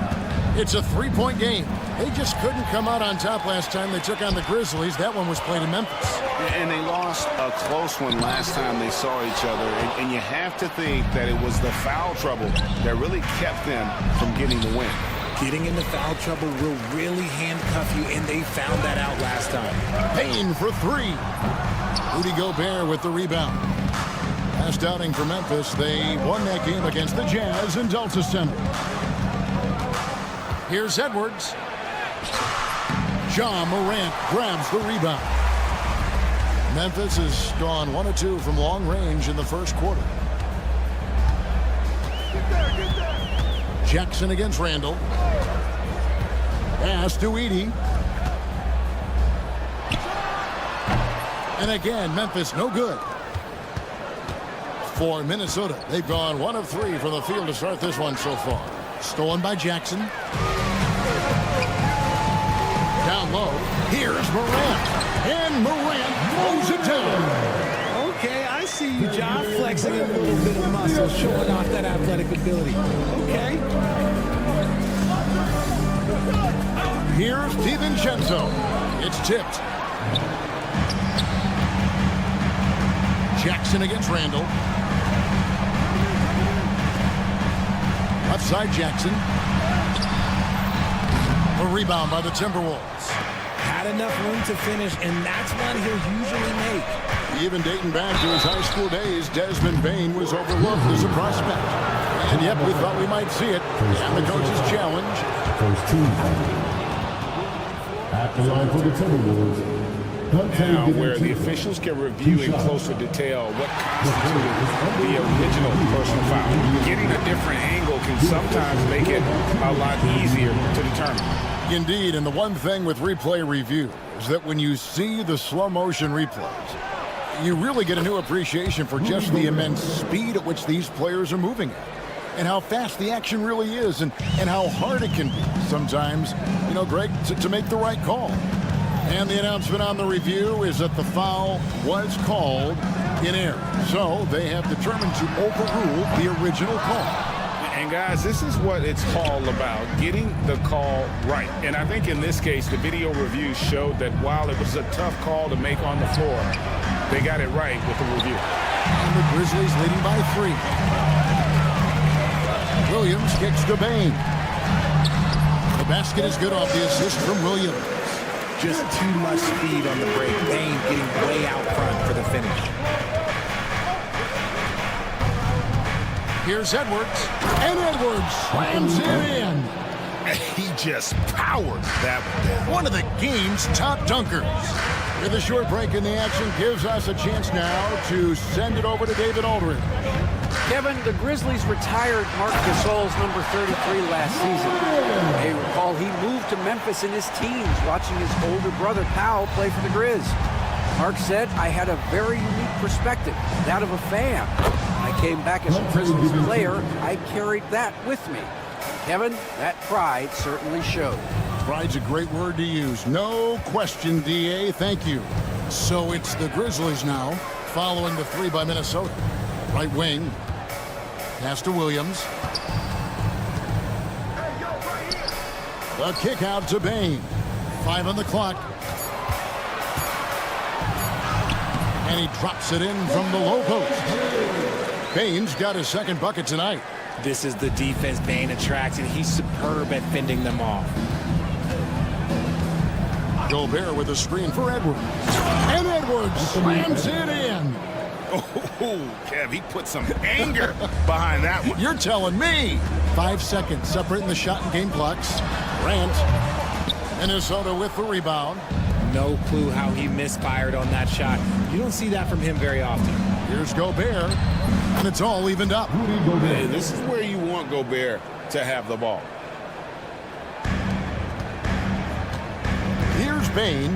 It's a 3-point game. They just couldn't come out on top last time they took on the Grizzlies. That one was played in Memphis. And they lost a close one last time they saw each other. And you have to think that it was the foul trouble that really kept them from getting the win. Getting into foul trouble will really handcuff you, and they found that out last time. Payne for 3. Rudy Gobert with the rebound. Last outing for Memphis, they won that game against the Jazz in Delta Center. Here's Edwards. Ja Morant grabs the rebound. Memphis has gone 1 of 2 from long range in the first quarter. Jackson against Randle. Pass to Edey. And again, Memphis no good. For Minnesota, they've gone 1 of 3 from the field to start this one so far. Stolen by Jackson. Down low. Here's Morant. And Morant throws it down. Okay, I see you, Ja, flexing a little bit of muscle, showing off that athletic ability. Okay. Here's DiVincenzo. It's tipped. Jackson against Randle. Left side Jackson. A rebound by the Timberwolves. Had enough room to finish, and that's one he'll usually make. Even dating back to his high school days, Desmond Bane was overlooked as a prospect. And yet we thought we might see it. And the coach's challenge. First team. At the line for the Timberwolves. Now, where the officials can review in closer detail what constituted the original personal foul. Getting a different angle can sometimes make it a lot easier to determine. Indeed, and the one thing with replay review is that when you see the slow motion replays, you really get a new appreciation for just the immense speed at which these players are moving at. And how fast the action really is, and how hard it can be sometimes, you know, Greg, to make the right call. And the announcement on the review is that the foul was called in error. So they have determined to overrule the original call. And guys, this is what it's all about, getting the call right. And I think in this case, the video review showed that while it was a tough call to make on the floor, they got it right with the review. And the Grizzlies leading by 3. Williams kicks to Bane. The basket is good off the assist from Williams. Just too much speed on the break. Bane getting way out front for the finish. Here's Edwards. And Edwards slams it in. He just powered that one. One of the game's top dunkers. With a short break in the action, gives us a chance now to send it over to David Aldridge. Kevin, the Grizzlies retired Marc Gasol's number 33 last season. You may recall he moved to Memphis in his teens, watching his older brother Powell play for the Grizz. Marc said, I had a very unique perspective, that of a fan. When I came back as a Grizzlies player, I carried that with me. Kevin, that pride certainly showed. Pride's a great word to use. No question, D.A. Thank you. So it's the Grizzlies now, following the 3 by Minnesota. Right wing. Pass to Williams. The kick out to Bane. 5 on the clock. And he drops it in from the low post. Bane's got his second bucket tonight. This is the defense Bane attracts, and he's superb at fending them off. Gobert with a screen for Edwards. And Edwards slams it in. Oh, Kev, he put some anger behind that one. You're telling me. 5 seconds separating the shot and game clocks. Grant. Minnesota with the rebound. No clue how he misfired on that shot. You don't see that from him very often. Here's Gobert. And it's all evened up. Hey, this is where you want Gobert to have the ball. Here's Bane.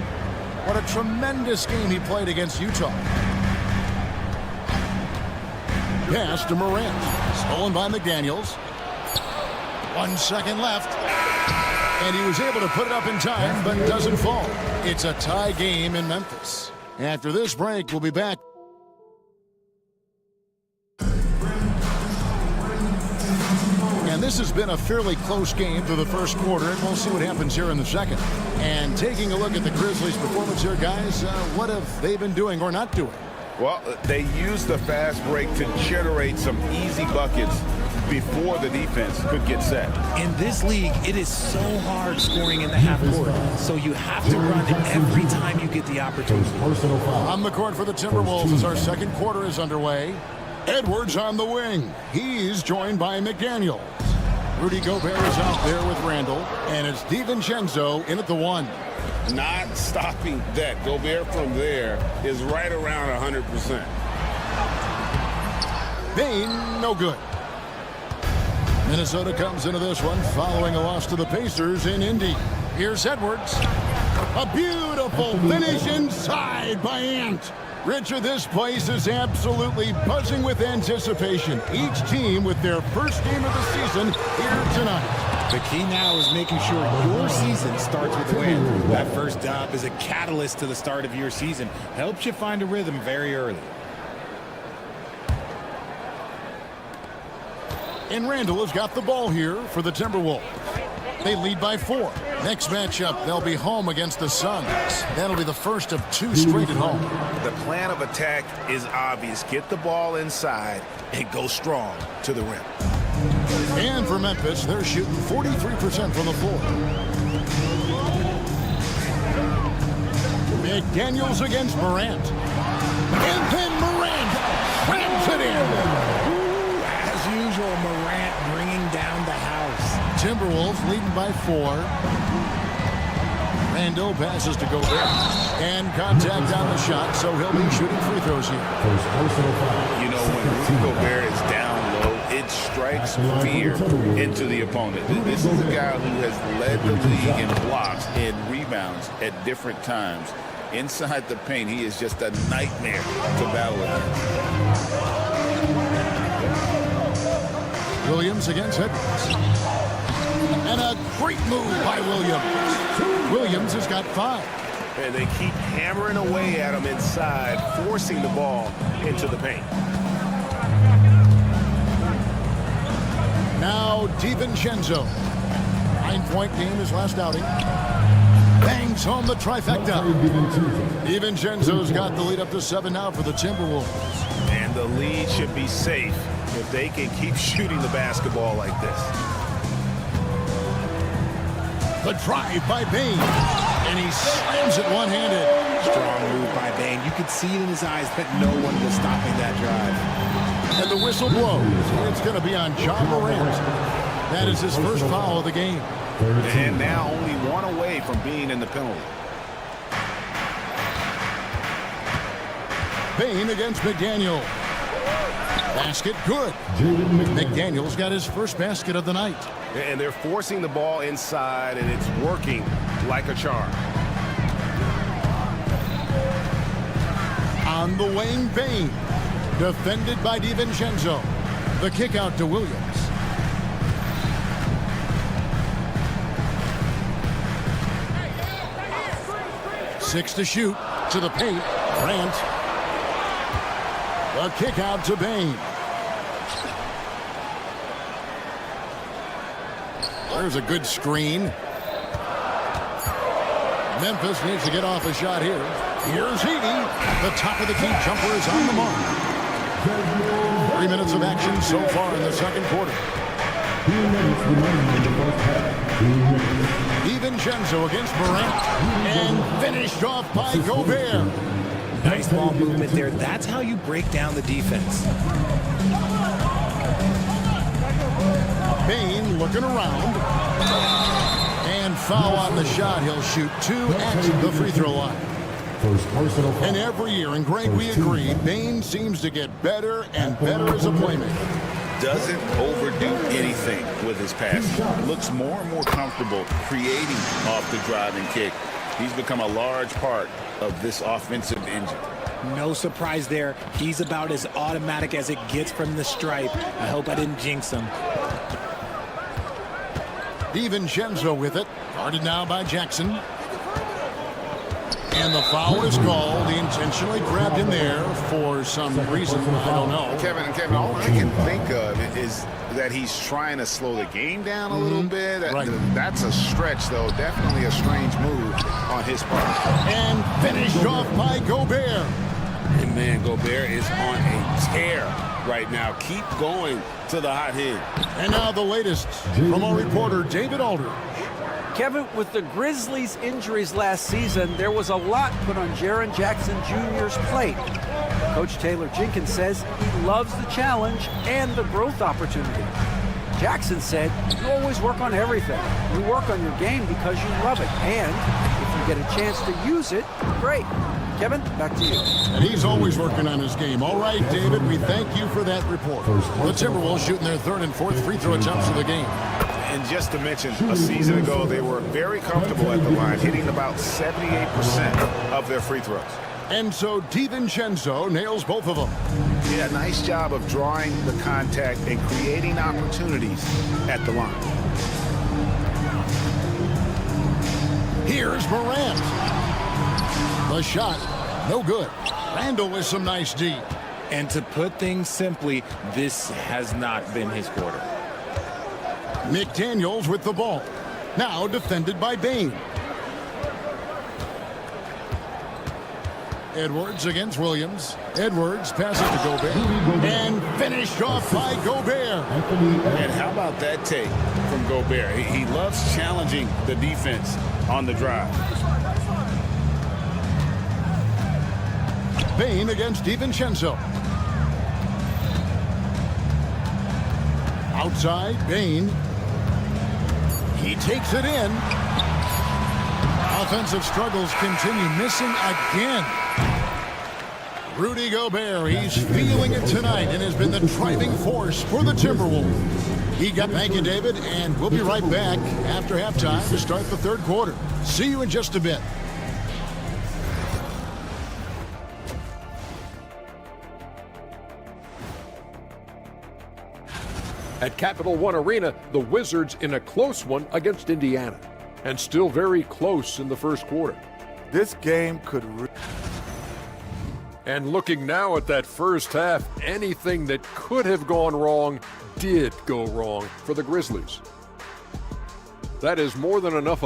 What a tremendous game he played against Utah. Pass to Morant. Stolen by McDaniels. 1 second left. And he was able to put it up in time, but doesn't fall. It's a tie game in Memphis. After this break, we'll be back. And this has been a fairly close game through the first quarter, and we'll see what happens here in the second. And taking a look at the Grizzlies' performance here, guys, what have they been doing or not doing? Well, they used the fast break to generate some easy buckets before the defense could get set. In this league, it is so hard scoring in the half court, so you have to run every time you get the opportunity. On the court for the Timberwolves as our second quarter is underway. Edwards on the wing. He's joined by McDaniels. Rudy Gobert is out there with Randall, and it's DiVincenzo in at the 1. Not stopping that. Gobert from there is right around 100%. Bane, no good. Minnesota comes into this one following a loss to the Pacers in Indy. Here's Edwards. A beautiful finish inside by Ant. Richard, this place is absolutely buzzing with anticipation. Each team with their first game of the season here tonight. The key now is making sure your season starts with a win. That first dub is a catalyst to the start of your season. Helps you find a rhythm very early. And Randall has got the ball here for the Timberwolves. They lead by 4. Next matchup, they'll be home against the Suns. That'll be the first of 2 straight at home. The plan of attack is obvious. Get the ball inside and go strong to the rim. And for Memphis, they're shooting 43% from the floor. McDaniels against Morant. And then Morant slams it in. As usual, Morant bringing down the house. Timberwolves leading by 4. Randall passes to Gobert. And contact on the shot, so he'll be shooting free throws here. You know, when Rudy Gobert is down low, it strikes fear into the opponent. This is a guy who has led the league in blocks and rebounds at different times. Inside the paint, he is just a nightmare to battle against. Williams against Edwards. And a great move by Williams. Williams has got 5. And they keep hammering away at him inside, forcing the ball into the paint. Now DiVincenzo. 9-point game his last outing. Bangs home the trifecta. DiVincenzo's got the lead up to 7 now for the Timberwolves. And the lead should be safe if they can keep shooting the basketball like this. The drive by Bane. And he slams it one-handed. Strong move by Bane. You could see it in his eyes, but no one was stopping that drive. And the whistle blows. It's going to be on John Morant. That is his first foul of the game. And now only 1 away from being in the penalty. Bane against McDaniel. Basket good. McDaniel's got his first basket of the night. And they're forcing the ball inside, and it's working like a charm. On the wing, Bane. Defended by DiVincenzo. The kick out to Williams. Six to shoot. To the paint. Grant. The kick out to Bane. There's a good screen. Memphis needs to get off a shot here. Here's Edey. The top of the key jumper is on the mark. 3 minutes of action so far in the second quarter. DiVincenzo against Morant, and finished off by Gobert. Nice ball movement there. That's how you break down the defense. Bane looking around. And foul on the shot. He'll shoot 2 at the free throw line. And every year, and Greg, we agree, Bane seems to get better and better as a playmaker. Doesn't overdo anything with his passing. Looks more and more comfortable creating off the driving kick. He's become a large part of this offensive engine. No surprise there. He's about as automatic as it gets from the stripe. I hope I didn't jinx him. DiVincenzo with it. Guarded now by Jackson. And the foul is called. He intentionally grabbed him there for some reason. I don't know. Kevin, all I can think of is that he's trying to slow the game down a little bit. Right. That's a stretch, though. Definitely a strange move on his part. And finished off by Gobert. And man, Gobert is on a tear right now. Keep going to the hot hand. And now the latest from our reporter, David Aldridge. Kevin, with the Grizzlies' injuries last season, there was a lot put on Jaren Jackson Jr.'s plate. Coach Taylor Jenkins says he loves the challenge and the growth opportunity. Jackson said, you always work on everything. You work on your game because you love it. And if you get a chance to use it, great. Kevin, back to you. And he's always working on his game. All right, David, we thank you for that report. The Timberwolves shooting their 3rd and 4th free throw attempts of the game. And just to mention, a season ago, they were very comfortable at the line, hitting about 78% of their free throws. And so DiVincenzo nails both of them. Yeah, nice job of drawing the contact and creating opportunities at the line. Here's Morant. The shot, no good. Randall with some nice D. And to put things simply, this has not been his quarter. McDaniels with the ball. Now defended by Bane. Edwards against Williams. Edwards passes to Gobert. And finished off by Gobert. And how about that take from Gobert? He loves challenging the defense on the drive. Bane against DiVincenzo. Outside, Bane. He takes it in. Offensive struggles continue, missing again. Rudy Gobert, he's feeling it tonight and has been the driving force for the Timberwolves. Thank you, David, and we'll be right back after halftime to start the 3rd quarter. See you in just a bit. At Capital One Arena, the Wizards in a close one against Indiana. And still very close in the first quarter. This game could... And looking now at that first half, anything that could have gone wrong did go wrong for the Grizzlies. That is more than enough.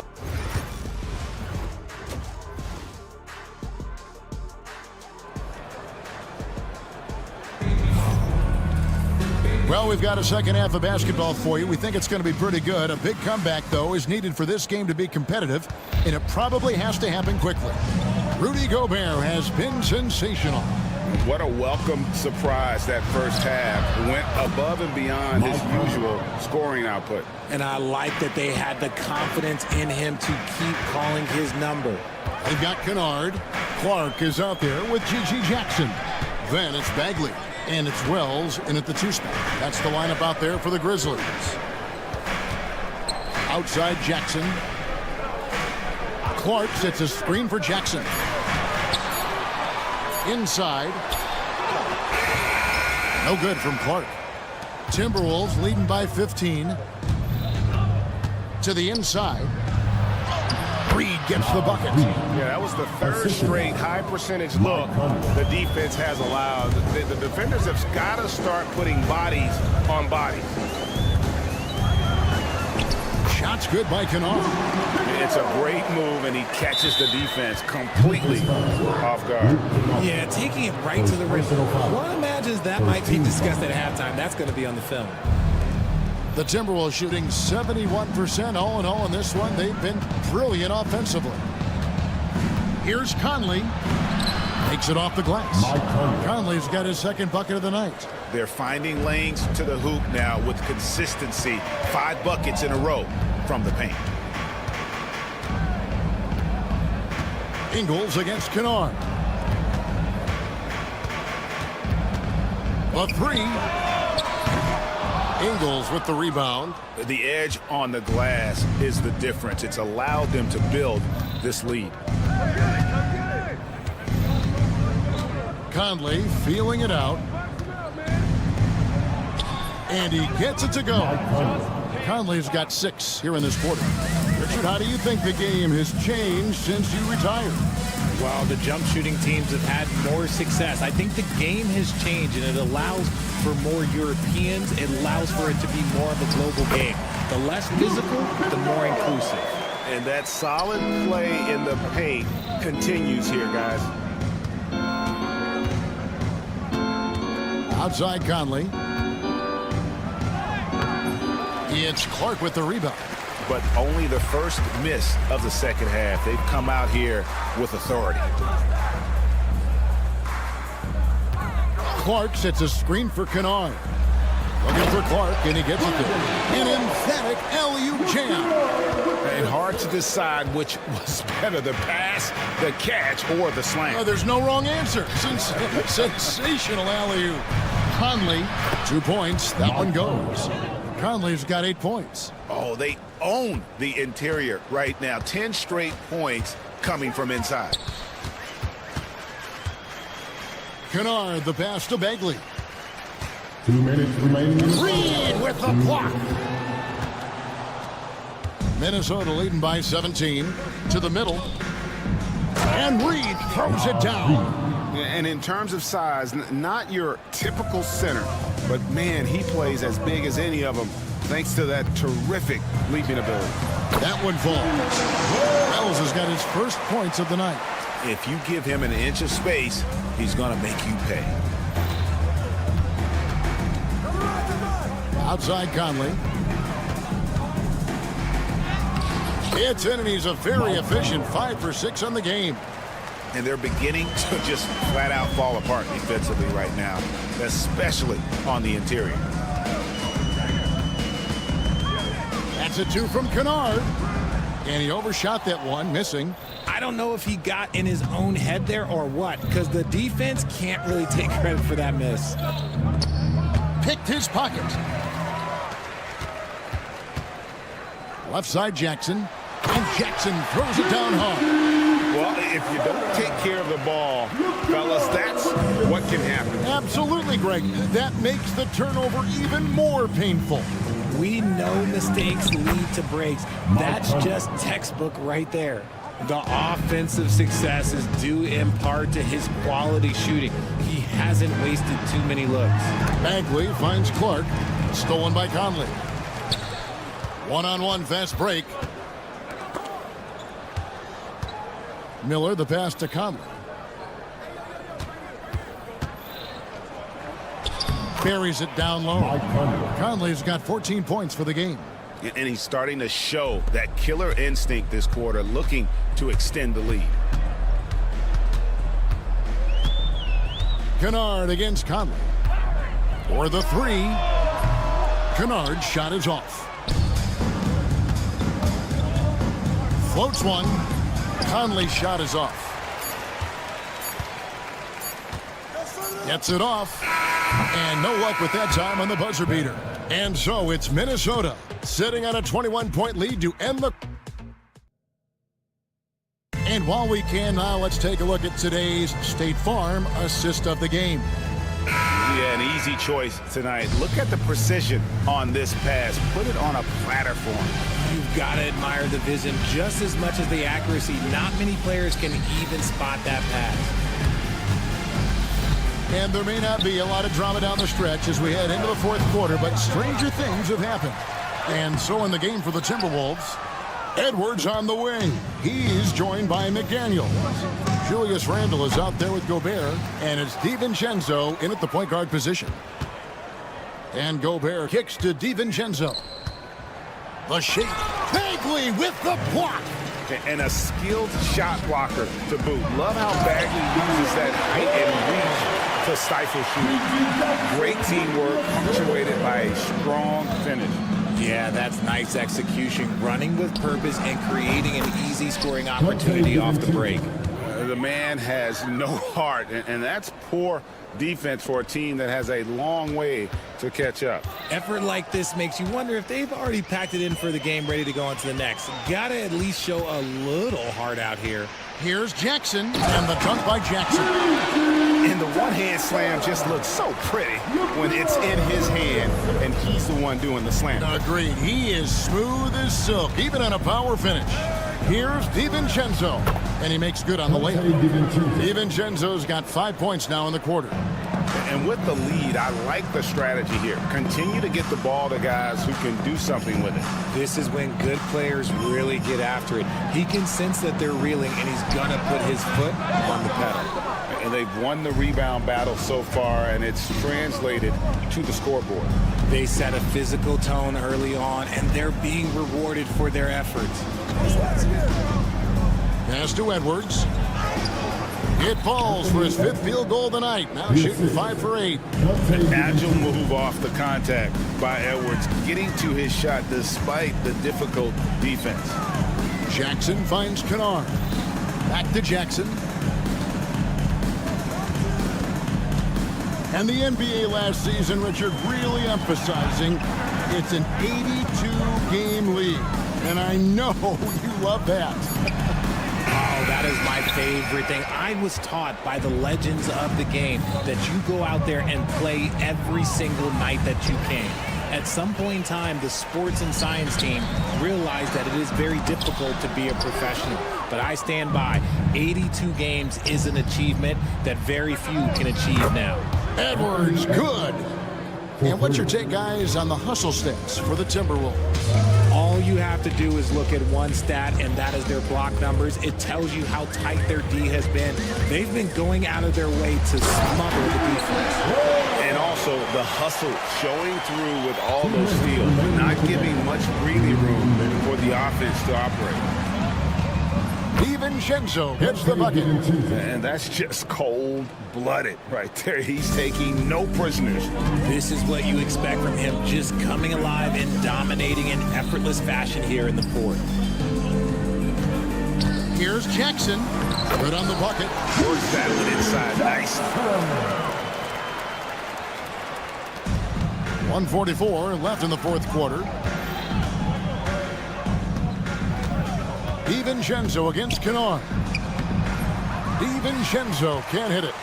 Well, we've got a second half of basketball for you. We think it's going to be pretty good. A big comeback, though, is needed for this game to be competitive, and it probably has to happen quickly. Rudy Gobert has been sensational. What a welcome surprise that first half. Went above and beyond his usual scoring output. And I like that they had the confidence in him to keep calling his number. They've got Kennard. Clark is out there with G.G. Jackson. Then it's Bagley. And it's Wells in at the 2 spot. That's the lineup out there for the Grizzlies. Outside Jackson. Clark sets a screen for Jackson. Inside. No good from Clark. Timberwolves leading by 15. To the inside. Reed gets the bucket. Yeah, that was the 3rd straight high percentage look the defense has allowed. The defenders have got to start putting bodies on bodies. Shot's good by Kennard. It's a great move, and he catches the defense completely off guard. Yeah, taking it right to the rim. Well, imagine percentages, that might be discussed at halftime. That's going to be on the film. The Timberwolves shooting 71% all in all in this one. They've been brilliant offensively. Here's Conley. Takes it off the glass. Conley's got his second bucket of the night. They're finding lanes to the hoop now with consistency. 5 buckets in a row from the paint. Ingles against Kennard. A 3. Ingles with the rebound. The edge on the glass is the difference. It's allowed them to build this lead. Conley feeling it out. And he gets it to go. Conley's got 6 here in this quarter. Richard, how do you think the game has changed since you retired? Well, the jump shooting teams have had more success. I think the game has changed, and it allows for more Europeans. It allows for it to be more of a global game. The less physical, the more inclusive. And that solid play in the paint continues here, guys. Outside Conley. It's Clark with the rebound. But only the first miss of the second half. They've come out here with authority. Clark sets a screen for Kennard. Looking for Clark, and he gets it there. An emphatic LU jam. And hard to decide which was better, the pass, the catch, or the slam. There's no wrong answer. Sensational alley-oop. Conley, 2 points. That one goes. Conley's got 8 points. Oh, they own the interior right now. 10 straight points coming from inside. Kennard, the pass to Bagley. 2 minutes remaining. Reed with the block. Minnesota leading by 17 to the middle. And Reed throws it down. And in terms of size, not your typical center, but man, he plays as big as any of them thanks to that terrific leaping ability. That one falls. Wells has got his first points of the night. If you give him an inch of space, he's going to make you pay. Outside Conley. It's in, and he's a very efficient 5 for 6 on the game. And they're beginning to just flat out fall apart defensively right now, especially on the interior. That's a 2 from Kennard. And he overshot that one, missing. I don't know if he got in his own head there or what, because the defense can't really take credit for that miss. Picked his pocket. Left side Jackson. And Jackson throws it down hard. Well, if you don't take care of the ball, fellas, that's what can happen. Absolutely, Greg. That makes the turnover even more painful. We know mistakes lead to breaks. That's just textbook right there. The offensive success is due in part to his quality shooting. He hasn't wasted too many looks. Bagley finds Clark. Stolen by Conley. One-on-one fast break. Miller, the pass to Conley. Buries it down low. Conley's got 14 points for the game. And he's starting to show that killer instinct this quarter, looking to extend the lead. Kennard against Conley. For the 3. Kennard's shot is off. Floats one. Conley's shot is off. Gets it off. And no luck with that time on the buzzer beater. And so it's Minnesota sitting on a 21-point lead to end the... And while we can now, let's take a look at today's State Farm assist of the game. Yeah, an easy choice tonight. Look at the precision on this pass. Put it on a platter for him. You've got to admire the vision just as much as the accuracy. Not many players can even spot that pass. And there may not be a lot of drama down the stretch as we head into the fourth quarter, but stranger things have happened. And so in the game for the Timberwolves, Edwards on the wing. He's joined by McDaniels. Julius Randle is out there with Gobert, and it's DiVincenzo in at the point guard position. And Gobert kicks to DiVincenzo. The shake. Bagley with the block. And a skilled shot blocker to boot. Love how Bagley uses that height and reach to stifle shooting. Great teamwork, punctuated by a strong finish. Yeah, that's nice execution, running with purpose and creating an easy scoring opportunity off the break. The man has no heart, and that's poor defense for a team that has a long way to catch up. Effort like this makes you wonder if they've already packed it in for the game, ready to go on to the next. Gotta at least show a little heart out here. Here's Jackson, and the dunk by Jackson. And the one-hand slam just looks so pretty when it's in his hand, and he's the one doing the slam. Agreed. He is smooth as silk, even on a power finish. Here's DiVincenzo, and he makes good on the layup. DiVincenzo's got 5 points now in the quarter. And with the lead, I like the strategy here. Continue to get the ball to guys who can do something with it. This is when good players really get after it. He can sense that they're reeling, and he's going to put his foot on the pedal. And they've won the rebound battle so far, and it's translated to the scoreboard. They set a physical tone early on, and they're being rewarded for their efforts. Pass to Edwards. It falls for his 5th field goal of the night. Now shooting 5 for 8. An agile move off the contact by Edwards, getting to his shot despite the difficult defense. Jackson finds Kennard. Back to Jackson. And the NBA last season, Richard, really emphasizing it's an 82-game league. And I know you love that. Oh, that is my favorite thing. I was taught by the legends of the game that you go out there and play every single night that you can. At some point in time, the sports and science team realized that it is very difficult to be a professional. But I stand by. 82 games is an achievement that very few can achieve now. Edwards, good. And what's your take, guys, on the hustle stats for the Timberwolves? All you have to do is look at one stat, and that is their block numbers. It tells you how tight their D has been. They've been going out of their way to smother the defense. And also the hustle showing through with all those steals, not giving much breathing room for the offense to operate. DiVincenzo hits the bucket. And that's just cold-blooded right there. He's taking no prisoners. This is what you expect from him, just coming alive and dominating in effortless fashion here in the fourth. Here's Jackson. Good on the bucket. Works that one inside. Nice. 1:44 left in the fourth quarter. DiVincenzo against Kennard. DiVincenzo can't hit it.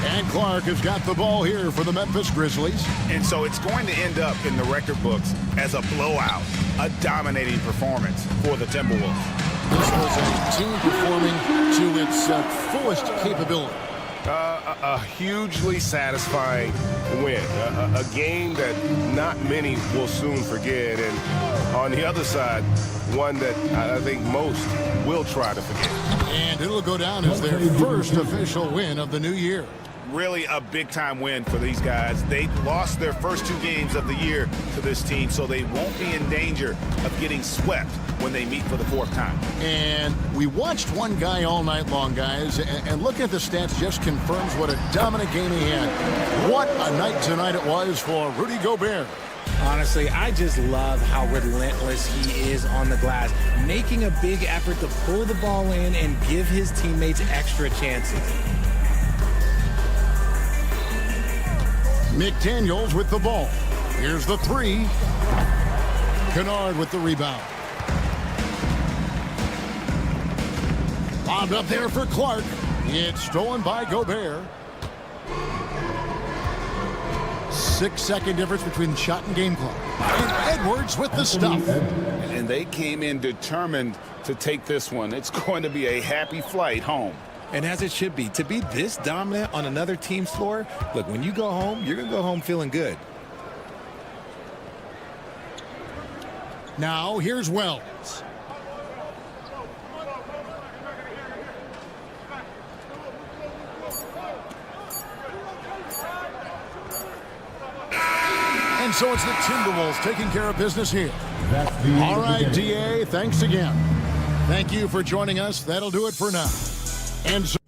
And Clark has got the ball here for the Memphis Grizzlies. And so it's going to end up in the record books as a blowout, a dominating performance for the Timberwolves. This was a team performing to its fullest capability. A hugely satisfying win. A game that not many will soon forget. And on the other side, one that I think most will try to forget. And it'll go down as their first official win of the new year. Really a big-time win for these guys. They lost their first 2 games of the year to this team, so they won't be in danger of getting swept when they meet for the 4th time. And we watched one guy all night long, guys, and looking at the stats just confirms what a dominant game he had. What a night tonight it was for Rudy Gobert. Honestly, I just love how relentless he is on the glass, making a big effort to pull the ball in and give his teammates extra chances. McDaniels with the ball. Here's the 3. Kennard with the rebound. Bombed up there for Clark. It's stolen by Gobert. 6-second difference between the shot and game clock. And Edwards with the stuff. And they came in determined to take this one. It's going to be a happy flight home. And as it should be, to be this dominant on another team's floor, look, when you go home, you're going to go home feeling good. Now, here's Wells. so it's the Timberwolves taking care of business here. All right, DA, thanks again. Thank you for joining us. That'll do it for now. And so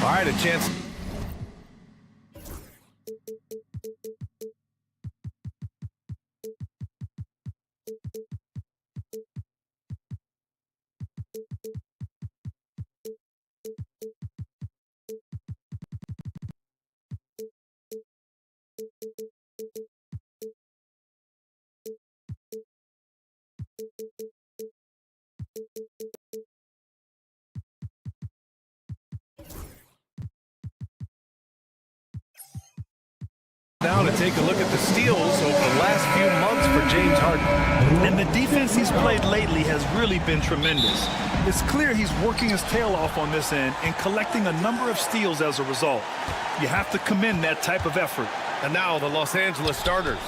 All right, a chance. Now to take a look at the steals over the last few months for James Harden. And the defense he's played lately has really been tremendous. It's clear he's working his tail off on this end and collecting a number of steals as a result. You have to commend that type of effort. And now the Los Angeles starters.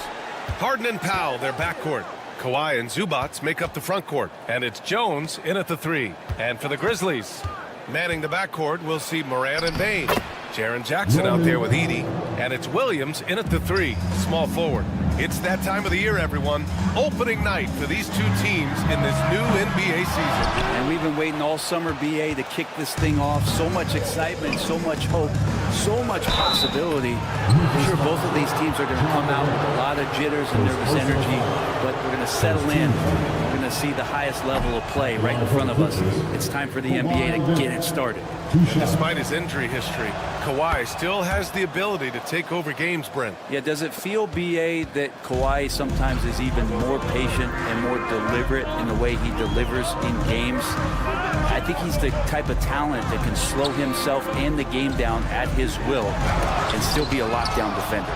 Harden and Powell, their backcourt. Kawhi and Zubac make up the front court. And it's Jones in at the 3. And for the Grizzlies, manning the backcourt, we'll see Morant and Bane. Jaren Jackson out there with Edey. And it's Williams in at the 3, small forward. It's that time of the year, everyone. Opening night for these two teams in this new NBA season. And we've been waiting all summer, BA, to kick this thing off. So much excitement, so much hope, so much possibility. I'm sure both of these teams are going to come out with a lot of jitters and nervous energy, but we're going to settle in. We're going to see the highest level of play right in front of us. It's time for the NBA to get it started. Despite his injury history, Kawhi still has the ability to take over games, Brent. Yeah, does it feel, BA, that Kawhi sometimes is even more patient and more deliberate in the way he delivers in games? I think he's the type of talent that can slow himself and the game down at his will and still be a lockdown defender.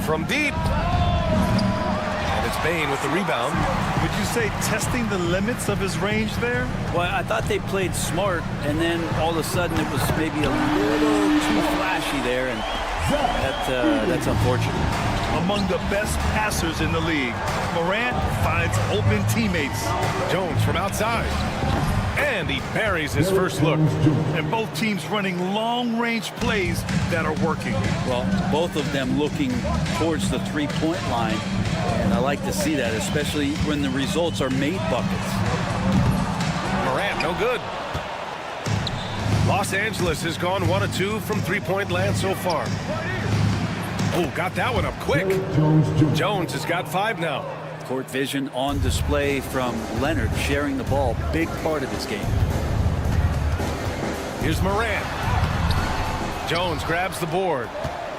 From deep. And it's Bane with the rebound. Would you say testing the limits of his range there? Well, I thought they played smart, and then all of a sudden it was maybe a little too flashy there, and that's unfortunate. Among the best passers in the league, Morant finds open teammates. Jones from outside. And he buries his first look. And both teams running long-range plays that are working. Well, both of them looking towards the three-point line. And I like to see that, especially when the results are made buckets. Morant, no good. Los Angeles has gone 1 of 2 from three-point land so far. Oh, got that one up quick. Jones has got 5 now. Court vision on display from Leonard, sharing the ball, big part of this game. Here's Morant. Jones grabs the board.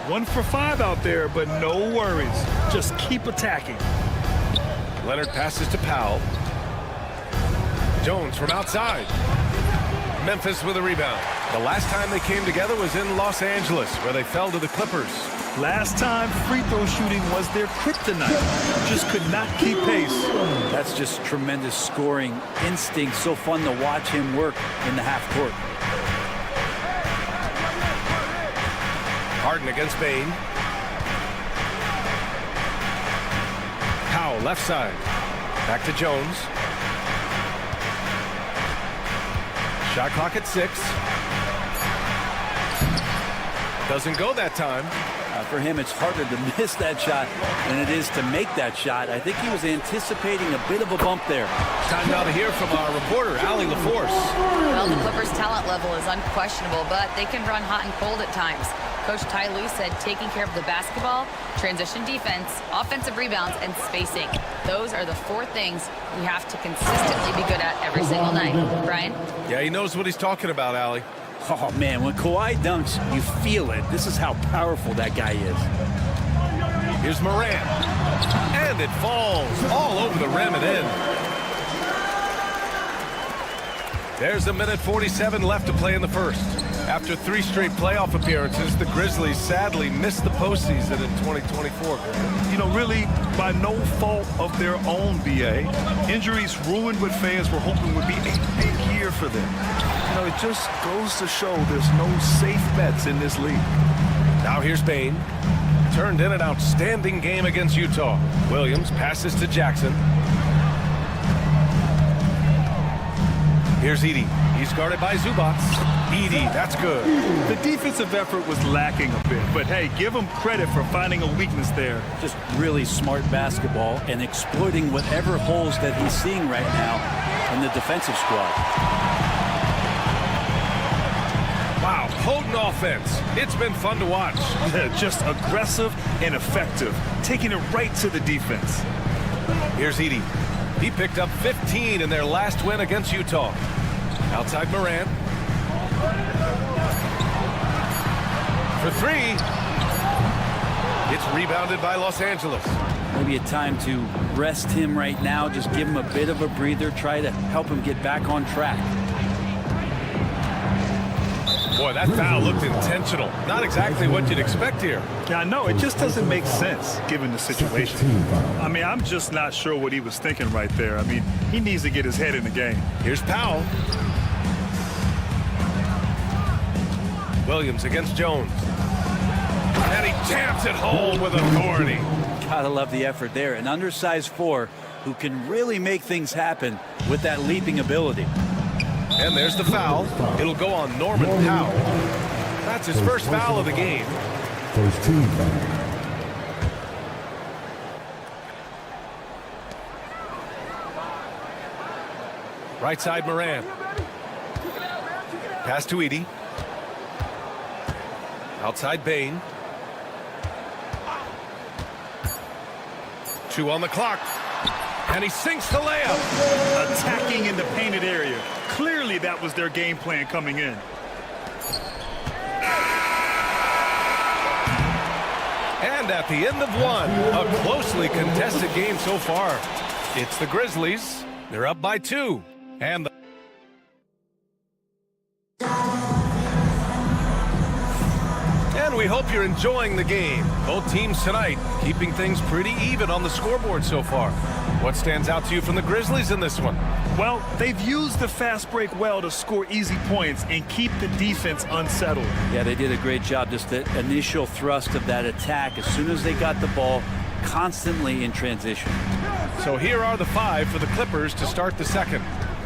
1 for 5 out there, but no worries. Just keep attacking. Leonard passes to Powell. Jones from outside. Memphis with a rebound. The last time they came together was in Los Angeles, where they fell to the Clippers. Last time, free throw shooting was their kryptonite. Just could not keep pace. That's just tremendous scoring instinct. So fun to watch him work in the half court. Harden against Bane. Powell left side. Back to Jones. Shot clock at 6. Doesn't go that time. For him, it's harder to miss that shot than it is to make that shot. I think he was anticipating a bit of a bump there. Time now to hear from our reporter, Allie LaForce. Well, the Clippers' talent level is unquestionable, but they can run hot and cold at times. Coach Ty Lue said taking care of the basketball, transition defense, offensive rebounds, and spacing. Those are the 4 things we have to consistently be good at every single night. Brian? Yeah, he knows what he's talking about, Allie. Oh, man, when Kawhi dunks, you feel it. This is how powerful that guy is. Here's Morant. And it falls all over the rim and in. There's a minute 47 left to play in the first. After 3 straight playoff appearances, the Grizzlies sadly missed the postseason in 2024. You know, really by no fault of their own, BA. Injuries ruined what fans were hoping would be a big year for them. You know, it just goes to show there's no safe bets in this league. Now here's Bane. Turned in an outstanding game against Utah. Williams passes to Jackson. Here's Edey. He's guarded by Zubac. Edey, that's good. The defensive effort was lacking a bit, but hey, give him credit for finding a weakness there. Just really smart basketball and exploiting whatever holes that he's seeing right now in the defensive squad. potent offense. It's been fun to watch. Just aggressive and effective, taking it right to the defense. Here's Edey. He picked up 15 in their last win against Utah. Outside Morant. For three. It's rebounded by Los Angeles. Maybe a time to rest him right now, just give him a bit of a breather, try to help him get back on track. Boy, that foul looked intentional. Not exactly what you'd expect here. Yeah, I know. It just doesn't make sense given the situation. I mean, I'm just not sure what he was thinking right there. I mean, he needs to get his head in the game. Here's Powell. Williams against Jones. And he jams it home with authority. Gotta love the effort there. An undersized 4 who can really make things happen with that leaping ability. And there's the foul. It'll go on Norman Powell. That's his first foul of the game. First team foul. Right side Moran. Pass to Edey. Outside Bane. 2 on the clock. And he sinks the layup. Attacking in the painted area. Clearly that was their game plan coming in. And at the end of one, a closely contested game so far. It's the Grizzlies. They're up by 2. And we hope you're enjoying the game. Both teams tonight keeping things pretty even on the scoreboard so far. What stands out to you from the Grizzlies in this one? Well, they've used the fast break well to score easy points and keep the defense unsettled. Yeah, they did a great job. Just the initial thrust of that attack as soon as they got the ball, constantly in transition. So here are the 5 for the Clippers to start the second.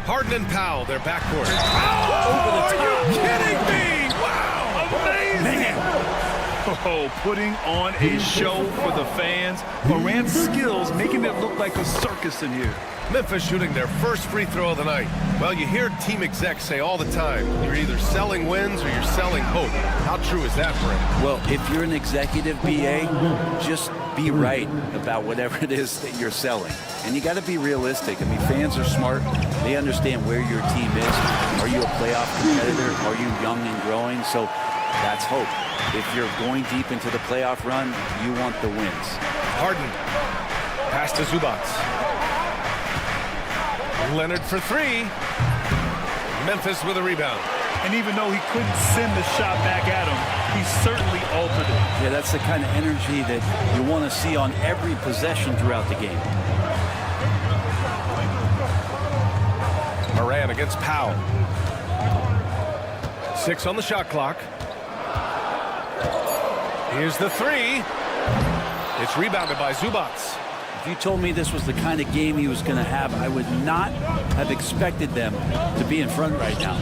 Harden and Powell, their backcourt. Oh, are you kidding me? Wow, amazing! Man. Oh, putting on a show for the fans. Morant's skills making it look like a circus in here. Memphis shooting their first free throw of the night. Well, you hear team execs say all the time, you're either selling wins or you're selling hope. How true is that, Brent? Well, if you're an executive BA, just be right about whatever it is that you're selling. And you got to be realistic. I mean, fans are smart. They understand where your team is. Are you a playoff competitor? Are you young and growing? So that's hope. If you're going deep into the playoff run, you want the wins. Harden. Pass to Zubats. Leonard for 3. Memphis with a rebound. And even though he couldn't send the shot back at him, he certainly altered it. Yeah, that's the kind of energy that you want to see on every possession throughout the game. Moran against Powell. 6 on the shot clock. Here's the 3. It's rebounded by Zubats. If you told me this was the kind of game he was going to have, I would not have expected them to be in front right now.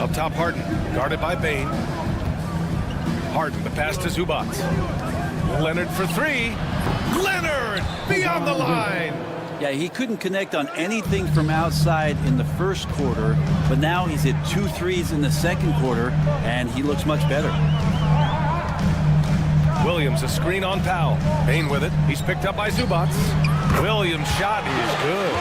Up top, Harden, guarded by Bane. Harden, the pass to Zubats. Leonard for 3. Leonard beyond the line. Yeah, he couldn't connect on anything from outside in the first quarter, but now he's hit 2 threes in the second quarter, and he looks much better. Williams, a screen on Powell. Bane with it. He's picked up by Zubats. Williams' shot is good.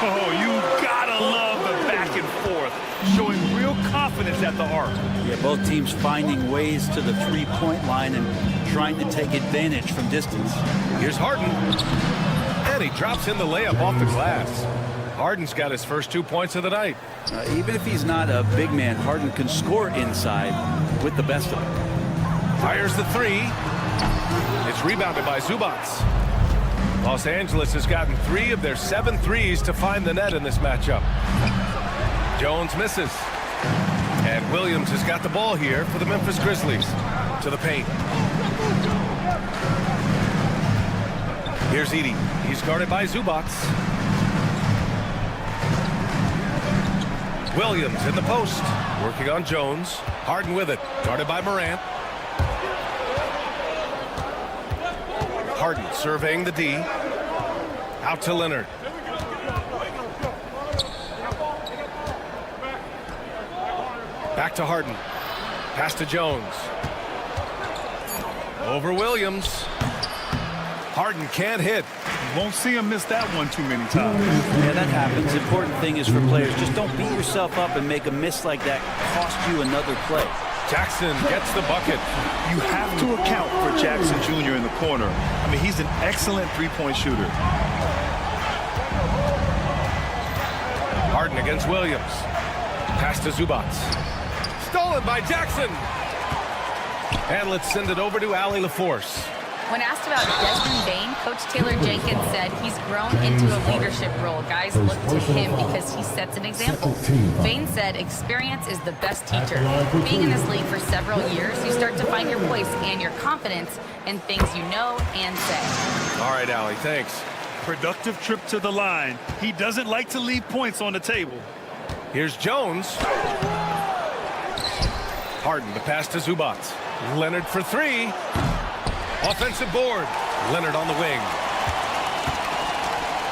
Oh, you gotta love the back and forth, showing real confidence at the arc. Yeah, both teams finding ways to the three-point line and trying to take advantage from distance. Here's Harden. And he drops in the layup off the glass. Harden's got his first 2 points of the night. Even if he's not a big man, Harden can score inside with the best of them. Fires the 3. It's rebounded by Zubats. Los Angeles has gotten 3 of their 7 threes to find the net in this matchup. Jones misses. And Williams has got the ball here for the Memphis Grizzlies. To the paint. Here's Edey. He's guarded by Zubats. Williams in the post. Working on Jones. Harden with it. Guarded by Morant. Harden surveying the D. Out to Leonard. Back to Harden. Pass to Jones. Over Williams. Harden can't hit. Won't see him miss that one too many times. Yeah, that happens. The important thing is for players, just don't beat yourself up and make a miss like that cost you another play. Jackson gets the bucket. You have to account for Jackson Jr. in the corner. I mean, he's an excellent three-point shooter. Harden against Williams. Pass to Zubats. Stolen by Jackson. And let's send it over to Allie LaForce. When asked about Desmond Bane, Coach Taylor Jenkins said he's grown into a leadership role. Guys look to him because he sets an example. Bane said experience is the best teacher. Being in this league for several years, you start to find your voice and your confidence in things you know and say. All right, Allie, thanks. Productive trip to the line. He doesn't like to leave points on the table. Here's Jones. Harden, the pass to Zubats. Leonard for three. Offensive board. Leonard on the wing.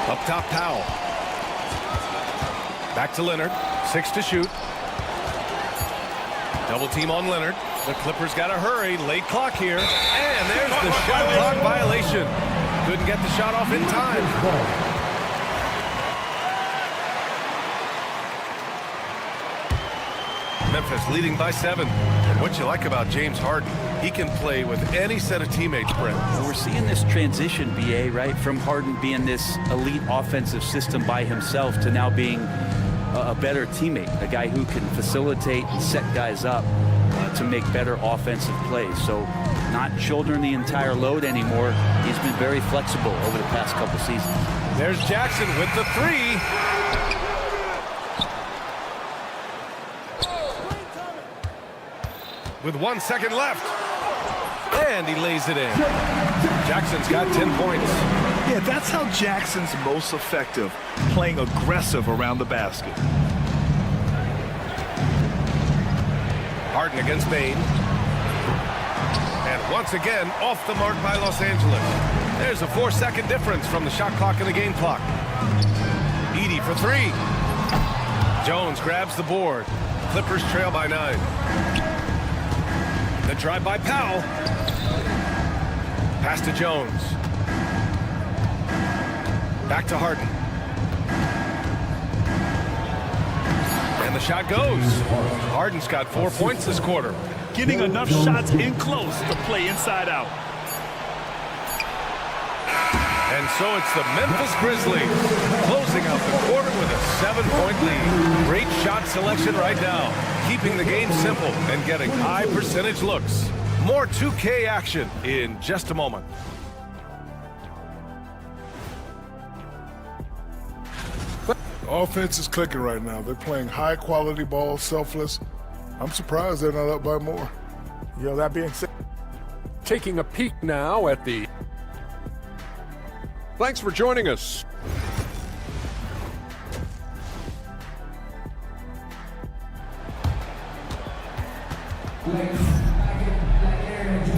Up top, Powell. Back to Leonard. 6 to shoot. Double team on Leonard. The Clippers got to hurry. Late clock here. And there's the shot clock violation. Couldn't get the shot off in time. Memphis leading by 7. And what you like about James Harden, he can play with any set of teammates, Brent. Well, we're seeing this transition, BA, right, from Harden being this elite offensive system by himself to now being a better teammate, a guy who can facilitate and set guys up to make better offensive plays. So not shouldering the entire load anymore. He's been very flexible over the past couple seasons. There's Jackson with the 3. With 1 second left. And he lays it in. Jackson's got 10 points. Yeah, that's how Jackson's most effective, playing aggressive around the basket. Harden against Bane. And once again, off the mark by Los Angeles. There's a 4-second difference from the shot clock and the game clock. Edey for 3. Jones grabs the board. Clippers trail by 9. The drive by Powell. Pass to Jones. Back to Harden. And the shot goes. Harden's got 4 points this quarter. Getting enough shots in close to play inside out. And so it's the Memphis Grizzlies closing out the quarter with a 7-point lead. Great shot selection right now, keeping the game simple and getting high percentage looks. More 2K action in just a moment. Offense is clicking right now. They're playing high quality ball, selfless. I'm surprised they're not up by more. That being said, taking a peek now at the... Thanks for joining us.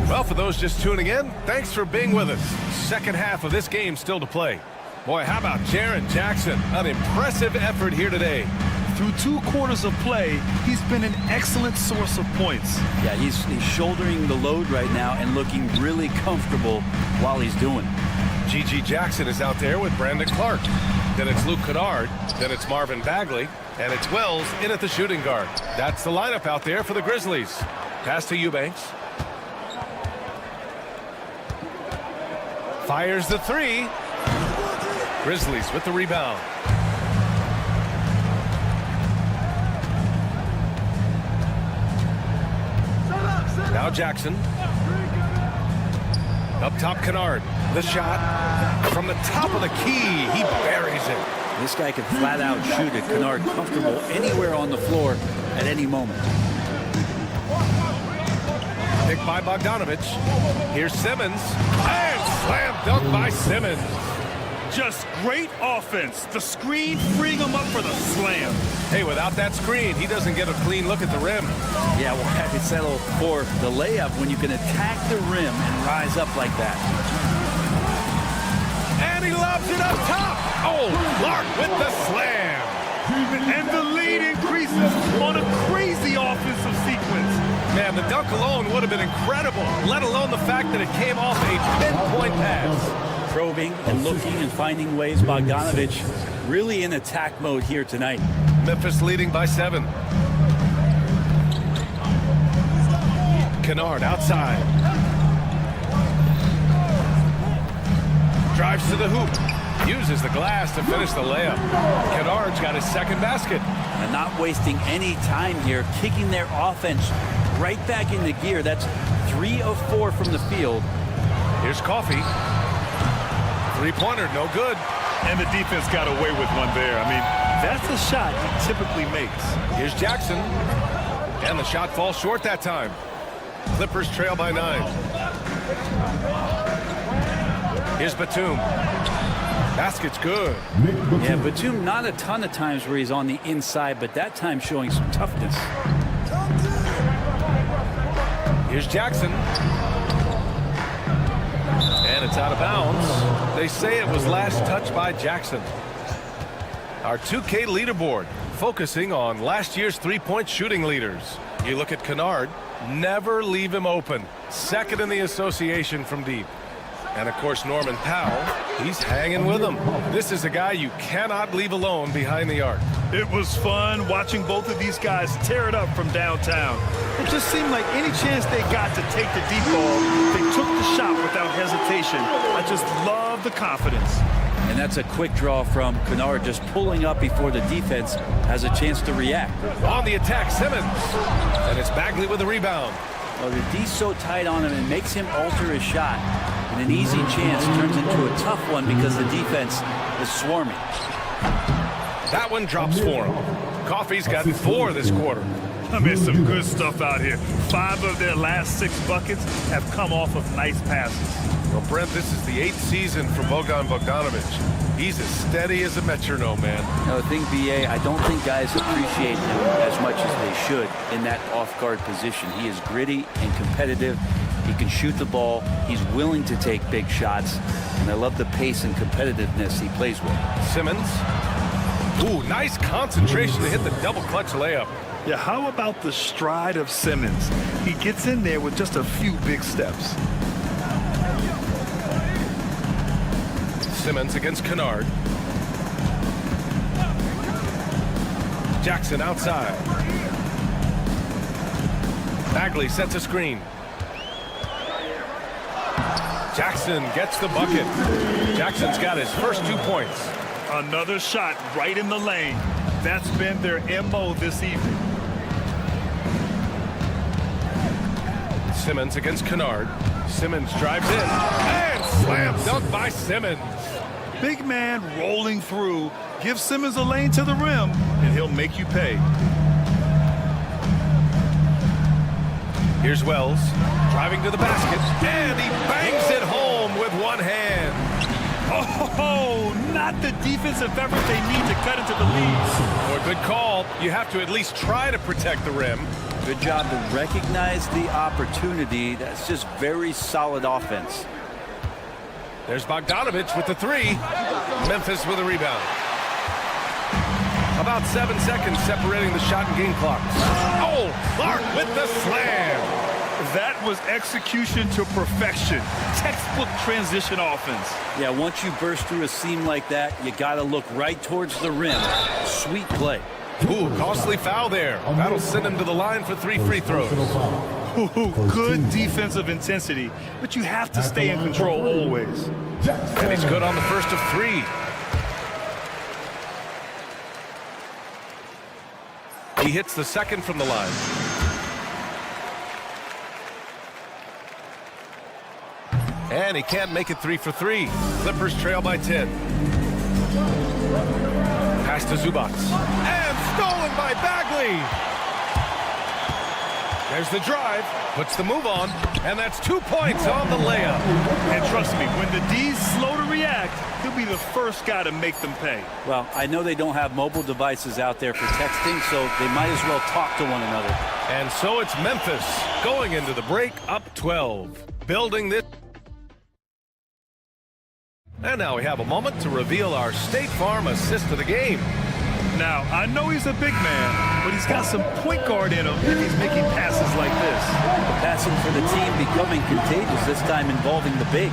Well, for those just tuning in, thanks for being with us. Second half of this game still to play. Boy, how about Jaren Jackson? An impressive effort here today. Through 2 quarters of play, he's been an excellent source of points. Yeah, he's shouldering the load right now and looking really comfortable while he's doing it. G.G. Jackson is out there with Brandon Clark. Then it's Luke Kennard. Then it's Marvin Bagley. And it's Wells in at the shooting guard. That's the lineup out there for the Grizzlies. Pass to Eubanks. Fires the 3. Grizzlies with the rebound. Now Jackson. Up top, Kennard. The shot from the top of the key. He buries it. This guy can flat out shoot it. Kennard comfortable anywhere on the floor at any moment. Picked by Bogdanovich. Here's Simmons. And slam dunk by Simmons. Just great offense. The screen freeing him up for the slam. Hey, without that screen, he doesn't get a clean look at the rim. Yeah, well, I could settle for the layup when you can attack the rim and rise up like that. And he lobs it up top. Oh, Clark with the slam. And the lead increases on a crazy offensive sequence. Man, the dunk alone would have been incredible, let alone the fact that it came off a pinpoint pass. Probing and looking and finding ways. Bogdanovich really in attack mode here tonight. Memphis leading by 7. Kennard outside. Drives to the hoop. Uses the glass to finish the layup. Kennard's got his second basket. And not wasting any time here, kicking their offense right back into gear. That's 3 of 4 from the field. Here's Coffey. Three-pointer, no good. And the defense got away with one there. I mean, that's a shot he typically makes. Here's Jackson. And the shot falls short that time. Clippers trail by 9. Here's Batum. Basket's good. Yeah, Batum not a ton of times where he's on the inside, but that time showing some toughness. Here's Jackson. And it's out of bounds. They say it was last touched by Jackson. Our 2K leaderboard focusing on last year's three-point shooting leaders. You look at Kennard, never leave him open. Second in the association from deep. And of course Norman Powell, he's hanging with him. This is a guy you cannot leave alone behind the arc. It was fun watching both of these guys tear it up from downtown. It just seemed like any chance they got to take the deep ball, they took the shot without hesitation. I just love the confidence. And that's a quick draw from Kennard, just pulling up before the defense has a chance to react. On the attack, Simmons. And it's Bagley with the rebound. Well, the D's so tight on him, it makes him alter his shot. And an easy chance turns into a tough one because the defense is swarming. That one drops for him. Coffey's got 4 this quarter. I mean, some good stuff out here. 5 of their last 6 buckets have come off of nice passes. Well, Brent, this is the 8th season for Bojan Bogdanovic. He's as steady as a metronome, man. Now, the thing, BA, I don't think guys appreciate him as much as they should in that off-guard position. He is gritty and competitive. He can shoot the ball. He's willing to take big shots. And I love the pace and competitiveness he plays with. Simmons. Ooh, nice concentration to hit the double clutch layup. Yeah, how about the stride of Simmons? He gets in there with just a few big steps. Simmons against Kennard. Jackson outside. Bagley sets a screen. Jackson gets the bucket. Jackson's got his first 2 points. Another shot right in the lane. That's been their MO this evening. Simmons against Kennard. Simmons drives in and slam dunk by Simmons. Big man rolling through. Give Simmons a lane to the rim, and he'll make you pay. Here's Wells driving to the basket, and he bangs it home with one hand. Oh, not the defensive effort they need to cut into the lead. Well, good call. You have to at least try to protect the rim. Good job to recognize the opportunity. That's just very solid offense. There's Bogdanovich with the 3. Memphis with a rebound. About 7 seconds separating the shot and game clocks. Oh, Clark with the slam. That was execution to perfection. Textbook transition offense. Yeah, once you burst through a seam like that, you got to look right towards the rim. Sweet play. Ooh, costly foul there. That'll send him to the line for 3 free throws. Ooh, good defensive intensity, but you have to stay in control always. And he's good on the first of 3. He hits the second from the line. And he can't make it 3 for 3. Clippers trail by 10. Pass to Zubac. And stolen by Bagley. There's the drive. Puts the move on. And that's 2 points on the layup. And trust me, when the D's slow to react, he'll be the first guy to make them pay. Well, I know they don't have mobile devices out there for texting, so they might as well talk to one another. And so it's Memphis going into the break up 12. Building this. And now we have a moment to reveal our State Farm assist of the game. Now, I know he's a big man, but he's got some point guard in him if he's making passes like this. The passing for the team becoming contagious, this time involving the big.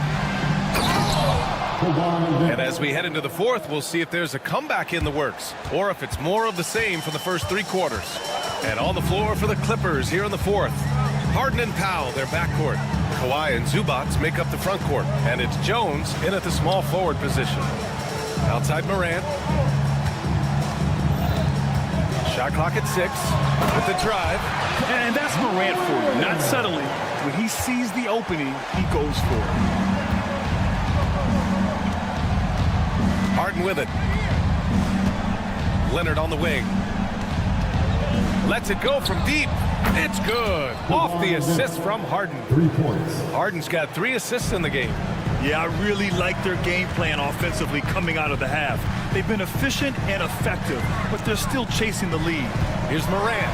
And as we head into the fourth, we'll see if there's a comeback in the works or if it's more of the same for the first 3 quarters. And on the floor for the Clippers here in the fourth, Harden and Powell, their backcourt. Kawhi and Zubac make up the front court. And it's Jones in at the small forward position. Outside Morant. Shot clock at 6 with the drive. And that's Morant for you, not settling. When he sees the opening, he goes for it. Harden with it. Leonard on the wing. Lets it go from deep. It's good. Off the assist from Harden. 3 points. Harden's got 3 assists in the game. Yeah, I really like their game plan offensively coming out of the half. They've been efficient and effective, but they're still chasing the lead. Here's Morant.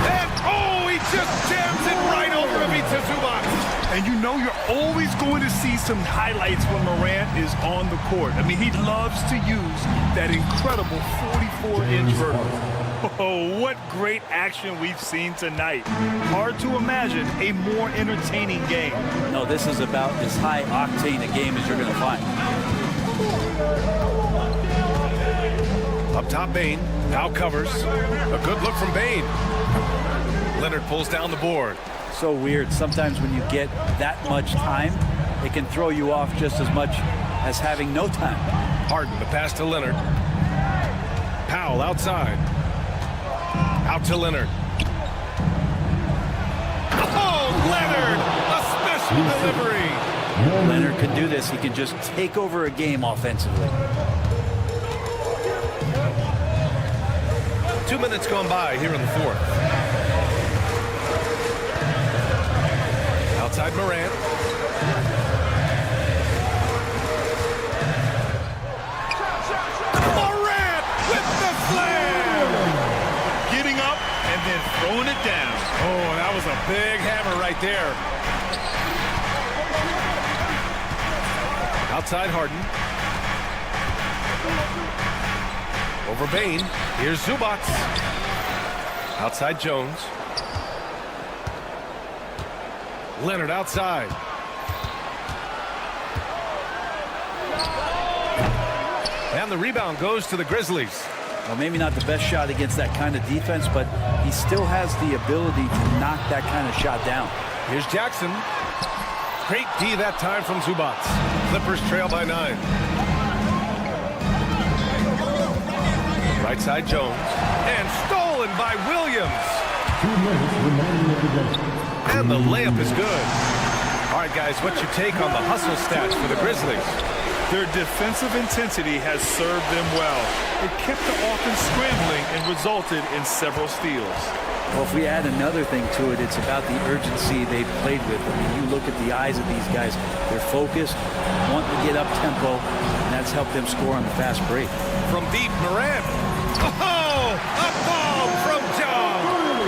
And, oh, he just jams it right over Ivica Zubac. And you know you're always going to see some highlights when Morant is on the court. I mean, he loves to use that incredible 44-inch vertical. Oh, what great action we've seen tonight. Hard to imagine a more entertaining game. No, this is about as high octane a game as you're going to find. Up top, Bane. Now covers. A good look from Bane. Leonard pulls down the board. So weird. Sometimes when you get that much time, it can throw you off just as much as having no time. Harden, the pass to Leonard. Powell outside. Out to Leonard. Oh, Leonard! A special delivery. Leonard can do this. He can just take over a game offensively. 2 minutes gone by here in the fourth. Outside Morant. Morant with the slam! Getting up and then throwing it down. Oh, that was a big hammer right there. Outside Harden. Over Bane. Here's Zubac. Outside Jones. Leonard outside. And the rebound goes to the Grizzlies. Well, maybe not the best shot against that kind of defense, but he still has the ability to knock that kind of shot down. Here's Jackson. Great D that time from Zubac. Clippers trail by 9. Right side Jones. And stolen by Williams. 2 minutes remaining of the game. And the layup is good. All right, guys, what's your take on the hustle stats for the Grizzlies? Their defensive intensity has served them well. It kept the offense scrambling and resulted in several steals. Well, if we add another thing to it, it's about the urgency they've played with. I mean, you look at the eyes of these guys. They're focused, wanting to get up tempo, and that's helped them score on the fast break. From deep, Morant. Oh, a bomb from John.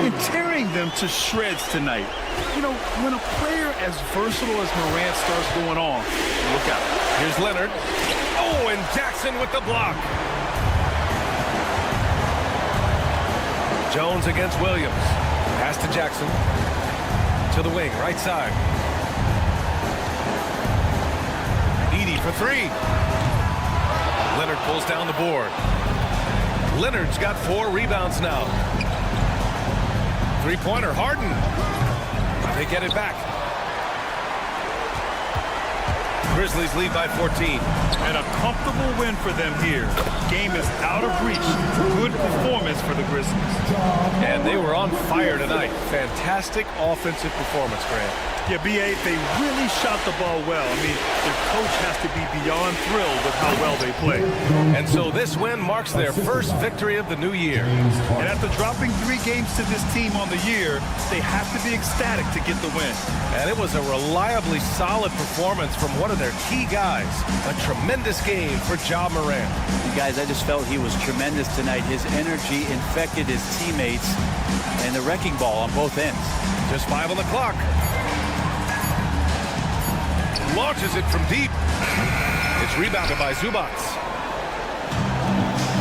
And tearing them to shreds tonight. You know, when a player as versatile as Morant starts going on, look out. Here's Leonard. Oh, and Jackson with the block. Jones against Williams. Pass to Jackson. To the wing, right side. Edey for 3. Leonard pulls down the board. Leonard's got 4 rebounds now. 3-pointer, Harden. They get it back. Grizzlies lead by 14. And a comfortable win for them here. Game is out of reach. Good performance for the Grizzlies. And they were on fire tonight. Fantastic offensive performance, Grant. Yeah, B.A., they really shot the ball well. I mean, their coach has to be beyond thrilled with how well they play. And so this win marks their first victory of the new year. And after dropping 3 games to this team on the year, they have to be ecstatic to get the win. And it was a reliably solid performance from one of their key guys. A tremendous game for Ja Morant. You guys, I just felt he was tremendous tonight. His energy infected his teammates, and the wrecking ball on both ends. Just 5 on the clock. Launches it from deep. It's rebounded by Zubac.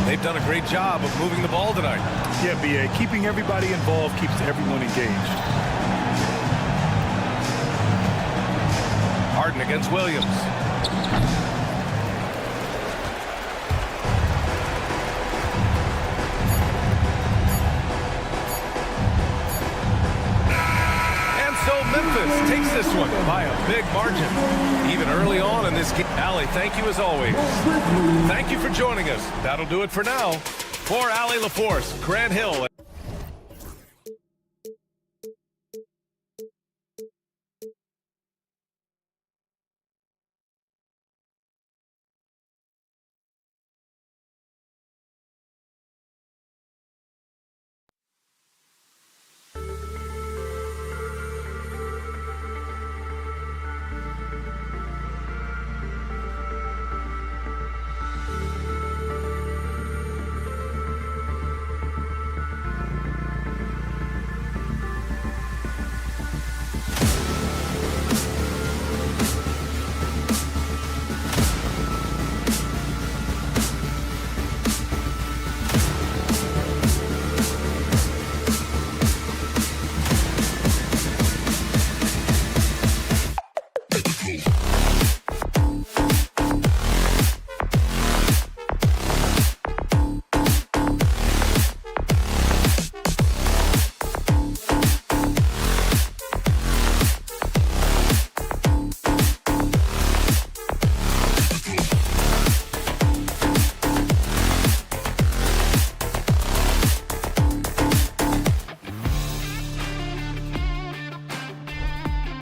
They've done a great job of moving the ball tonight. Yeah, B.A., keeping everybody involved keeps everyone engaged. Harden against Williams. And so Memphis takes this one by a big margin. Even early on in this game. Allie, thank you as always. Thank you for joining us. That'll do it for now. For Allie LaForce, Grant Hill.